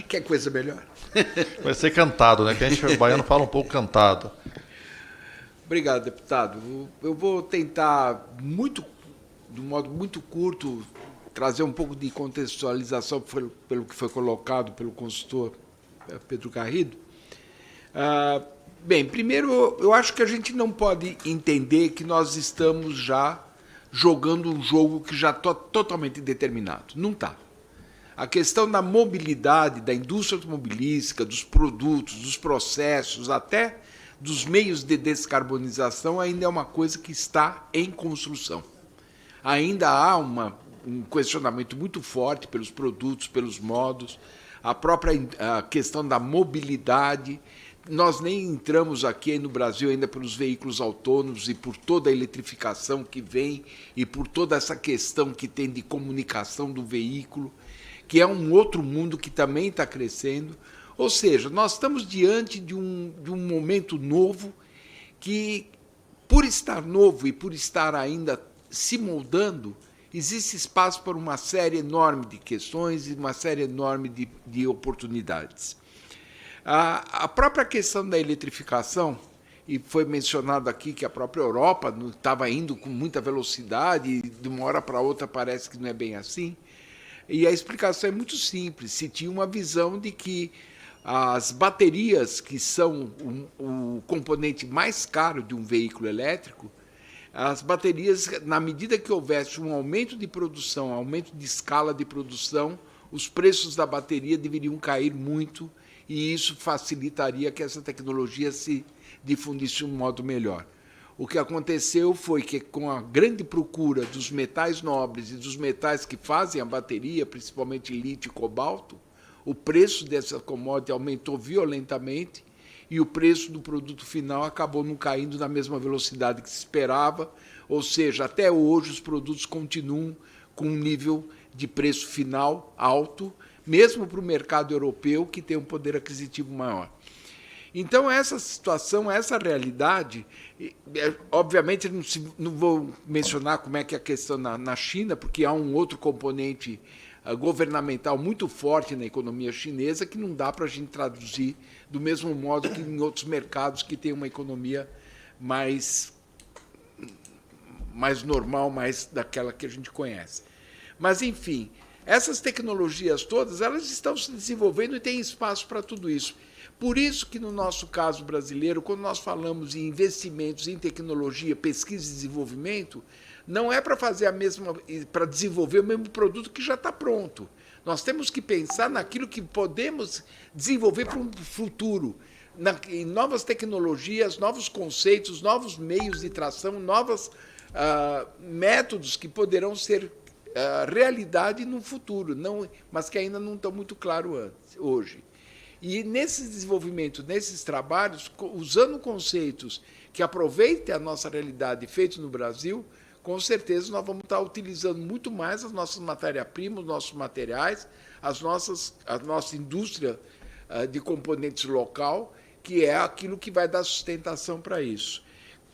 Quer coisa melhor? Vai ser cantado, né? Que a gente, o baiano, fala um pouco cantado. Obrigado, deputado. Eu vou tentar, de um modo muito curto, trazer um pouco de contextualização pelo que foi colocado pelo consultor Pedro Garrido. Bem, primeiro, eu acho que a gente não pode entender que nós estamos já jogando um jogo que já está totalmente determinado. Não está. A questão da mobilidade, da indústria automobilística, dos produtos, dos processos, até dos meios de descarbonização, ainda é uma coisa que está em construção. Ainda há um questionamento muito forte pelos produtos, pelos modos, a questão da mobilidade. Nós nem entramos aqui no Brasil ainda pelos veículos autônomos e por toda a eletrificação que vem e por toda essa questão que tem de comunicação do veículo, que é um outro mundo que também está crescendo. Ou seja, nós estamos diante de um momento novo que, por estar novo e por estar ainda se moldando, existe espaço para uma série enorme de questões e uma série enorme de oportunidades. A própria questão da eletrificação, e foi mencionado aqui que a própria Europa estava indo com muita velocidade e de uma hora para outra parece que não é bem assim. E a explicação é muito simples. Se tinha uma visão de que as baterias, que são o componente mais caro de um veículo elétrico, as baterias, na medida que houvesse um aumento de produção, aumento de escala de produção, os preços da bateria deveriam cair muito e isso facilitaria que essa tecnologia se difundisse de um modo melhor. O que aconteceu foi que, com a grande procura dos metais nobres e dos metais que fazem a bateria, principalmente lítio e cobalto, o preço dessa commodity aumentou violentamente e o preço do produto final acabou não caindo na mesma velocidade que se esperava, ou seja, até hoje os produtos continuam com um nível de preço final alto, mesmo para o mercado europeu, que tem um poder aquisitivo maior. Então, essa situação, essa realidade, obviamente, não vou mencionar como é que é a questão na China, porque há um outro componente governamental muito forte na economia chinesa que não dá para a gente traduzir do mesmo modo que em outros mercados que têm uma economia mais normal, mais daquela que a gente conhece. Mas, enfim, essas tecnologias todas, elas estão se desenvolvendo e tem espaço para tudo isso. Por isso que, no nosso caso brasileiro, quando nós falamos em investimentos em tecnologia, pesquisa e desenvolvimento, não é para fazer para desenvolver o mesmo produto que já está pronto. Nós temos que pensar naquilo que podemos desenvolver para um futuro, em novas tecnologias, novos conceitos, novos meios de tração, novos métodos que poderão ser realidade no futuro, mas que ainda não estão muito claros hoje. E nesse desenvolvimento, nesses trabalhos, usando conceitos que aproveitem a nossa realidade feitos no Brasil, com certeza nós vamos estar utilizando muito mais as nossas matérias-primas, os nossos materiais, a nossa indústria de componentes local, que é aquilo que vai dar sustentação para isso.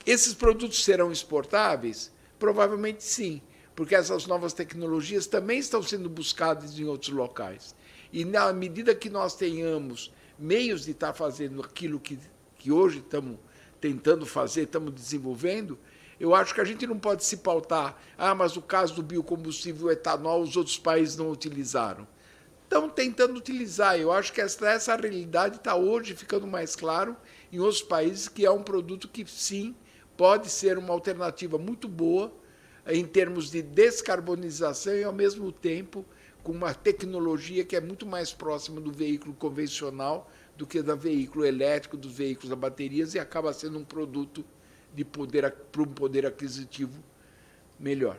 Esses produtos serão exportáveis? Provavelmente sim, porque essas novas tecnologias também estão sendo buscadas em outros locais. E, na medida que nós tenhamos meios de estar fazendo aquilo que hoje estamos tentando fazer, estamos desenvolvendo, eu acho que a gente não pode se pautar, mas o caso do biocombustível, o etanol, os outros países não utilizaram. Estão tentando utilizar. Eu acho que essa realidade está hoje ficando mais claro em outros países, que é um produto que, sim, pode ser uma alternativa muito boa em termos de descarbonização e, ao mesmo tempo, com uma tecnologia que é muito mais próxima do veículo convencional do que do veículo elétrico, dos veículos a baterias, e acaba sendo um produto para um poder aquisitivo melhor.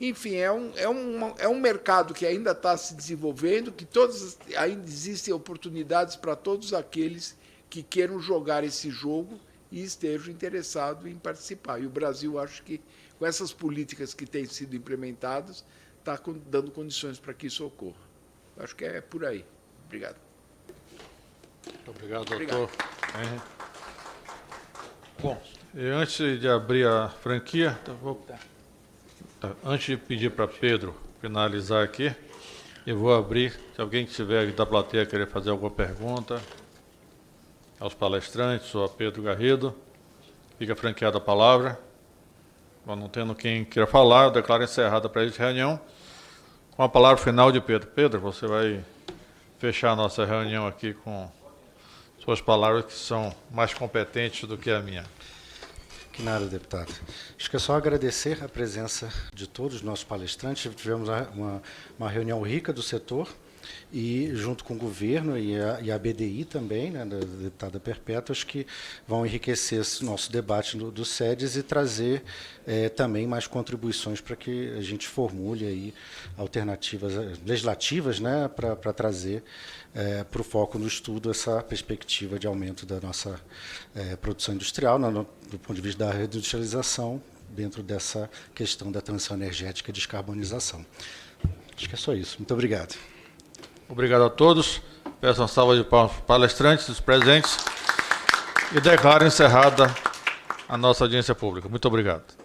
Enfim, é um mercado que ainda está se desenvolvendo, que ainda existem oportunidades para todos aqueles que queiram jogar esse jogo e estejam interessados em participar. E o Brasil, acho que, com essas políticas que têm sido implementadas, está dando condições para que isso ocorra. Acho que é por aí. Obrigado. Obrigado, doutor. Bom, antes de abrir a franquia, antes de pedir para Pedro finalizar aqui, eu vou abrir, se alguém tiver da plateia querer fazer alguma pergunta aos palestrantes ou a Pedro Garrido, fica franqueada a palavra. Bom, não tendo quem queira falar, eu declaro encerrada para esta reunião, com a palavra final de Pedro. Pedro, você vai fechar a nossa reunião aqui com suas palavras, que são mais competentes do que a minha. Que nada, deputado. Acho que é só agradecer a presença de todos os nossos palestrantes. Tivemos uma reunião rica do setor, e junto com o governo e a BDI também, né, da deputada Perpétua, acho que vão enriquecer esse nosso debate do SEDES e trazer também mais contribuições para que a gente formule aí alternativas legislativas, né, para trazer para o foco no estudo essa perspectiva de aumento da nossa produção industrial, do ponto de vista da reindustrialização, dentro dessa questão da transição energética e descarbonização. Acho que é só isso. Muito obrigado. Obrigado a todos. Peço uma salva de palmas para os palestrantes, os presentes, e declaro encerrada a nossa audiência pública. Muito obrigado.